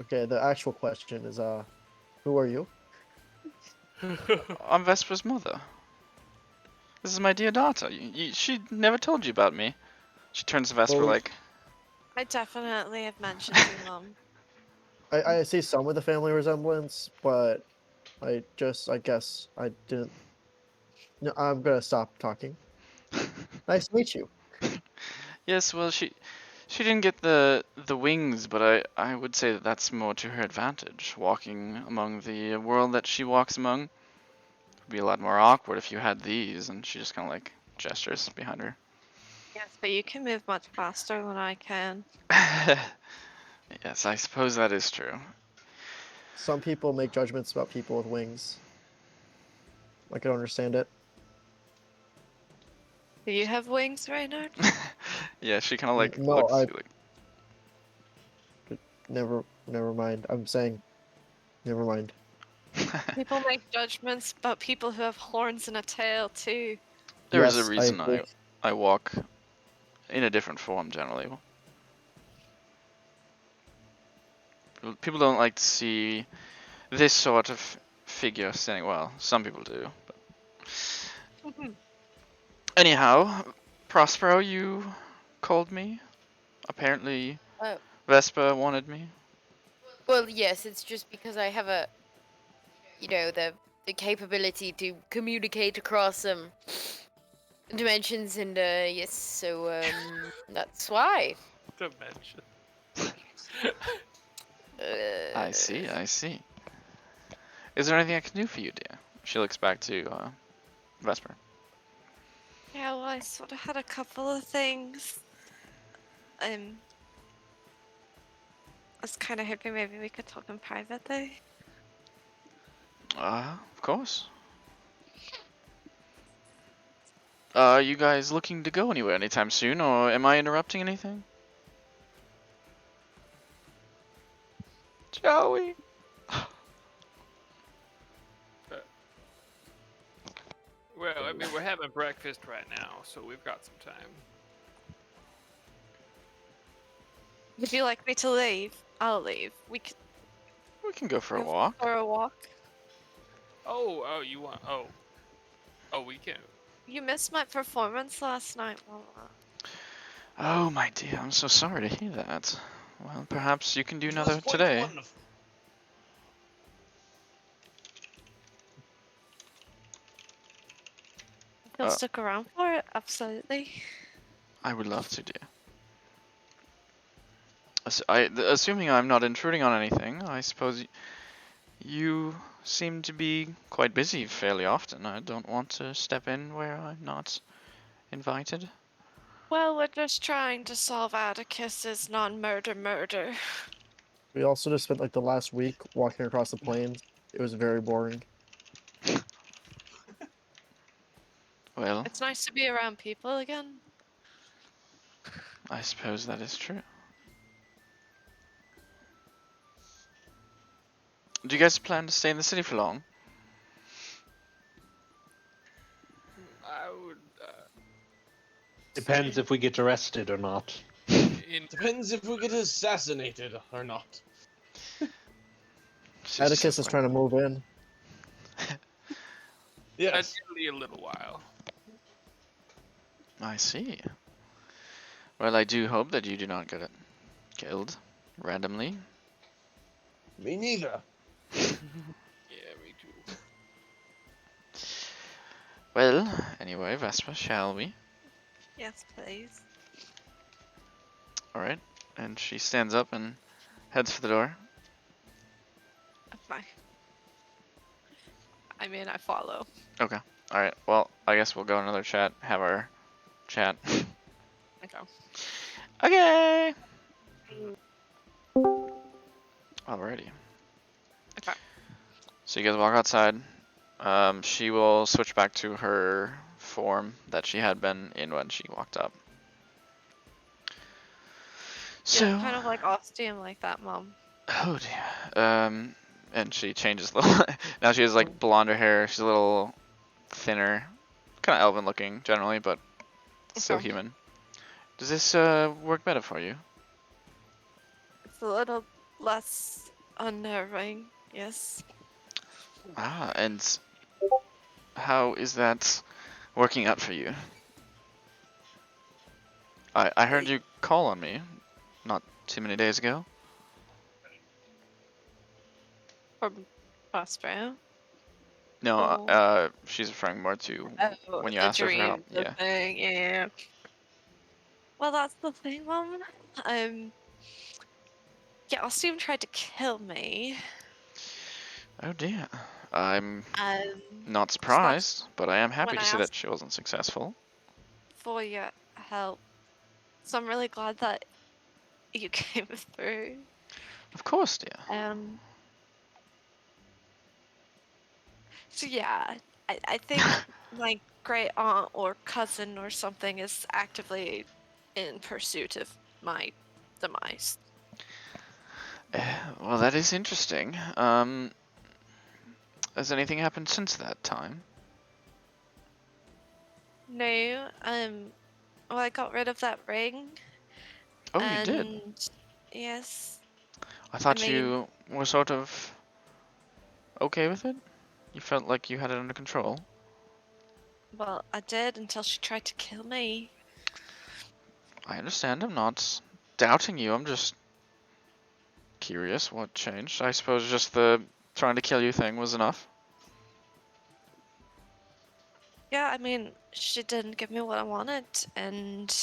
Okay, the actual question is, who are you? I'm Vesper's mother. This is my dear daughter. She never told you about me. She turns to Vesper Well, like, I definitely have mentioned you, Mom. I see some of the family resemblance, but I guess I didn't. No, I'm gonna stop talking. Nice to meet you. yes, well, she didn't get the wings, but I would say that that's more to her advantage. Walking among the world that she walks among would be a lot more awkward if you had these. And she just kind of like gestures behind her. Yes, but you can move much faster than I can. Yes, I suppose that is true. Some people make judgments about people with wings. I can understand it. Do you have wings, Reynard? Yeah, she kind of like No, looks I like. never mind. I'm saying, never mind. People make judgments about people who have horns and a tail too. There is a Yes, I reason agree. I walk in a different form generally. People don't like to see this sort of figure standing. Well, some people do. But anyhow, Prospero, you called me. Apparently, Oh, Vespa wanted me. well, yes, it's just because I have the capability to communicate across dimensions, and yes, so that's why. Dimension. I see. I see. Is there anything I can do for you, dear? She looks back to Vesper. Yeah, well, I sort of had a couple of things. I was kind of hoping maybe we could talk in private though. Of course. Are you guys looking to go anywhere anytime soon, or am I interrupting anything? Joey. Well, I mean, we're having breakfast right now, so we've got some time. Would you like me to leave? I'll leave. We can go for a Go walk. for a walk. Oh, you want? Oh, we can. You missed my performance last night, Mama. Oh, my dear, I'm so sorry to hear that. Well, perhaps you can do It another was quite today. wonderful. You'll stick around for it? Absolutely. I would love to, dear. Assuming I'm not intruding on anything, I suppose you seem to be quite busy fairly often. I don't want to step in where I'm not invited. Well, we're just trying to solve Atticus's non-murder murder. We also just spent like the last week walking across the plains. It was very boring. Well, It's nice to be around people again. I suppose that is true. Do you guys plan to stay in the city for long? I would. Depends if we get arrested or not. Depends if we get assassinated or not. Atticus is trying to move in. Yes. Ideally, a little while. I see. Well, I do hope that you do not get killed randomly. Me neither. Yeah, me too. Well, anyway, Vespa, shall we? Yes, please. Alright. And she stands up and heads for the door. Bye. I mean, I follow. Okay. All right. Well, I guess we'll go another chat. Have our chat. Okay. Okay. Alrighty. Okay. So you guys walk outside. She will switch back to her form that she had been in when she walked up. So. Yeah, kind of like Ostium like that, Mom. Oh dear. And she changes a little. Now she has like blonder hair. She's a little thinner, kind of elven looking generally, but still Okay. human. Does this work better for you? It's a little less unnerving, yes. Ah, and how is that working out for you? I heard you call on me not too many days ago. From Prospero. No, Oh. she's referring more to Oh, when you the asked her for help. dream, the Yeah. thing, yeah. Well, that's the thing, Mom. Yeah, Ostium tried to kill me. Oh dear. I'm not So that's surprised, but I am happy when to I see that asked she wasn't successful. for your help. So I'm really glad that you came through. Of course, dear. So yeah, I think my great aunt or cousin or something is actively in pursuit of my demise. Well, that is interesting. Has anything happened since that time? No, well, I got rid of that ring, Oh, you did? and yes, I I thought mean, you were sort of okay with it? You felt like you had it under control? well, I did until she tried to kill me. I understand. I'm not doubting you. I'm just curious what changed. I suppose just the trying to kill you thing was enough. Yeah, I mean, she didn't give me what I wanted, and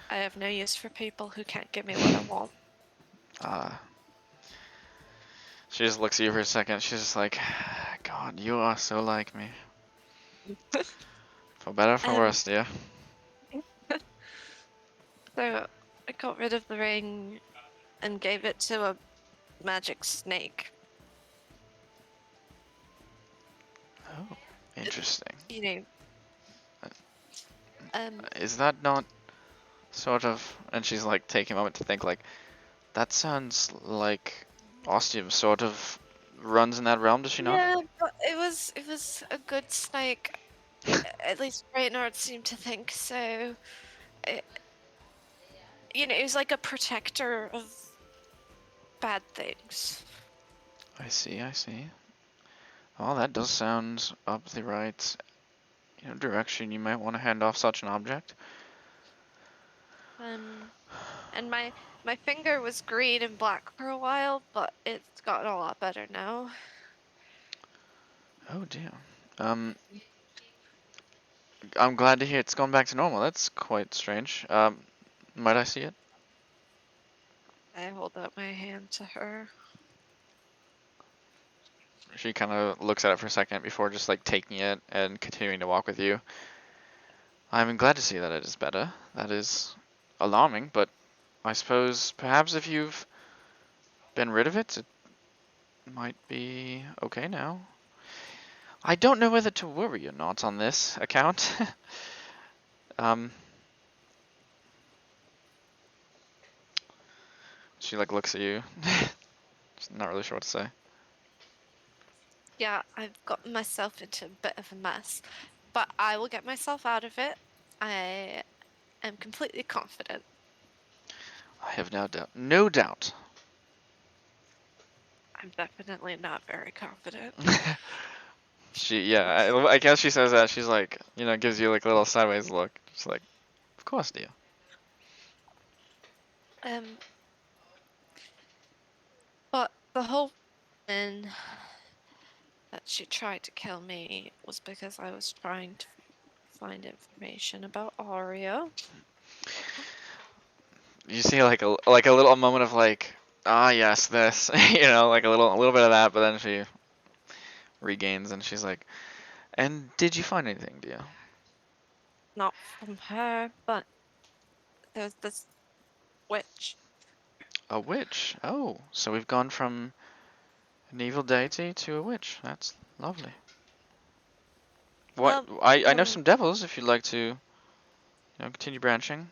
I have no use for people who can't give me what I want. Ah. She just looks at you for a second. She's just like, God, you are so like me. For better or for Um, worse, dear. so I got rid of the ring and gave it to a magic snake. Oh, interesting. You know, Is that not sort of... And she's like taking a moment to think like, that sounds like Ostium sort of runs in that realm, does she not? yeah, but it was a good snake. At least Reynard seemed to think so. It, it was like a protector of bad things. I see, I see. Well, that does sound up the right, direction you might want to hand off such an object. And my finger was green and black for a while, but it's gotten a lot better now. Oh dear. I'm glad to hear it's gone back to normal. That's quite strange. Might I see it? I hold out my hand to her. She kind of looks at it for a second before just like taking it and continuing to walk with you. I'm glad to see that it is better. That is alarming, but I suppose perhaps if you've been rid of it, it might be okay now. I don't know whether to worry or not on this account. She like looks at you. She's not really sure what to say. Yeah, I've gotten myself into a bit of a mess, but I will get myself out of it. I am completely confident. I have no doubt. No doubt. I'm definitely not very confident. I guess she says that. She's like, gives you like a little sideways look. She's like, of course, dear. But the whole reason that she tried to kill me was because I was trying to find information about Aria. You see like a little moment of like, ah yes, this, like a little bit of that, but then she regains, and she's like, "And did you find anything, dear?" Not from her, but there's this witch. A witch. Oh, so we've gone from an evil deity to a witch. That's lovely. What? Well, I know some devils. If you'd like to, continue branching.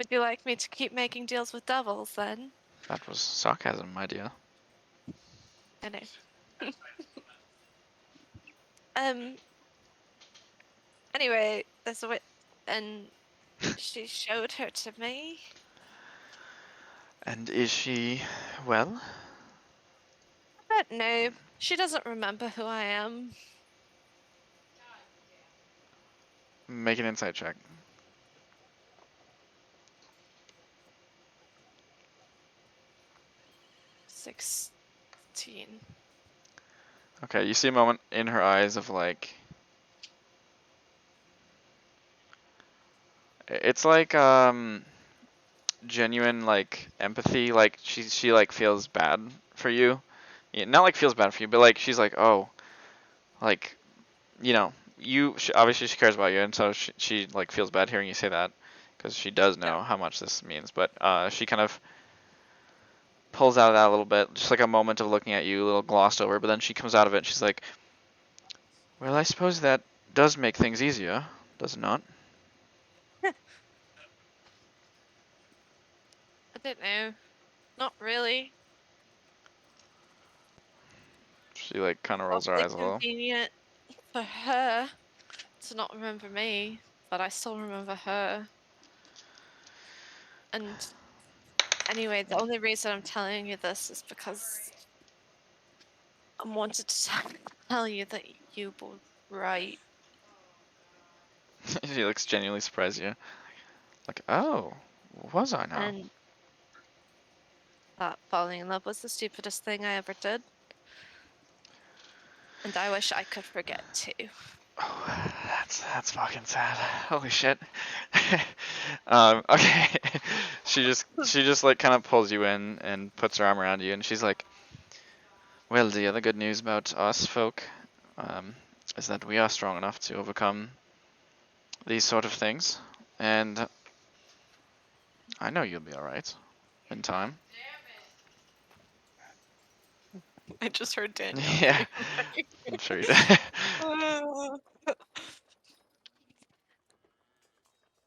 would you like me to keep making deals with devils then? That was sarcasm, my dear. I know. Um. Anyway, there's a witch, and she showed her to me. And is she well? But no, she doesn't remember who I am. Make an insight check. 16. Okay, you see a moment in her eyes of like, it's like genuine like empathy. Like she like feels bad for you. Yeah, not like feels bad for you, but like she's like, oh, like, obviously she cares about you, and so she like feels bad hearing you say that, because she does know how much this means. But she kind of pulls out of that a little bit, just like a moment of looking at you, a little glossed over. But then she comes out of it, and she's like, well, I suppose that does make things easier, does it not? I don't know. Not really. She like kind of rolls her Awfully eyes a little. convenient for her to not remember me, but I still remember her. And anyway, the only reason I'm telling you this is because I wanted to tell you that you were right. She looks genuinely surprised you. Like, oh, was I now? And that falling in love was the stupidest thing I ever did. And I wish I could forget too. Oh, that's fucking sad. Holy shit. Okay. She just like kind of pulls you in and puts her arm around you, and she's like, well, the other good news about us folk, is that we are strong enough to overcome these sort of things, and I know you'll be alright in time. I just heard Daniel. Yeah, I'm sure you did.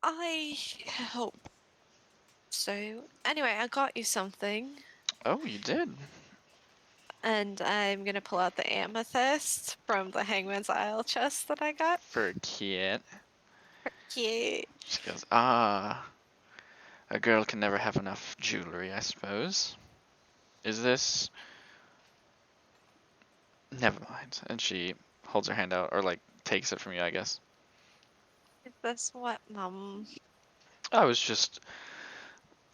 I hope so. Anyway, I got you something. Oh, you did? And I'm gonna pull out the amethyst from the Hangman's Isle chest that I got. For a kid. Cute. She goes, ah, a girl can never have enough jewelry, I suppose. Is this... Never mind. And she holds her hand out, or like takes it from you, I guess. Is this what, Mum? I was just,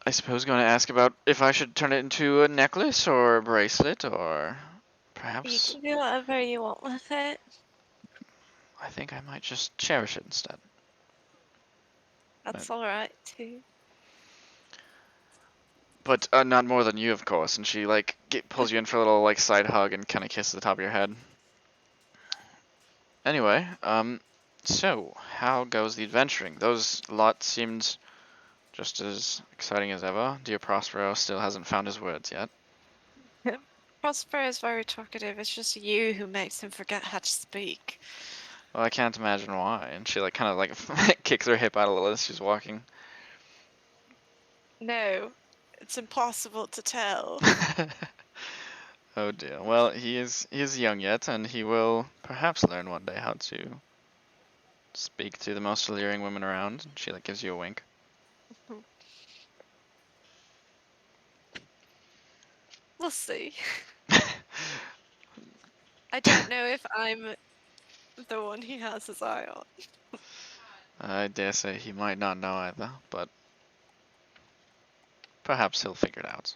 I suppose, going to ask about if I should turn it into a necklace or a bracelet, or You perhaps... can do whatever you want with it. I think I might just cherish it instead. That's alright too. But not more than you, of course. And she like pulls you in for a little like side hug and kind of kisses the top of your head. Anyway, so how goes the adventuring? Those lots seemed just as exciting as ever. Dear Prospero still hasn't found his words yet. Prospero is very talkative. It's just you who makes him forget how to speak. Well, I can't imagine why. And she like kind of like kicks her hip out a little as she's walking. No, it's impossible to tell. Oh dear. Well, he is young yet, and he will perhaps learn one day how to speak to the most alluring women around. She like gives you a wink. We'll see. I don't know if I'm the one he has his eye on. I dare say he might not know either, but perhaps he'll figure it out.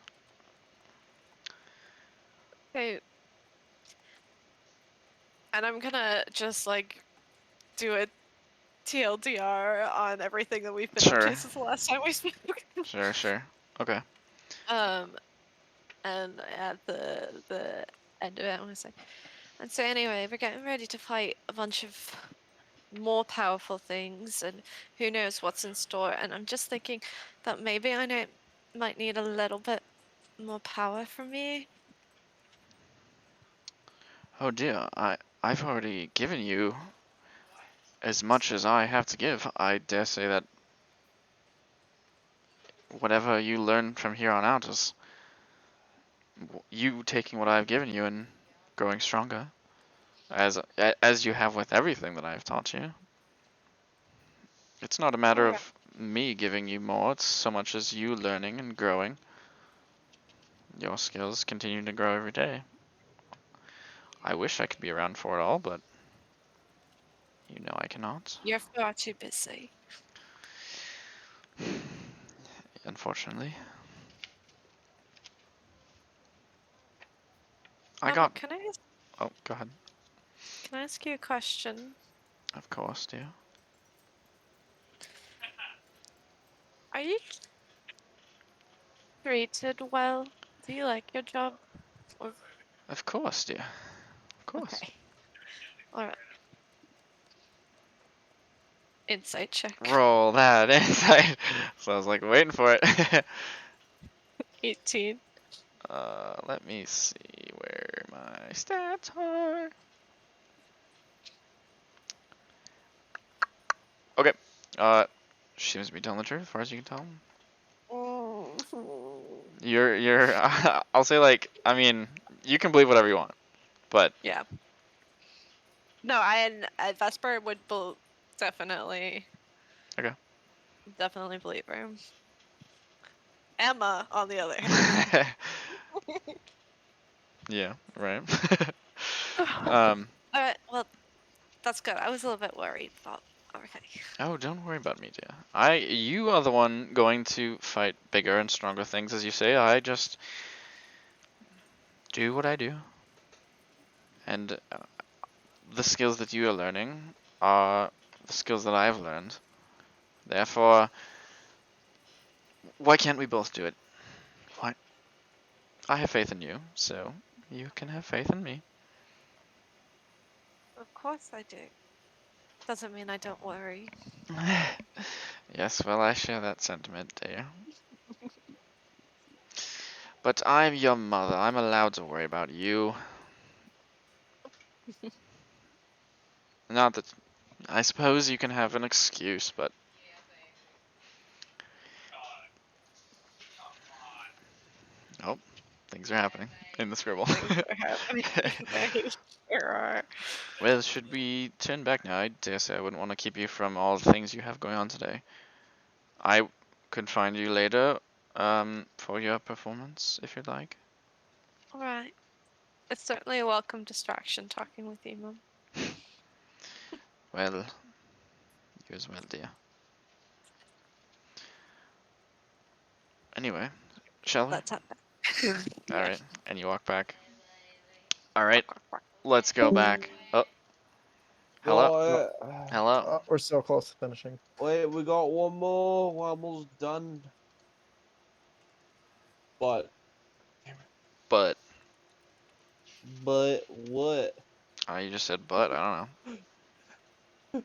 Okay. And I'm gonna just like do a TLDR on everything that we've been up Sure. to since the last time we spoke. Sure. Okay. And at the end of it, I'm gonna say, And so anyway, we're getting ready to fight a bunch of more powerful things, and who knows what's in store. And I'm just thinking that maybe might need a little bit more power from me. Oh dear, I've already given you as much as I have to give. I dare say that whatever you learn from here on out is you taking what I've given you and growing stronger, as you have with everything that I've taught you. It's not a matter Alright. of me giving you more, it's so much as you learning and growing. Your skills continue to grow every day. I wish I could be around for it all, but you know I cannot. You're far too busy. Unfortunately. Mama, Oh, go ahead. can I ask you a question? Of course, dear. Are you treated well? Do you like your job? Or... Of course, dear. Of course. Okay. Alright. Insight check. Roll that insight. So I was like waiting for it. 18. Let me see where my stats are. Okay. She seems to be telling the truth as far as you can tell. You're I'll say like, I mean, you can believe whatever you want, but Yeah. No, I Vesper would definitely. Okay. Definitely believe her. Emma, on the other hand. yeah, right. Alright, well, that's good. I was a little bit worried, but okay. Oh, don't worry about me, dear. You are the one going to fight bigger and stronger things, as you say. I just do what I do. And the skills that you are learning are the skills that I've learned. Therefore, why can't we both do it? Why? I have faith in you, so you can have faith in me. Of course I do. Doesn't mean I don't worry. Yes, well, I share that sentiment, dear. But I'm your mother. I'm allowed to worry about you. Not that... I suppose you can have an excuse, but... Oh, things are happening in the scribble. Things are happening. They sure are. Well, should we turn back now? I dare say I wouldn't want to keep you from all the things you have going on today. I could find you later, for your performance, if you'd like. Alright. It's certainly a welcome distraction talking with you, Mum. Well, you as well, dear. Anyway, shall we? Let's have that. Alright, and you walk back. Alright, let's go back. Oh. Hello? Hello? We're so close to finishing. Wait, we got one more. We're almost done. But But. But what? Oh, you just said but, I don't know.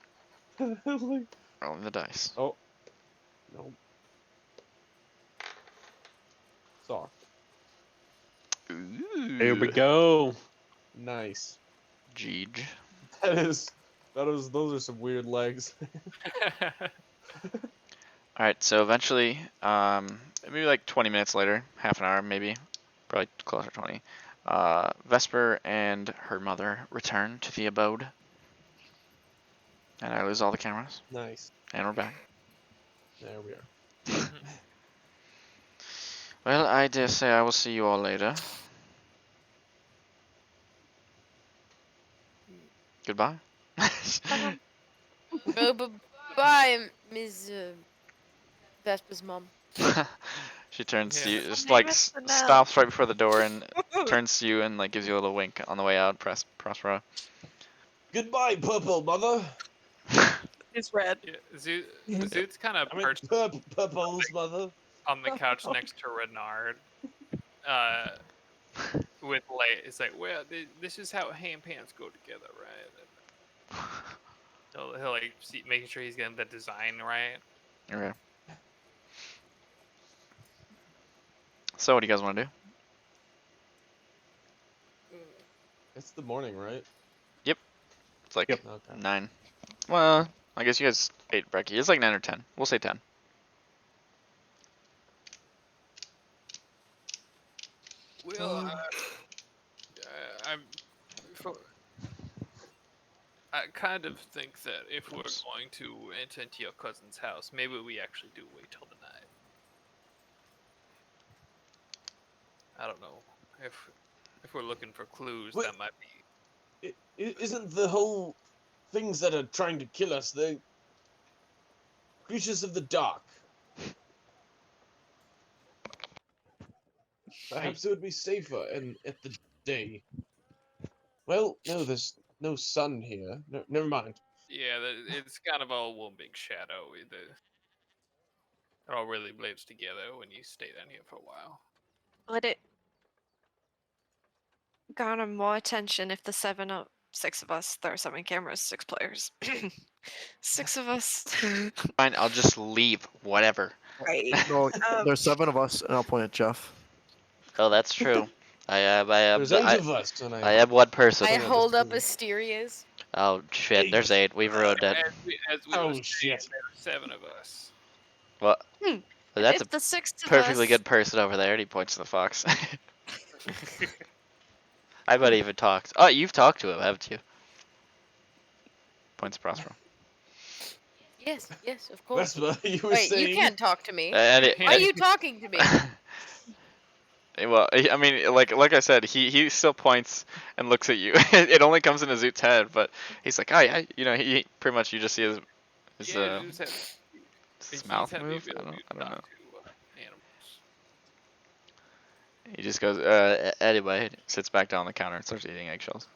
Like, Rolling the dice. oh. No. Sorry. Ooh. Here we go. Nice. Jeej. Those are some weird legs. Alright, so eventually, maybe like 20 minutes later, half an hour maybe, probably closer to 20, Vesper and her mother return to the abode. And I lose all the cameras. Nice. And we're back. There we are. Well, I dare say I will see you all later. Goodbye. Bye, Ms. Vesper's mom. She turns to Yeah. you, just My name like is Chanel. stops right before the door and turns to you and like gives you a little wink on the way out. Prospero. Goodbye, purple mother. It's red. Yeah, Zoot's kind of I mean, perched purple's mother. on the couch next to Renard. with like it's like, well, this is how ham pants go together, right? He'll like making sure he's getting the design right. Okay. So what do you guys want to do? It's the morning, right? It's like Yep. Okay. 9. Well, I guess you guys ate brekkie. It's like 9 or 10. We'll say 10. Well, I'm. I kind of think that if we're Oops. going to enter into your cousin's house, maybe we actually do wait till the night. I don't know if we're looking for clues, Wait. that might be. Isn't the whole things that are trying to kill us the creatures of the dark? Perhaps it would be safer and at the day. Well, no, there's no sun here. No, never mind. Yeah, it's kind of all one big shadow. It all really blends together when you stay down here for a while. Would it garner more attention if the 6 of us, there are 7 cameras, 6 players. 6 of us. Fine, I'll just leave. Whatever. Right. No, there's 7 of us, and I'll point at Jeff. Oh, that's true. I am There's 8 of us, and I am one person. I Yeah, hold that's up true. Asteria's. Oh shit, Eight. there's 8. We've ruined it. As we Oh, were saying, shit. there are 7 of us. Well, that's a If the 6 of perfectly us, good person over there, and he points to the fox. I bet he even talks. Oh, you've talked to him, haven't you? Points to Prospero. Yes, of course. Vespa, you were Wait, saying. you can't talk to me. And Why are you talking to me? well, I mean, like I said, he still points and looks at you. It only comes in a Zoot's head, but he's like, oh yeah, you know, he pretty much you just see his Yeah, Zeus his he's mouth had the move. I ability to don't know. talk to animals. He just goes, anyway, sits back down on the counter and starts eating eggshells.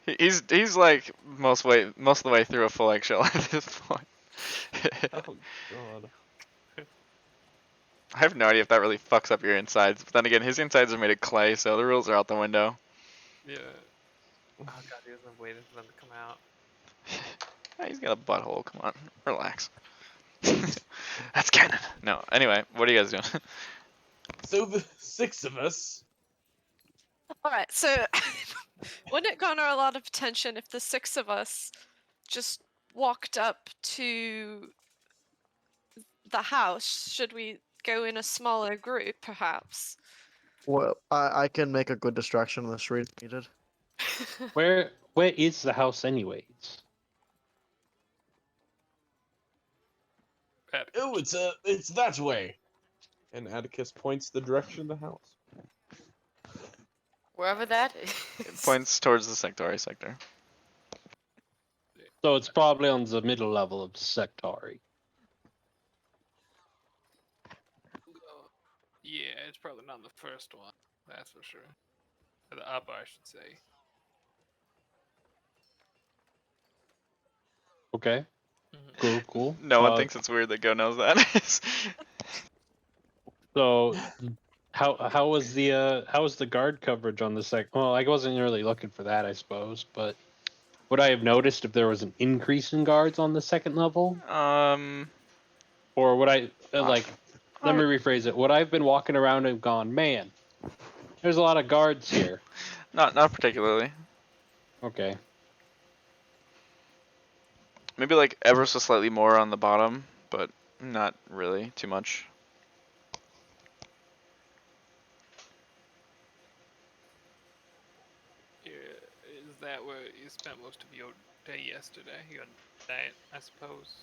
He's like most of the way through a full eggshell at this point. Oh, God. I have no idea if that really fucks up your insides, but then again, his insides are made of clay, so the rules are out the window. Yeah. Oh god, he hasn't waited for them to come out. He's got a butthole. Come on, relax. That's canon. No. Anyway, what are you guys doing? So the 6 of us. alright, so wouldn't it garner a lot of attention if the 6 of us just walked up to the house? Should we go in a smaller group, perhaps? Well, I can make a good distraction on the street if needed. Where is the house anyways? Oh, it's that way. And Atticus points the direction of the house. Wherever that It is. points towards the Sectari sector. So it's probably on the middle level of the Sectari. Yeah, it's probably not the first one. That's for sure. Or the upper, I should say. Okay. Cool. No one thinks it's weird that Go knows that. So, how was the guard coverage on the second? Well, I wasn't really looking for that, I suppose, but would I have noticed if there was an increase in guards on the second level, or would I like? Let me rephrase it. Would I have been walking around and gone, man, there's a lot of guards here? Not particularly. Okay. Maybe like ever so slightly more on the bottom, but not really too much. Yeah, is that where you spent most of your day yesterday? Your night, I suppose.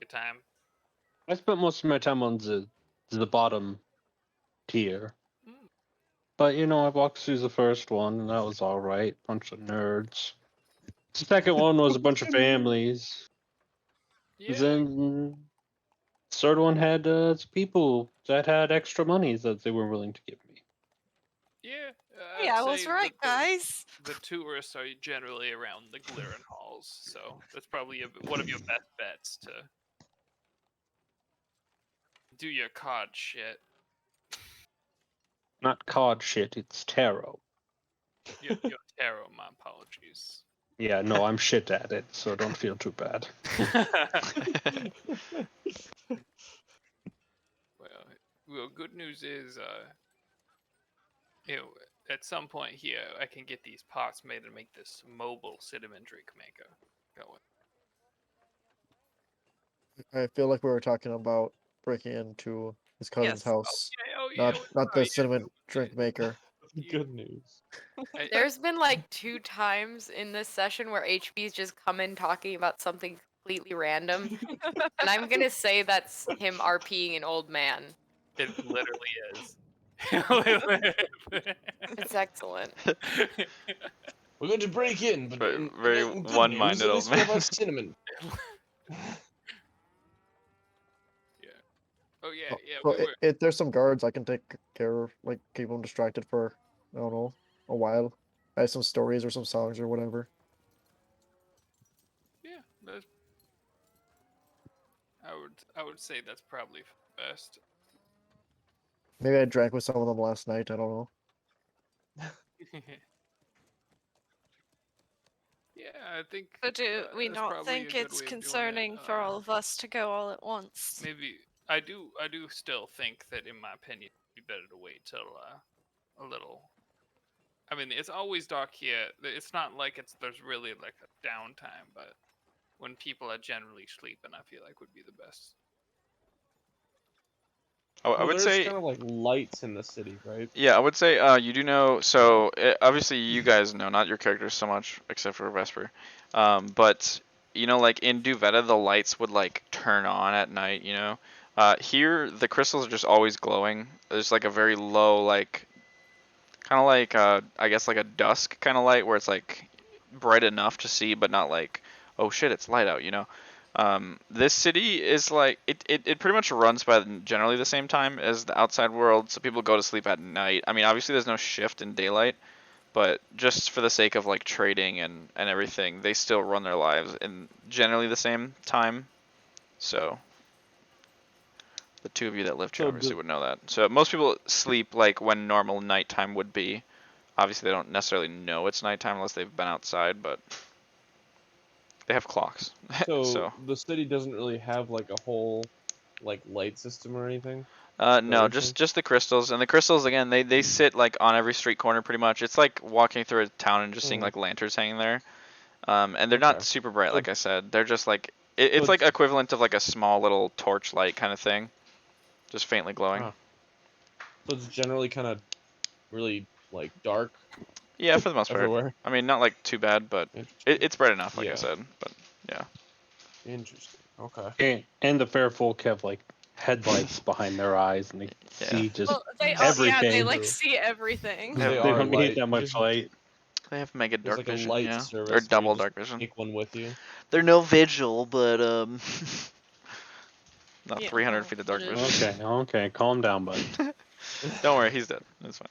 Your time. I spent most of my time on the bottom tier. Mm. But I walked through the first one and that was all right. Bunch of nerds. The second one was a bunch of families. Yeah. Then third one had people that had extra money that they were willing to give me. Yeah. Hey, I was right, guys. The tourists are generally around the Glirin halls, so that's probably one of your best bets to do your card shit. Not cod shit, it's tarot. Your tarot, my apologies. Yeah, no, I'm shit at it, so don't feel too bad. well, good news is, you know, at some point here, I can get these pots made and make this mobile cinnamon drink maker going. I feel like we were talking about breaking into his cousin's Yes. house, Oh yeah, not the cinnamon drink maker. Good news. There's been like 2 times in this session where HB's just come in talking about something completely random, and I'm gonna say that's him RPing an old man. It literally is. It's excellent. We're going to break in, but Very in good one-minded news, at old least we have man. our cinnamon. Oh yeah, yeah. So We were. if there's some guards, I can take care of, like, keep them distracted for, I don't know, a while. I have some stories or some songs or whatever. Yeah, that's. I would say that's probably best. Maybe I drank with some of them last night. I don't know. Yeah, I think. But do we that's not probably think a good it's way of doing it. concerning for all of us to go all at once? Maybe I do still think that, in my opinion, it'd be better to wait till a little. I mean, it's always dark here. It's not like there's really like a downtime, but when people are generally sleeping, I feel like would be the best. I would there's say, kind of like lights in the city, right? yeah, I would say you do know. So obviously you guys know, not your characters so much, except for Vesper. But you know, like in Duvetta, the lights would like turn on at night. You know, here the crystals are just always glowing. There's like a very low, like kind of like I guess like a dusk kind of light where it's like bright enough to see, but not like, oh shit, it's light out. You know. This city is like it pretty much runs by generally the same time as the outside world, so people go to sleep at night. I mean, obviously there's no shift in daylight, but just for the sake of like trading and everything, they still run their lives in generally the same time. So the two of you that live here So obviously would know that. So most people sleep like when normal nighttime would be. Obviously they don't necessarily know it's nighttime unless they've been outside, but they have clocks. So So the city doesn't really have like a whole like light system or anything. no, everything? just the crystals, and the crystals again. They sit like on every street corner pretty much. It's like walking through a town and just seeing like lanterns hanging there. And they're not Okay. super bright, So- like I said. They're just like so it's like it's- equivalent of like a small little torch light kind of thing, just faintly glowing. Ah. So it's generally kind of really like dark Yeah, for the most part. everywhere. I mean, not like too bad, but it's bright enough, like I Yeah. said. But yeah. Interesting. Okay. And the faerfolk have like headlights behind their eyes, and they Yeah. see just Well, they everything. yeah, they like True. see everything. They They are don't need light. that much Just- light. They have mega There's dark like a vision, light yeah, service or where you double just dark vision. take one with you. They're no vigil, but not Yeah, 300 well, feet of dark it is. vision. Okay, calm down, bud. Don't worry, he's dead. That's fine.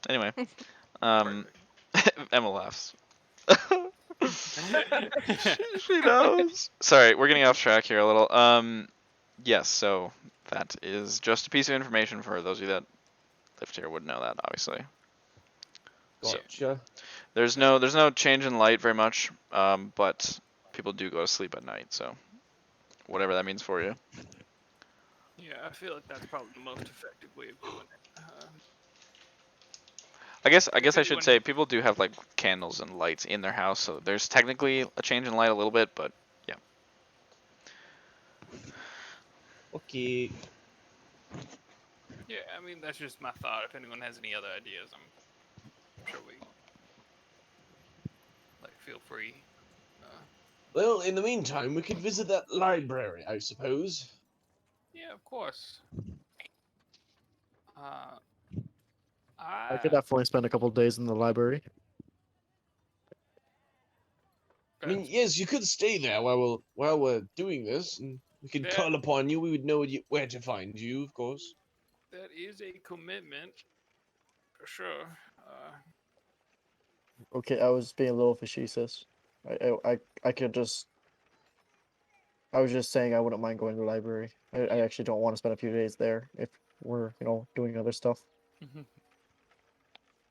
Anyway, Emma laughs. she knows. Sorry, we're getting off track here a little. Yes, so that is just a piece of information for those of you that lived here would know that, obviously. Gotcha. There's no change in light very much, but people do go to sleep at night, so whatever that means for you. Yeah, I feel like that's probably the most effective way of doing it. I guess I should anyone- say people do have like candles and lights in their house, so there's technically a change in light a little bit, but yeah. Okay. Yeah, I mean that's just my thought. If anyone has any other ideas, I'm sure we feel free. Well, in the meantime, we could visit that library, I suppose. Yeah, of course. I could definitely spend a couple days in the library. I mean, yes, you could stay there while we're doing this, and we could call upon you. We would know where to find you, of course. That is a commitment, for sure. Okay, I was being a little facetious. I could just. I was just saying I wouldn't mind going to the library. I actually don't want to spend a few days there if we're doing other stuff.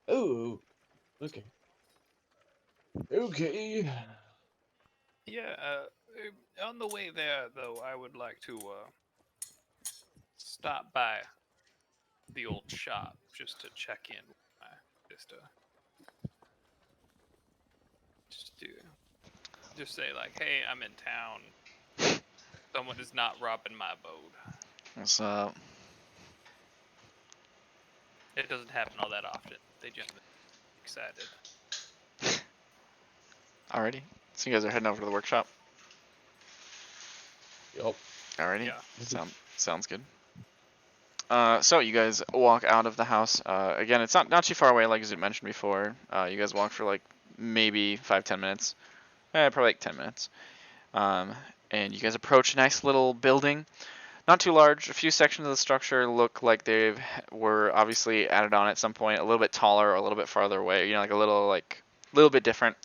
Oh, okay. Okay. Yeah. On the way there, though, I would like to stop by the old shop just to check in with my sister. Just say like, hey, I'm in town. Someone is not robbing my abode. What's up? It doesn't happen all that often. They generally excited. Alrighty. So you guys are heading over to the workshop. Yup. Alrighty. Yeah. Sounds good. So you guys walk out of the house. Again, it's not too far away, like as you mentioned before. You guys walk for like maybe 5-10 minutes. Probably like 10 minutes. And you guys approach a nice little building. Not too large. A few sections of the structure look like they were obviously added on at some point. A little bit taller or a little bit farther away. You know, like a little bit different.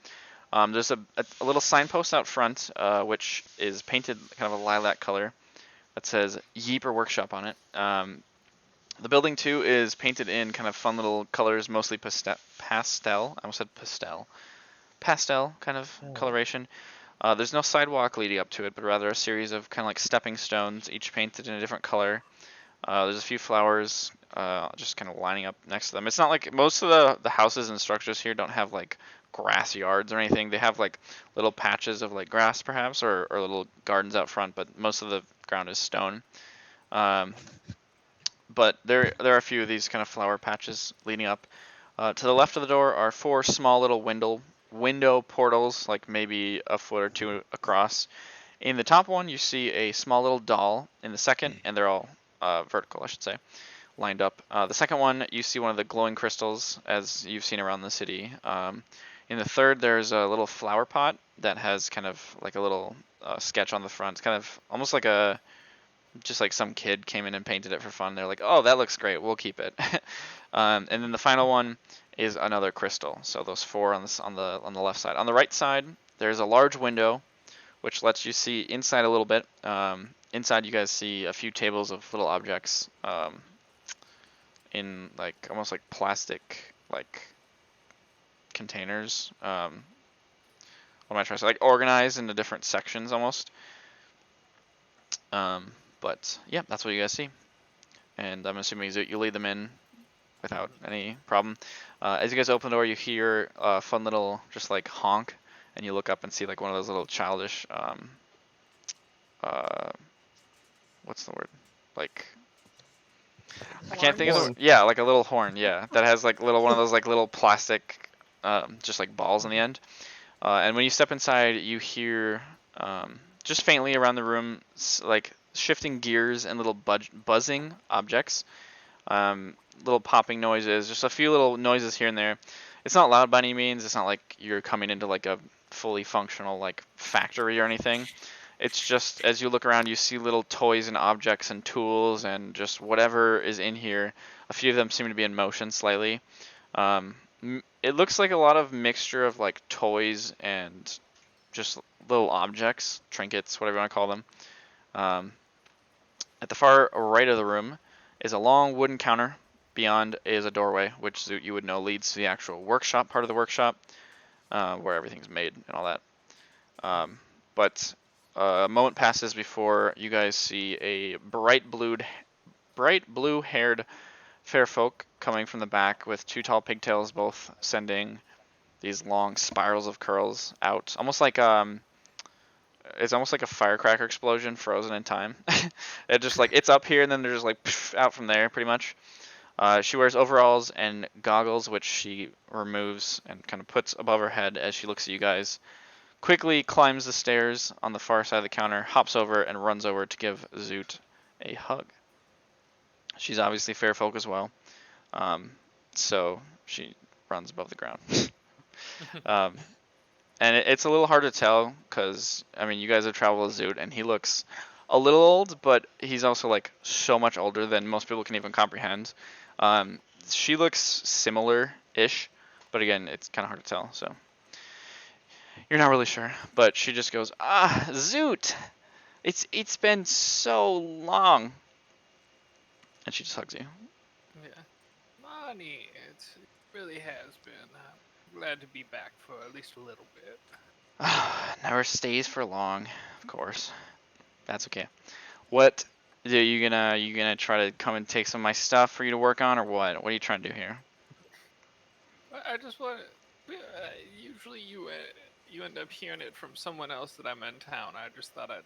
There's a little signpost out front, which is painted kind of a lilac color that says Yeeper Workshop on it. The building too is painted in kind of fun little colors, mostly pastel. I almost said pastel. Pastel kind of coloration. There's no sidewalk leading up to it, but rather a series of kind of like stepping stones, each painted in a different color. There's a few flowers just kind of lining up next to them. It's not like most of the houses and structures here don't have like grass yards or anything. They have like little patches of like grass perhaps or little gardens out front, but most of the ground is stone. But there are a few of these kind of flower patches leading up. To the left of the door are 4 small little window portals, like maybe a foot or 2 across. In the top one, you see a small little doll. In the second, and they're all vertical, I should say, lined up. The second one, you see one of the glowing crystals, as you've seen around the city. In the third, there's a little flower pot that has kind of like a little sketch on the front. It's kind of almost like just like some kid came in and painted it for fun. They're like, oh, that looks great, we'll keep it. And then the final one is another crystal. So those 4 on the left side. On the right side, there's a large window, which lets you see inside a little bit. Inside, you guys see a few tables of little objects in like almost like plastic like containers. What am I trying to say? Like organized into different sections almost. But yeah, that's what you guys see. And I'm assuming you lead them in without any problem. As you guys open the door, you hear a fun little just like honk, and you look up and see like one of those little childish, what's the word? Like, I can't think of the, yeah, like a little horn, yeah, that has like one of those like little plastic, just like balls in the end. And when you step inside, you hear just faintly around the room like shifting gears and little buzzing objects. Little popping noises, just a few little noises here and there. It's not loud by any means. It's not like you're coming into like a fully functional like factory or anything. It's just as you look around, you see little toys and objects and tools and just whatever is in here. A few of them seem to be in motion slightly. It looks like a lot of mixture of like toys and just little objects, trinkets, whatever you want to call them. At the far right of the room is a long wooden counter. Beyond is a doorway, which Zoot you would know leads to the actual workshop part of the workshop, where everything's made and all that. But a moment passes before you guys see a bright blue-haired faerfolk coming from the back with 2 tall pigtails, both sending these long spirals of curls out, almost like it's almost like a firecracker explosion frozen in time. It just like it's up here and then they're just like pff, out from there, pretty much. She wears overalls and goggles, which she removes and kind of puts above her head as she looks at you guys. Quickly climbs the stairs on the far side of the counter, hops over, and runs over to give Zoot a hug. She's obviously faerfolk as well, so she runs above the ground. And it's a little hard to tell because, I mean, you guys have traveled with Zoot, and he looks a little old, but he's also like so much older than most people can even comprehend. She looks similar-ish, but again, it's kind of hard to tell, so you're not really sure. But she just goes, "Ah, Zoot, it's been so long," and she just hugs you. Yeah. Money. Really has been. Glad to be back for at least a little bit. Never stays for long, of course. That's okay. What are you gonna try to come and take some of my stuff for you to work on, or what? What are you trying to do here? I just want. Usually you end up hearing it from someone else that I'm in town. I just thought I'd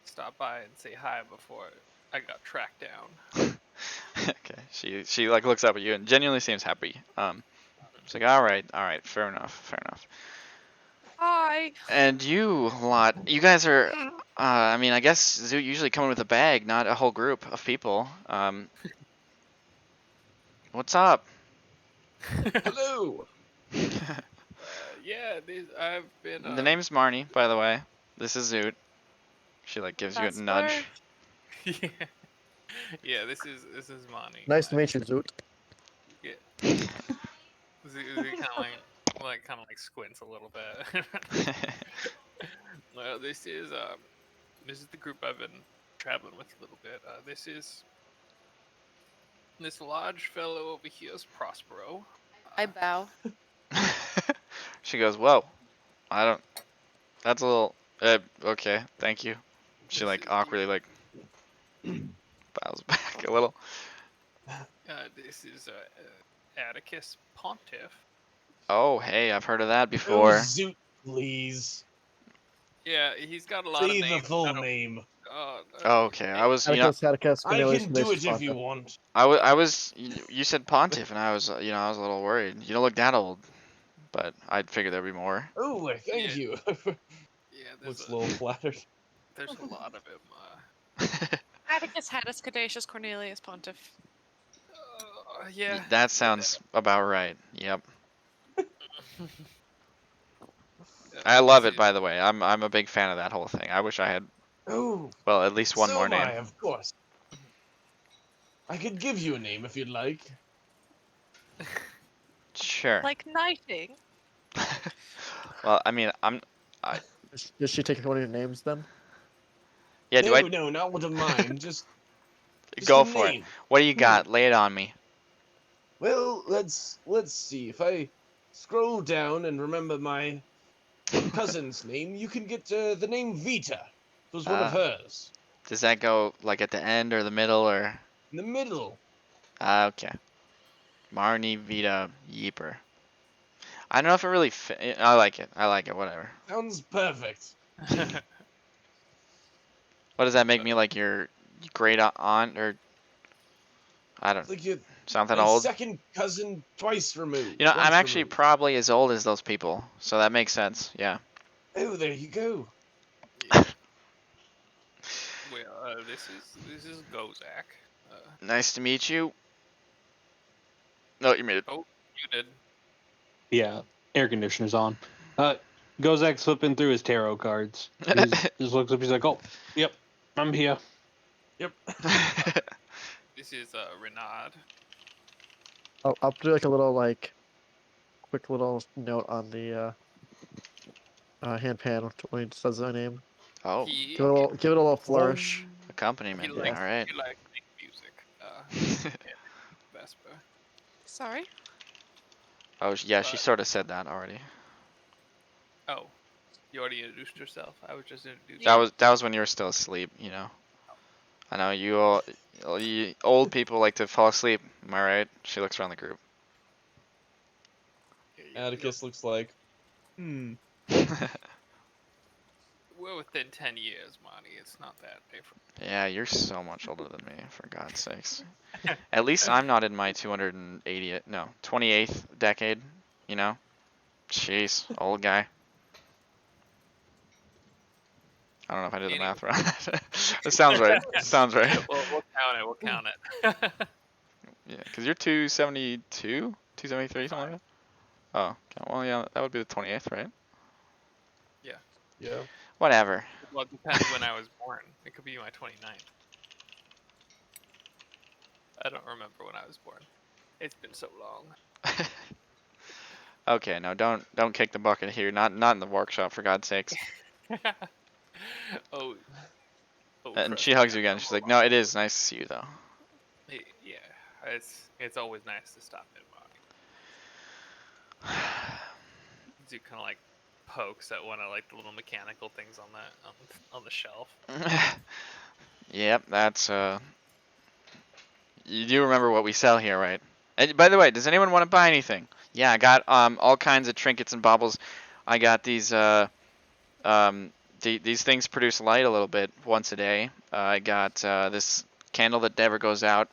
stop by and say hi before I got tracked down. Okay. She like looks up at you and genuinely seems happy. She's like, all right, fair enough. Hi. And you lot, you guys are. I mean, I guess Zoot usually coming with a bag, not a whole group of people. What's up? Hello. Yeah, I've been. The name's Marnie, by the way. This is Zoot. She like gives you a That's nudge. Yeah. Yeah, this is Monty. Nice to meet you, Zoot. Yeah. He kind of like squints a little bit. Well, this is the group I've been traveling with a little bit. This large fellow over here is Prospero. I bow. She goes, whoa. I don't. That's a little. Okay, thank you. She like awkwardly like bows back a little. This is Atticus Pontiff. Oh, hey, I've heard of that Oh, before. Zoot, please. Yeah, he's got a lot of Say the names. full name. Oh, okay, I was, you know, Atticus, I Cornelius, can do it Ignatius, if you Pontiff. want. I was. You said Pontiff, and I was, you know, I was a little worried. You don't look that old, but I'd figured there'd be more. Oh, thank you. Yeah, Looks a little flattered. there's a lot of him. Atticus, Hattus, Caduceus, Cornelius, Pontiff. Yeah. That sounds about right. Yep. I love it, by the way. I'm a big fan of that whole thing. I wish I had, Oh, well, at least one so more am name. I, of course. I could give you a name if you'd like. Sure. Like knighting. Well, I mean, Does she take one of your names then? yeah. Do I No, not one of mine. Just go a for it? name. What do you got? Lay it on me. Well, let's see. If I scroll down and remember my cousin's name, you can get the name Vita. It was one of hers. Does that go like at the end or the middle or? In the middle. Okay. Marnie Vita Yeeper. I don't know if it really fit. I like it. Whatever. Sounds perfect. What does that make me, like your great aunt or? I don't. It's like your Something my old. second cousin twice removed. You know, I'm once actually removed. probably as old as those people, so that makes sense. Yeah. Oh, there you go. Well, this is Gozak. Nice to meet you. No, you made it. Oh, you did. Yeah, air conditioner's on. Gozak's flipping through his tarot cards. He just looks up. He's like, "Oh, yep, I'm here." Yep. This is Renard. I'll do like a little quick little note on the handpan when he says my name. Oh, He Give it a little flourish. accompaniment. likes All right. he likes music. Vesper. Sorry. Oh, yeah, she sort of said that already. Oh, you already introduced yourself. I was just introduced. That was when you were still asleep. You know. I know you old people like to fall asleep. Am I right? She looks around the group. Atticus looks like. We're within 10 years, Monty. It's not that different. Yeah, you're so much older than me, for God's sakes. At least I'm not in my 28th decade, you know? Jeez, old guy. I don't know if I did the math right. It sounds right. Sounds right. We'll count it. Yeah, because you're 272? 273, something like that? Oh, okay. Well, yeah, that would be the 28th, right? Yeah. Whatever. Well, it depends when I was born. It could be my 29th. I don't remember when I was born. It's been so long. Okay, no, don't kick the bucket here. Not in the workshop, for God's sakes. Oh, And trust she me, hugs you I again. know She's a like, lot. no, it is nice to see you, though. Yeah, it's always nice to stop in, Monty. Zoot kind of like pokes at one of like the little mechanical things on that on the shelf. Yep, that's You do remember what we sell here, right? And by the way, does anyone want to buy anything? Yeah, I got all kinds of trinkets and baubles. I got these these things produce light a little bit once a day. I got this candle that never goes out.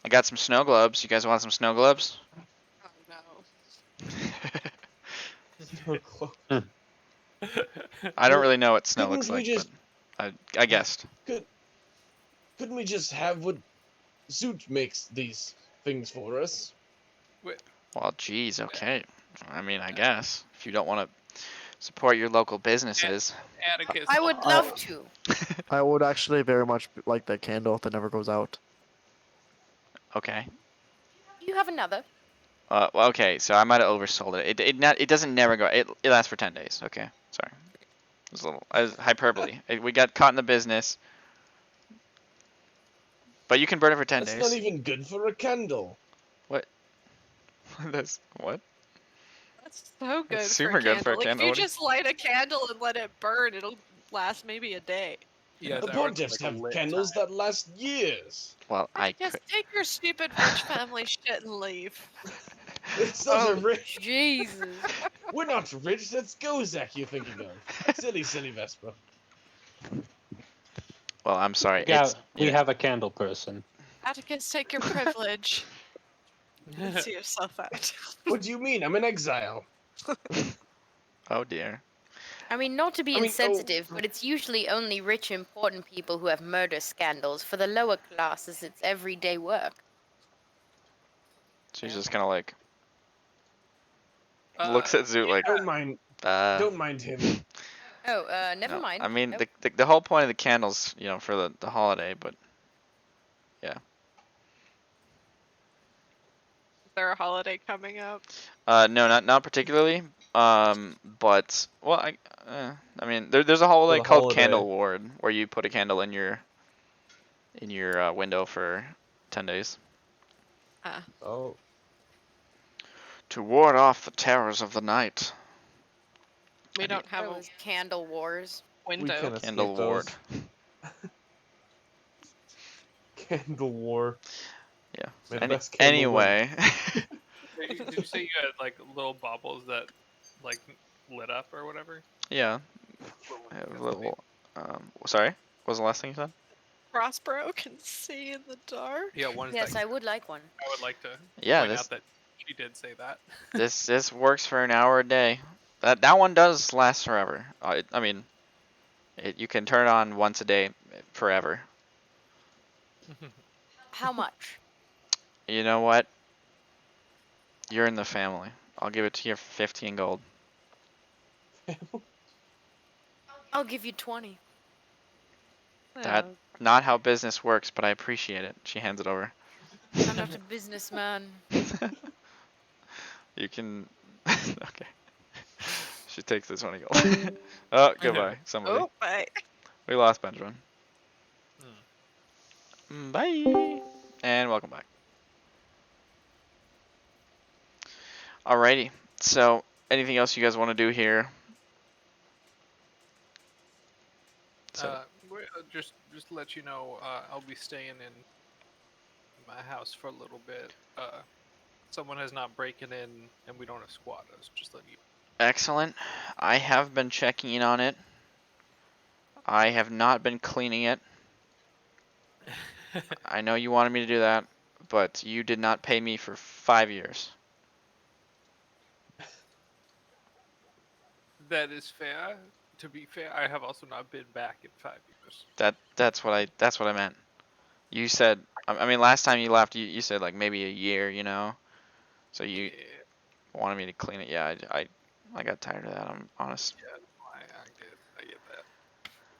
I got some snow globes. You guys want some snow globes? Oh So close. I don't Well, really know what snow couldn't looks we like, just- but I guessed. Couldn't we just have what Zoot makes these things for us? Well, geez, okay. I mean, I guess if you don't want to support your local businesses. Atticus. I would love to. I would actually very much like that candle that never goes out. Okay. You have another. Well, okay, so I might have oversold it. It doesn't never go. It lasts for 10 days. Okay, sorry. It was a little hyperbole. We got caught in the business. But you can burn it for 10 That's days. not even good for a candle. What? That's what? That's so good That's for a super good candle. for a Like candle. if you What do you- just light a candle and let it burn, it'll last maybe a day. Yeah, The that works Pontiffs like a have lit candles time. that last years. Well, I Just could. take your stupid rich family shit and leave. It's not Oh, a rich. Jesus. We're not rich. That's Gozak you're thinking of. Silly Vespa. Well, I'm sorry. Yeah, It's we have a candle person. Atticus, take your privilege and see yourself out. What do you mean? I'm in exile. Oh dear. I mean, not to be I mean, insensitive, but it's usually only rich, important people who have murder scandals. For the lower classes, it's everyday work. She's just kind of like Uh, looks at Zoot like. Don't mind. Uh, Don't mind him. Oh, never no. mind. I mean, Nope. the whole point of the candles, you know, for the holiday, but yeah. Is there a holiday coming up? No, not particularly. But well, I mean, there's a holiday the called holiday. Candle Ward where you put a candle in your window for 10 days Oh, to ward off the terrors of the night. We don't have a Those candle wars. we window. can't escape Candle Ward. those. Candle War. Yeah. May the best candle win. Anyway. Did you say you had like little bubbles that like lit up or whatever? Yeah. I have a little. Sorry. What was the last thing you said? Prospero can see in the dark. Yeah, one is Yes, like, I would like one. I would like to Yeah, point this out that she did say that. this works for an hour a day. That one does last forever. I mean, you can turn it on once a day forever. How much? You know what? You're in the family. I'll give it to you for 15 gold. I'll give you 20. That not how business works, but I appreciate it. She hands it over. I'm not a businessman. You can. Okay. She takes the 20 gold. Oh, goodbye, somebody. Oh, bye. We lost Benjamin. Bye. And welcome back. Alrighty. So, anything else you guys want to do here? So, Just to let you know, I'll be staying in my house for a little bit. Someone has not broken in, and we don't have squatters. Just letting you. excellent. I have been checking in on it. I have not been cleaning it. I know you wanted me to do that, but you did not pay me for 5 years. That is fair. To be fair, I have also not been back in 5 years. That's what I meant. You said, I mean, last time you left, you said like maybe a year, you know. So you wanted me to clean it. Yeah, I got tired of that. I'm honest. Yeah, I get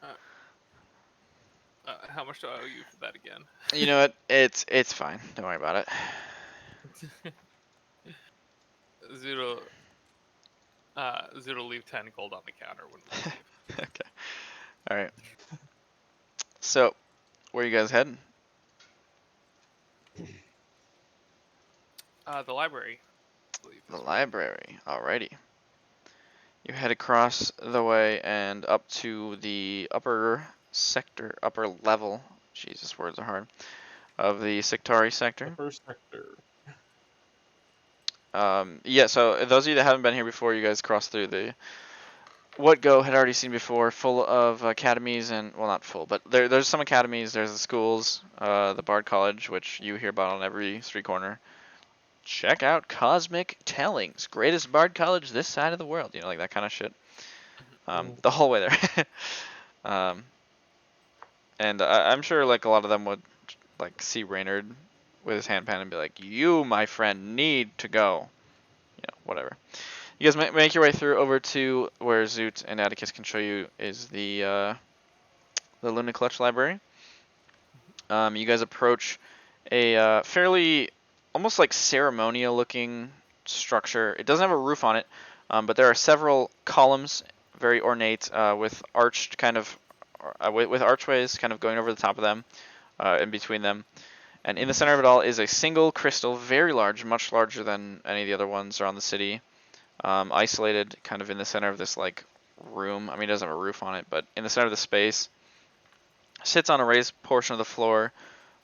that. How much do I owe you for that again? You know what? It's fine. Don't worry about it. Zoot'll leave 10 gold on the counter when we leave. Okay. All right. So, where you guys heading? The library, I believe. the library. Alrighty. You head across the way and up to the upper level. Jesus, words are hard. Of the Sectari The sector. first sector. Yeah, so those of you that haven't been here before, you guys cross through the what Go had already seen before, full of academies and, well, not full, but there's some academies, there's the schools, the Bard College, which you hear about on every street corner. Check out Cosmic Tellings, greatest Bard College this side of the world, you know, like that kind of shit. The whole way there. And I'm sure, like, a lot of them would, like, see Reynard with his handpan and be like, you, my friend, need to go. You know, whatever. You guys make your way through over to where Zoot and Atticus can show you is the Luna Clutch Library. You guys approach a fairly, almost like ceremonial looking structure. It doesn't have a roof on it, but there are several columns, very ornate, with arched kind of, with archways kind of going over the top of them, in between them. And in the center of it all is a single crystal, very large, much larger than any of the other ones around the city. Isolated kind of in the center of this like room. I mean, it doesn't have a roof on it, but in the center of the space, sits on a raised portion of the floor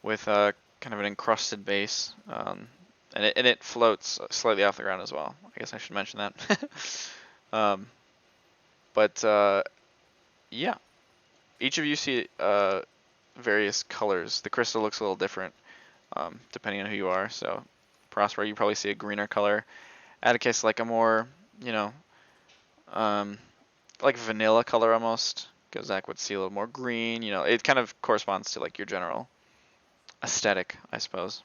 with kind of an encrusted base, and it floats slightly off the ground as well. I guess I should mention that. Yeah, each of you see various colors. The crystal looks a little different depending on who you are. So, Prosper, you probably see a greener color. Atticus, like a more, you know, like vanilla color almost. Gozak would see a little more green. You know, it kind of corresponds to like your general aesthetic, I suppose.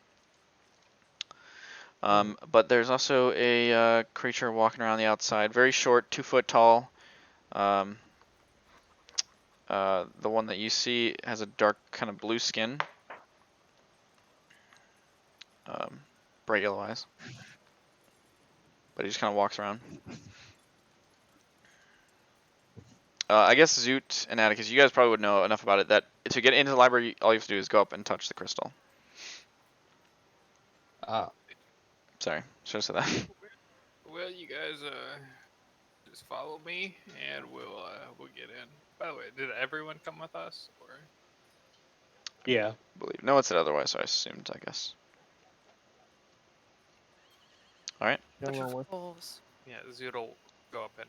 But there's also a creature walking around the outside, very short, 2 foot tall. The one that you see has a dark kind of blue skin, bright yellow eyes. But he just kind of walks around. I guess Zoot and Atticus, you guys probably would know enough about it that to get into the library, all you have to do is go up and touch the crystal. Sorry, should have said that. Well, you guys just follow me, and we'll get in. By the way, did everyone come with us, or? Yeah. I believe no one said otherwise, so I assumed, I guess. All right. Yeah, Zoot will go up and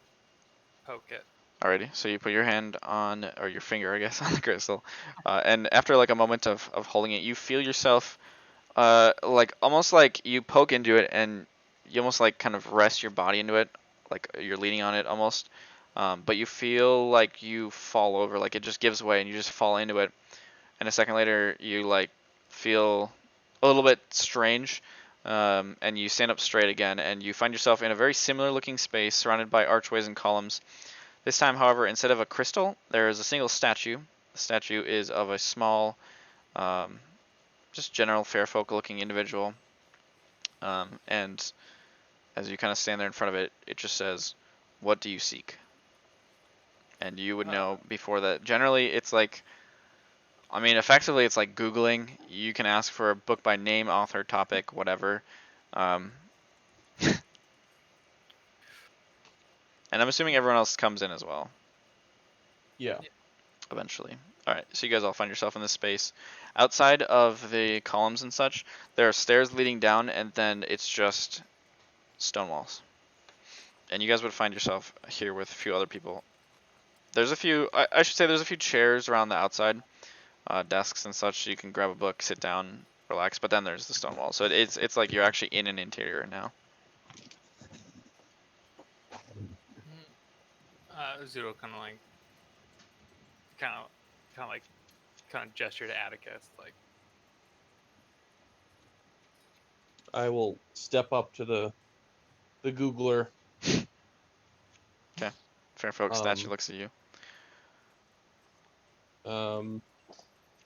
poke it. Alrighty, so you put your hand on, or your finger, I guess, on the crystal, and after like a moment of holding it, you feel yourself, like almost like you poke into it, and you almost like kind of rest your body into it, like you're leaning on it almost, but you feel like you fall over, like it just gives way, and you just fall into it, and a second later you like feel a little bit strange, and you stand up straight again, and you find yourself in a very similar looking space surrounded by archways and columns. This time, however, instead of a crystal, there is a single statue. The statue is of a small, just general faerfolk looking individual. And as you kind of stand there in front of it, it just says, "What do you seek?" And you would know before that. Generally, it's like, I mean, effectively, it's like Googling. You can ask for a book by name, author, topic, whatever. And I'm assuming everyone else comes in as well. Yeah. Eventually. Alright, so you guys all find yourself in this space. Outside of the columns and such, there are stairs leading down, and then it's just stone walls. And you guys would find yourself here with a few other people. There's a few, I should say there's a few chairs around the outside, desks and such, so you can grab a book, sit down, relax, but then there's the stone wall. So it's like you're actually in an interior now. Zudo kind of gesture to Atticus, like. I will step up to the Googler. Okay. Faerfolk statue looks at you.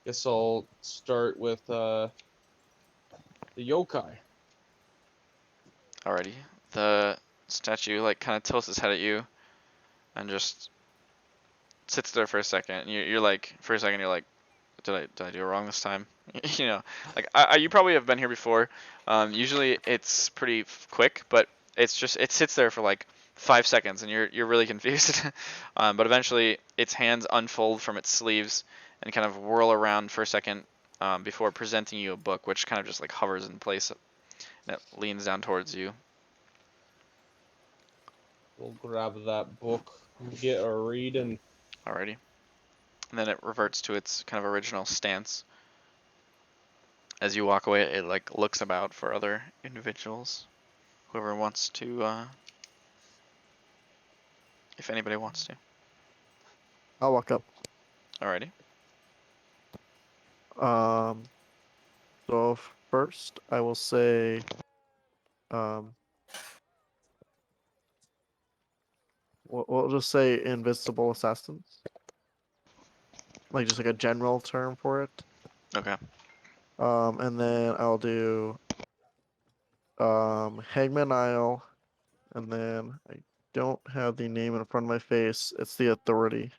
Guess I'll start with the yokai. Alrighty. The statue like kind of tilts his head at you and just sits there for a second. And you're like, for a second, you're like, did I do it wrong this time? You know, like you probably have been here before. Usually it's pretty quick, but It's just it sits there for like 5 seconds, and you're really confused. But eventually, its hands unfold from its sleeves and kind of whirl around for a second before presenting you a book, which kind of just like hovers in place and it leans down towards you. We'll grab that book, get a reading. Alrighty. And then it reverts to its kind of original stance. As you walk away, it like looks about for other individuals. Whoever wants to, if anybody wants to. I'll walk up. Alrighty. So first I will say, we'll just say invisible assassins. Like just like a general term for it. Okay. And then I'll do Hangman Isle, and then I don't have the name in front of my face. It's the Authority.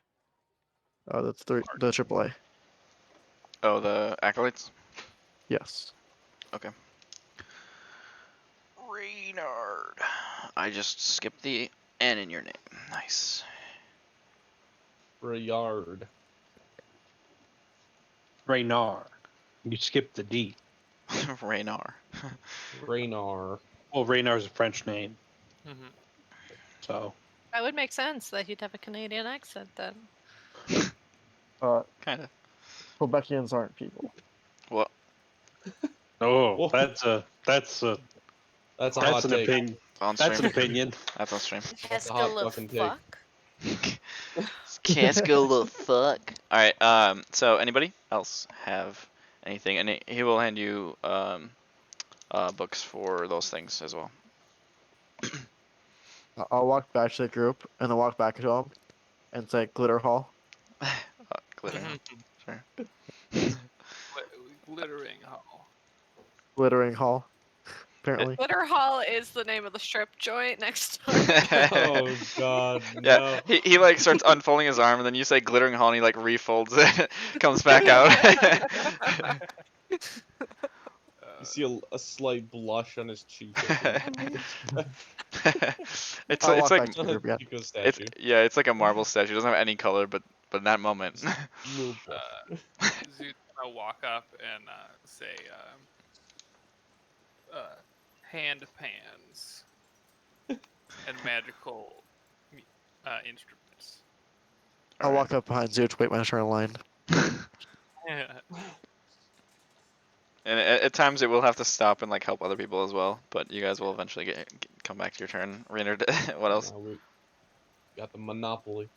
That's the AAA. Oh, the acolytes? Yes. Okay. Reynard. I just skipped the N in your name. Nice. For a yard. Raynar. You skipped the D. Raynar. Raynar. Well, Raynar's a French name, Mm-hmm. so. That would make sense that he'd have a Canadian accent then. Kind of. Quebecians aren't people. What? Oh, Whoa. that's a That's a that's hot an take. opinion. On That's an stream. opinion. That's on stream. That's a hot Escal of fucking take. fuck. Casco the fuck. Alright, so anybody else have anything? And he will hand you books for those things as well. I'll walk back to the group and then walk back to him and say Glitter Hall. Glitter. Mm-hmm. Sure. Glittering hall. Glittering Hall. Apparently. Glitter Hall is the name of the strip joint next door. Oh god, Yeah, no. he like starts unfolding his arm, and then you say glittering hall, and he like refolds it, comes back out. You see a slight blush on his cheek. it's I'll it's walk like back to the group, yeah. Chico it's statue. yeah, it's like a marble statue. It doesn't have any color, but in that moment. Move. Zoot's gonna walk up and say, hand pans and magical instruments. I'll walk up behind Zoot to wait my turn in line. Yeah. And at times it will have to stop and like help other people as well. But you guys will eventually come back to your turn. Reynard, what else? We got the monopoly.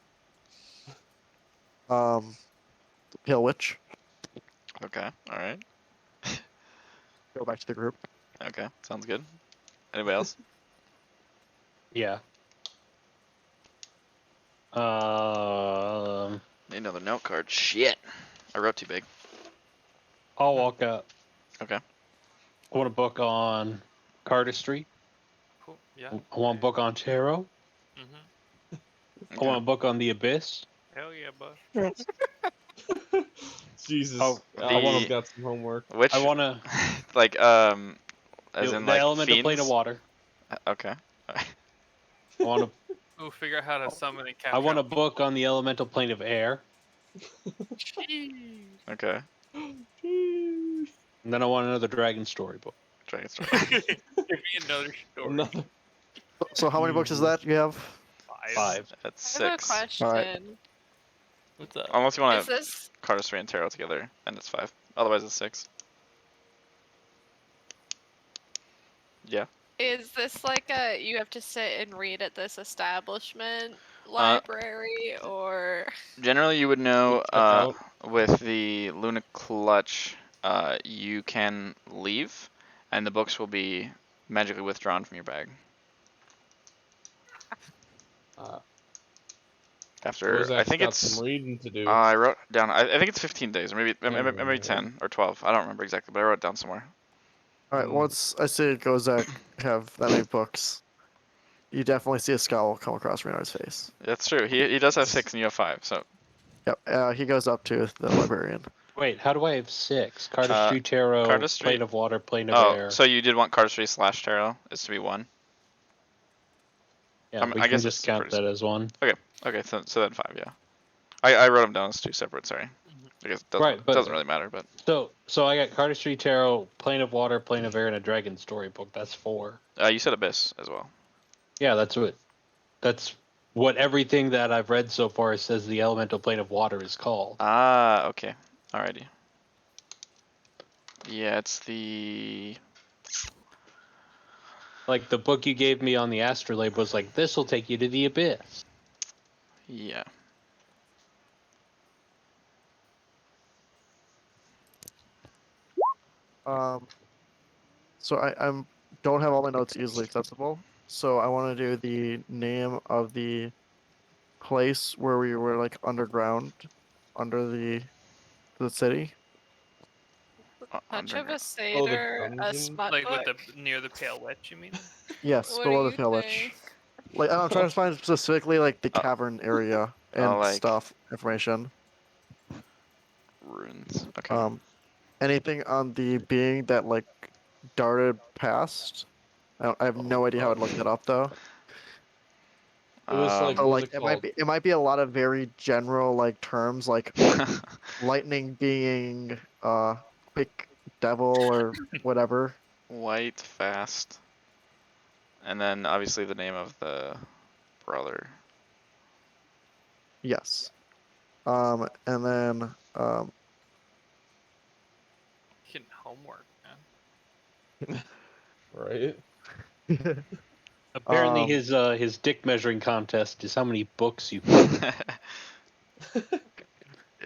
Pale Witch. Okay, all right. Go back to the group. Okay, sounds good. Anybody else? Yeah. Need another note card. Shit, I wrote too big. I'll walk up. Okay. I want a book on cardistry. Cool. Yeah. I want a book on tarot. Mm-hmm. I want a book on the abyss. Hell yeah, bud. Jesus. Oh, I wanna- got some homework. Which I want to like as the in like elemental plane of fiends? water. Okay. I want a Ooh, figure out how to summon and capture. I want a book on the elemental plane of air, Okay. and then I want another dragon story book. Dragon story. Give me another story. Another. So how many books is that you have? 5. That's I have a 6. question. Alright. What's up? Unless you want Is to this cardistry and tarot together, then it's 5. Otherwise, it's 6. Yeah. is this like a you have to sit and read at this establishment library or Generally, you would know Check out. with the Luna Clutch, you can leave, and the books will be magically withdrawn from your bag. After I Kozak's think got it's some reading to do. I wrote down. I think it's 15 days, or maybe Yeah. 10 or 12. I don't remember exactly, but I wrote it down somewhere. Alright, once I see Gozak have that many books, you definitely see a scowl come across Reynard's face. That's true. He does have 6, and you have 5. So Yep, he goes up to the librarian. Wait, how do I have 6? Cardistry, tarot, cardistry- plane of water, plane of air. so you did want cardistry / tarot is to be 1. Yeah, we I can guess just it's count pretty that as one. Okay, so then 5, yeah. I wrote them down as 2 separate, sorry. I guess it Right, but doesn't really matter, but... So I got Cardistry Tarot, Plane of Water, Plane of Air, and a Dragon Storybook. That's 4. you said Abyss as well. Yeah, that's what everything that I've read so far says the elemental plane of water is called. Ah, okay. Alrighty. Yeah, it's the... Like the book you gave me on the astrolabe was like, this will take you to the abyss. Yeah. So I'm don't have all my notes easily accessible. So I want to do the name of the place where we were like underground, under the city. Touch of a Oh, the satyr, a dungeon? smut Like with book. the near the pale witch, you mean? Yes, What do below the you Pale Witch. think? Like I'm trying to find specifically like the Uh, cavern area and like stuff information. runes. Okay. Anything on the being that like darted past? I have no idea how I'd look that up though. It was like, So what was like it called? it might be a lot of very general like terms like lightning being quick devil or whatever. White, fast. And then obviously the name of the brother. Yes. And then Getting homework, man. Right? Apparently his dick measuring contest is how many books you can.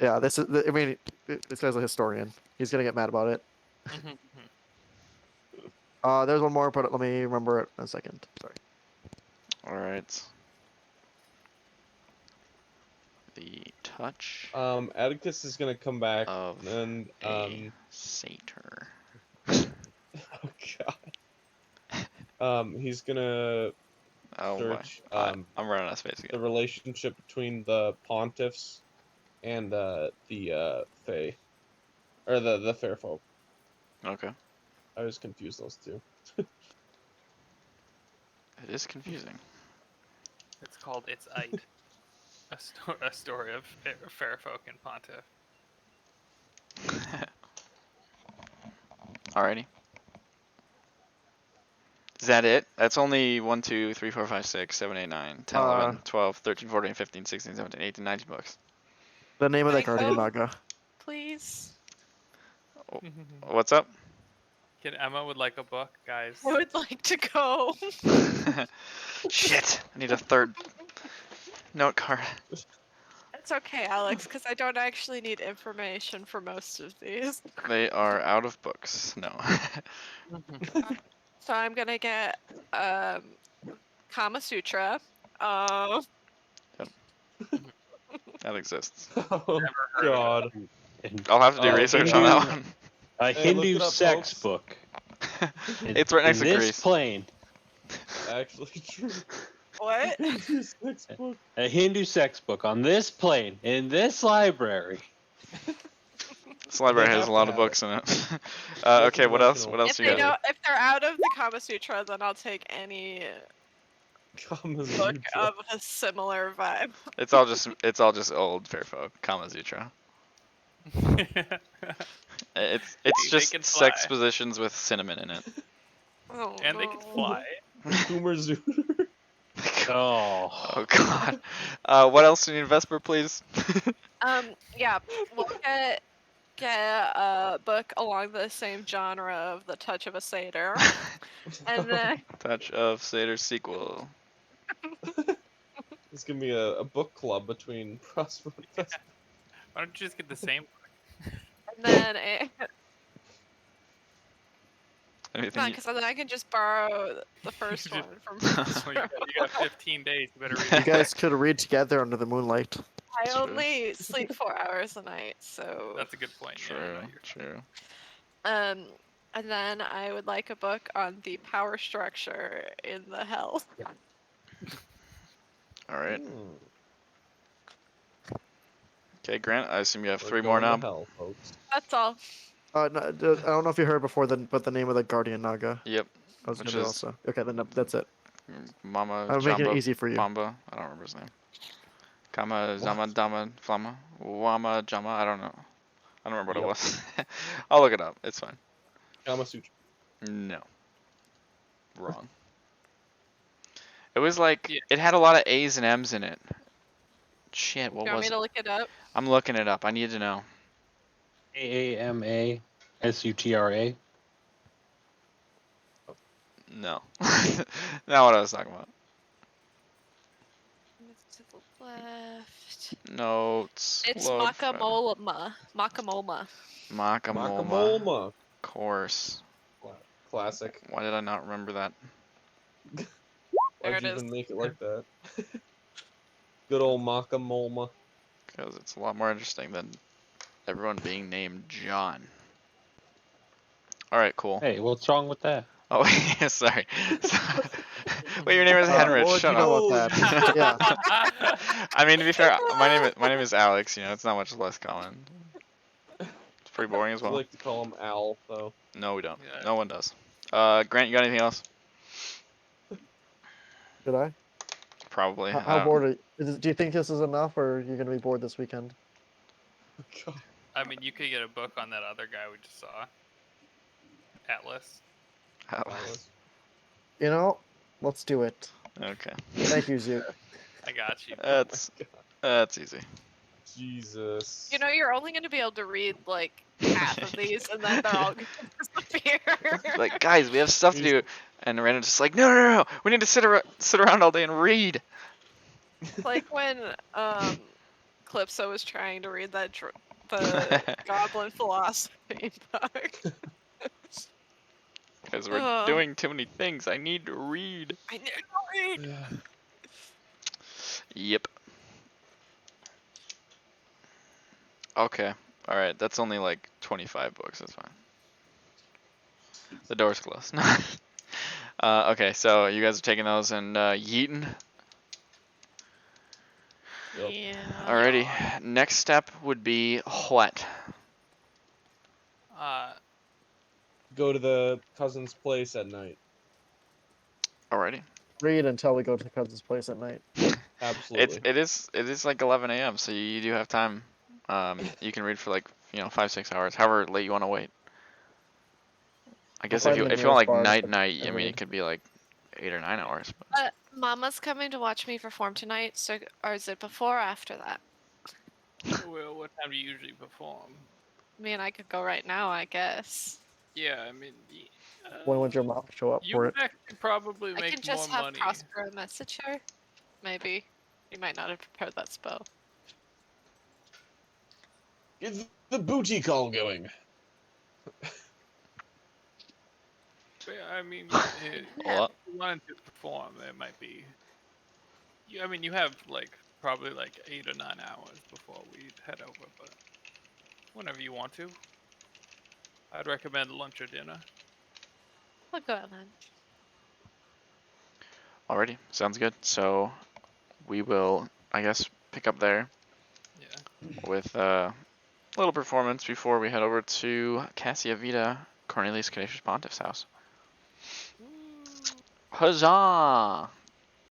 yeah, this is I mean this guy's a historian. He's gonna get mad about it. There's one more, but let me remember it in a second. Sorry. Alright. The touch Atticus is gonna come back of and a satyr. oh god. He's gonna Oh search my. I'm running out of space the again. relationship between the pontiffs and the fae, or the faerfolk. Okay. I was confused those two. It is confusing. It's called It's Ite. A story of faerfolk and pontiff. Alrighty. Is that it? That's only 1, 2, 3, 4, 5, 6, 7, 8, 9, 10, 11, 12, 13, 14, 15, 16, 17, 18, 19 books. The name of that Michael? guardian naga. Please. What's up? Kid Emma would like a book, guys. I would like to go. Shit. I need a third note card. It's okay, Alex, because I don't actually need information for most of these. They are out of books. No. So I'm gonna get Kama Sutra. That exists. Oh god. I'll have to do Oh, research on that one. A Hey, look Hindu it up, sex folks. book. It's right next in to this Greece. plane. Actually true. What? This next book. A Hindu sex book on this plane in this library. This library They has have a to lot of have books in it. Okay, what else? What else If you they got? don't, if they're out of the Kama Sutra, then I'll take any book of a similar vibe. It's all just old fairfolk, Kama Sutra. It's They just can sex fly. positions with cinnamon in it. Oh, And they can fly. Boomer Zooter. Oh. Oh god. What else do you need, Vesper, please? Yeah, we'll get a book along the same genre of The Touch of a Satyr, and then Touch of Satyr sequel. It's gonna be a book club between Prosper and Vesper. Why don't you just get the same book? and then Anything? because then I can just borrow the first one from. So you got 15 days. You better read You it. guys could read together under the moonlight. I True. only sleep 4 hours a night, so. That's a good point. True. Yeah, no, you're True. And then I would like a book on the power structure in the hell. All right. Hmm. Okay, Grant. I assume you have We're 3 more going to now. hell, folks. That's all. No, I don't know if you heard before, but the name of the guardian naga. Yep. I was Which gonna do is- also. Okay, then that's it. Mama I'm making it Jamba easy for you. Bamba. I don't remember his name. Kama Zama Dama Flama. Wama Jama. I don't know. I don't remember what it was. I'll look it up. It's fine. Kama Sutra. No. Wrong. It was like, it had a lot of A's and M's in it. Shit, what You want was me it? to look it up? I'm looking it up. I need to know. AAMASUTRA. No. Not what I was talking about. To the left. Notes. It's Load file. Makamolma. Makamolma. Makamolma. Makamolma. Course. Classic. Why did I not remember that? There Why'd it you is. even make it like that? Good old Makamolma. Because it's a lot more interesting than everyone being named John. Alright, cool. Hey, what's wrong with that? Oh, yeah, sorry. Wait, your name is Henrich. What would Shut you know up. about that? Yeah. I mean, to be fair, my name is Alex. You know, it's not much less common. It's pretty boring as We well. like to call him Al, though. No, we don't. Yeah. No one does. Grant, you got anything else? Did I? Probably. How bored are you? Do you think this is enough, or are you gonna be bored this weekend? God. I mean, you could get a book on that other guy we just saw. Atlas. Alice. You know, let's do it. Okay. Thank you, Zoot. I got you. That's easy. Jesus. You know, you're only going to be able to read like half of these, and then they're all going to disappear. Like, guys, we have stuff to do, and Randall's just like, no, we need to sit around all day and read. Like when Calypso was trying to read that the Goblin Philosophy book. Because we're doing too many things. I need to read. I need to read. Yep. Okay. Alright, that's only like 25 books. That's fine. The door's closed. Okay, so you guys are taking those and yeeting. Yep. Yeah. Alrighty. Next step would be what? Go to the cousin's place at night. Alrighty. Read until we go to the cousin's place at night. Absolutely. It is like 11 a.m. So you do have time. You can read for like 5-6 hours, however late you want to wait. I guess if find you the want like nearest bar night, I and mean read. it could be like 8 or 9 hours. But Mama's coming to watch me perform tonight, so or is it before or after that? Well, what time do you usually perform? I mean, I could go right now, I guess. Yeah, I mean, When would your mom show up you for would it? actually probably I make can just more have money. Prospero message her. Maybe. You might not have prepared that spell. Get the booty call going. But, I mean, if what? you wanted to perform, it might be. I mean, you have like probably like 8 or 9 hours before we head over, but whenever you want to, I'd recommend lunch or dinner. I'll go at lunch. Alrighty, sounds good. So we will, I guess, pick up there Yeah. with a little performance before we head over to Cassia Vita, Cornelius Canisius Pontiff's house. Huzzah!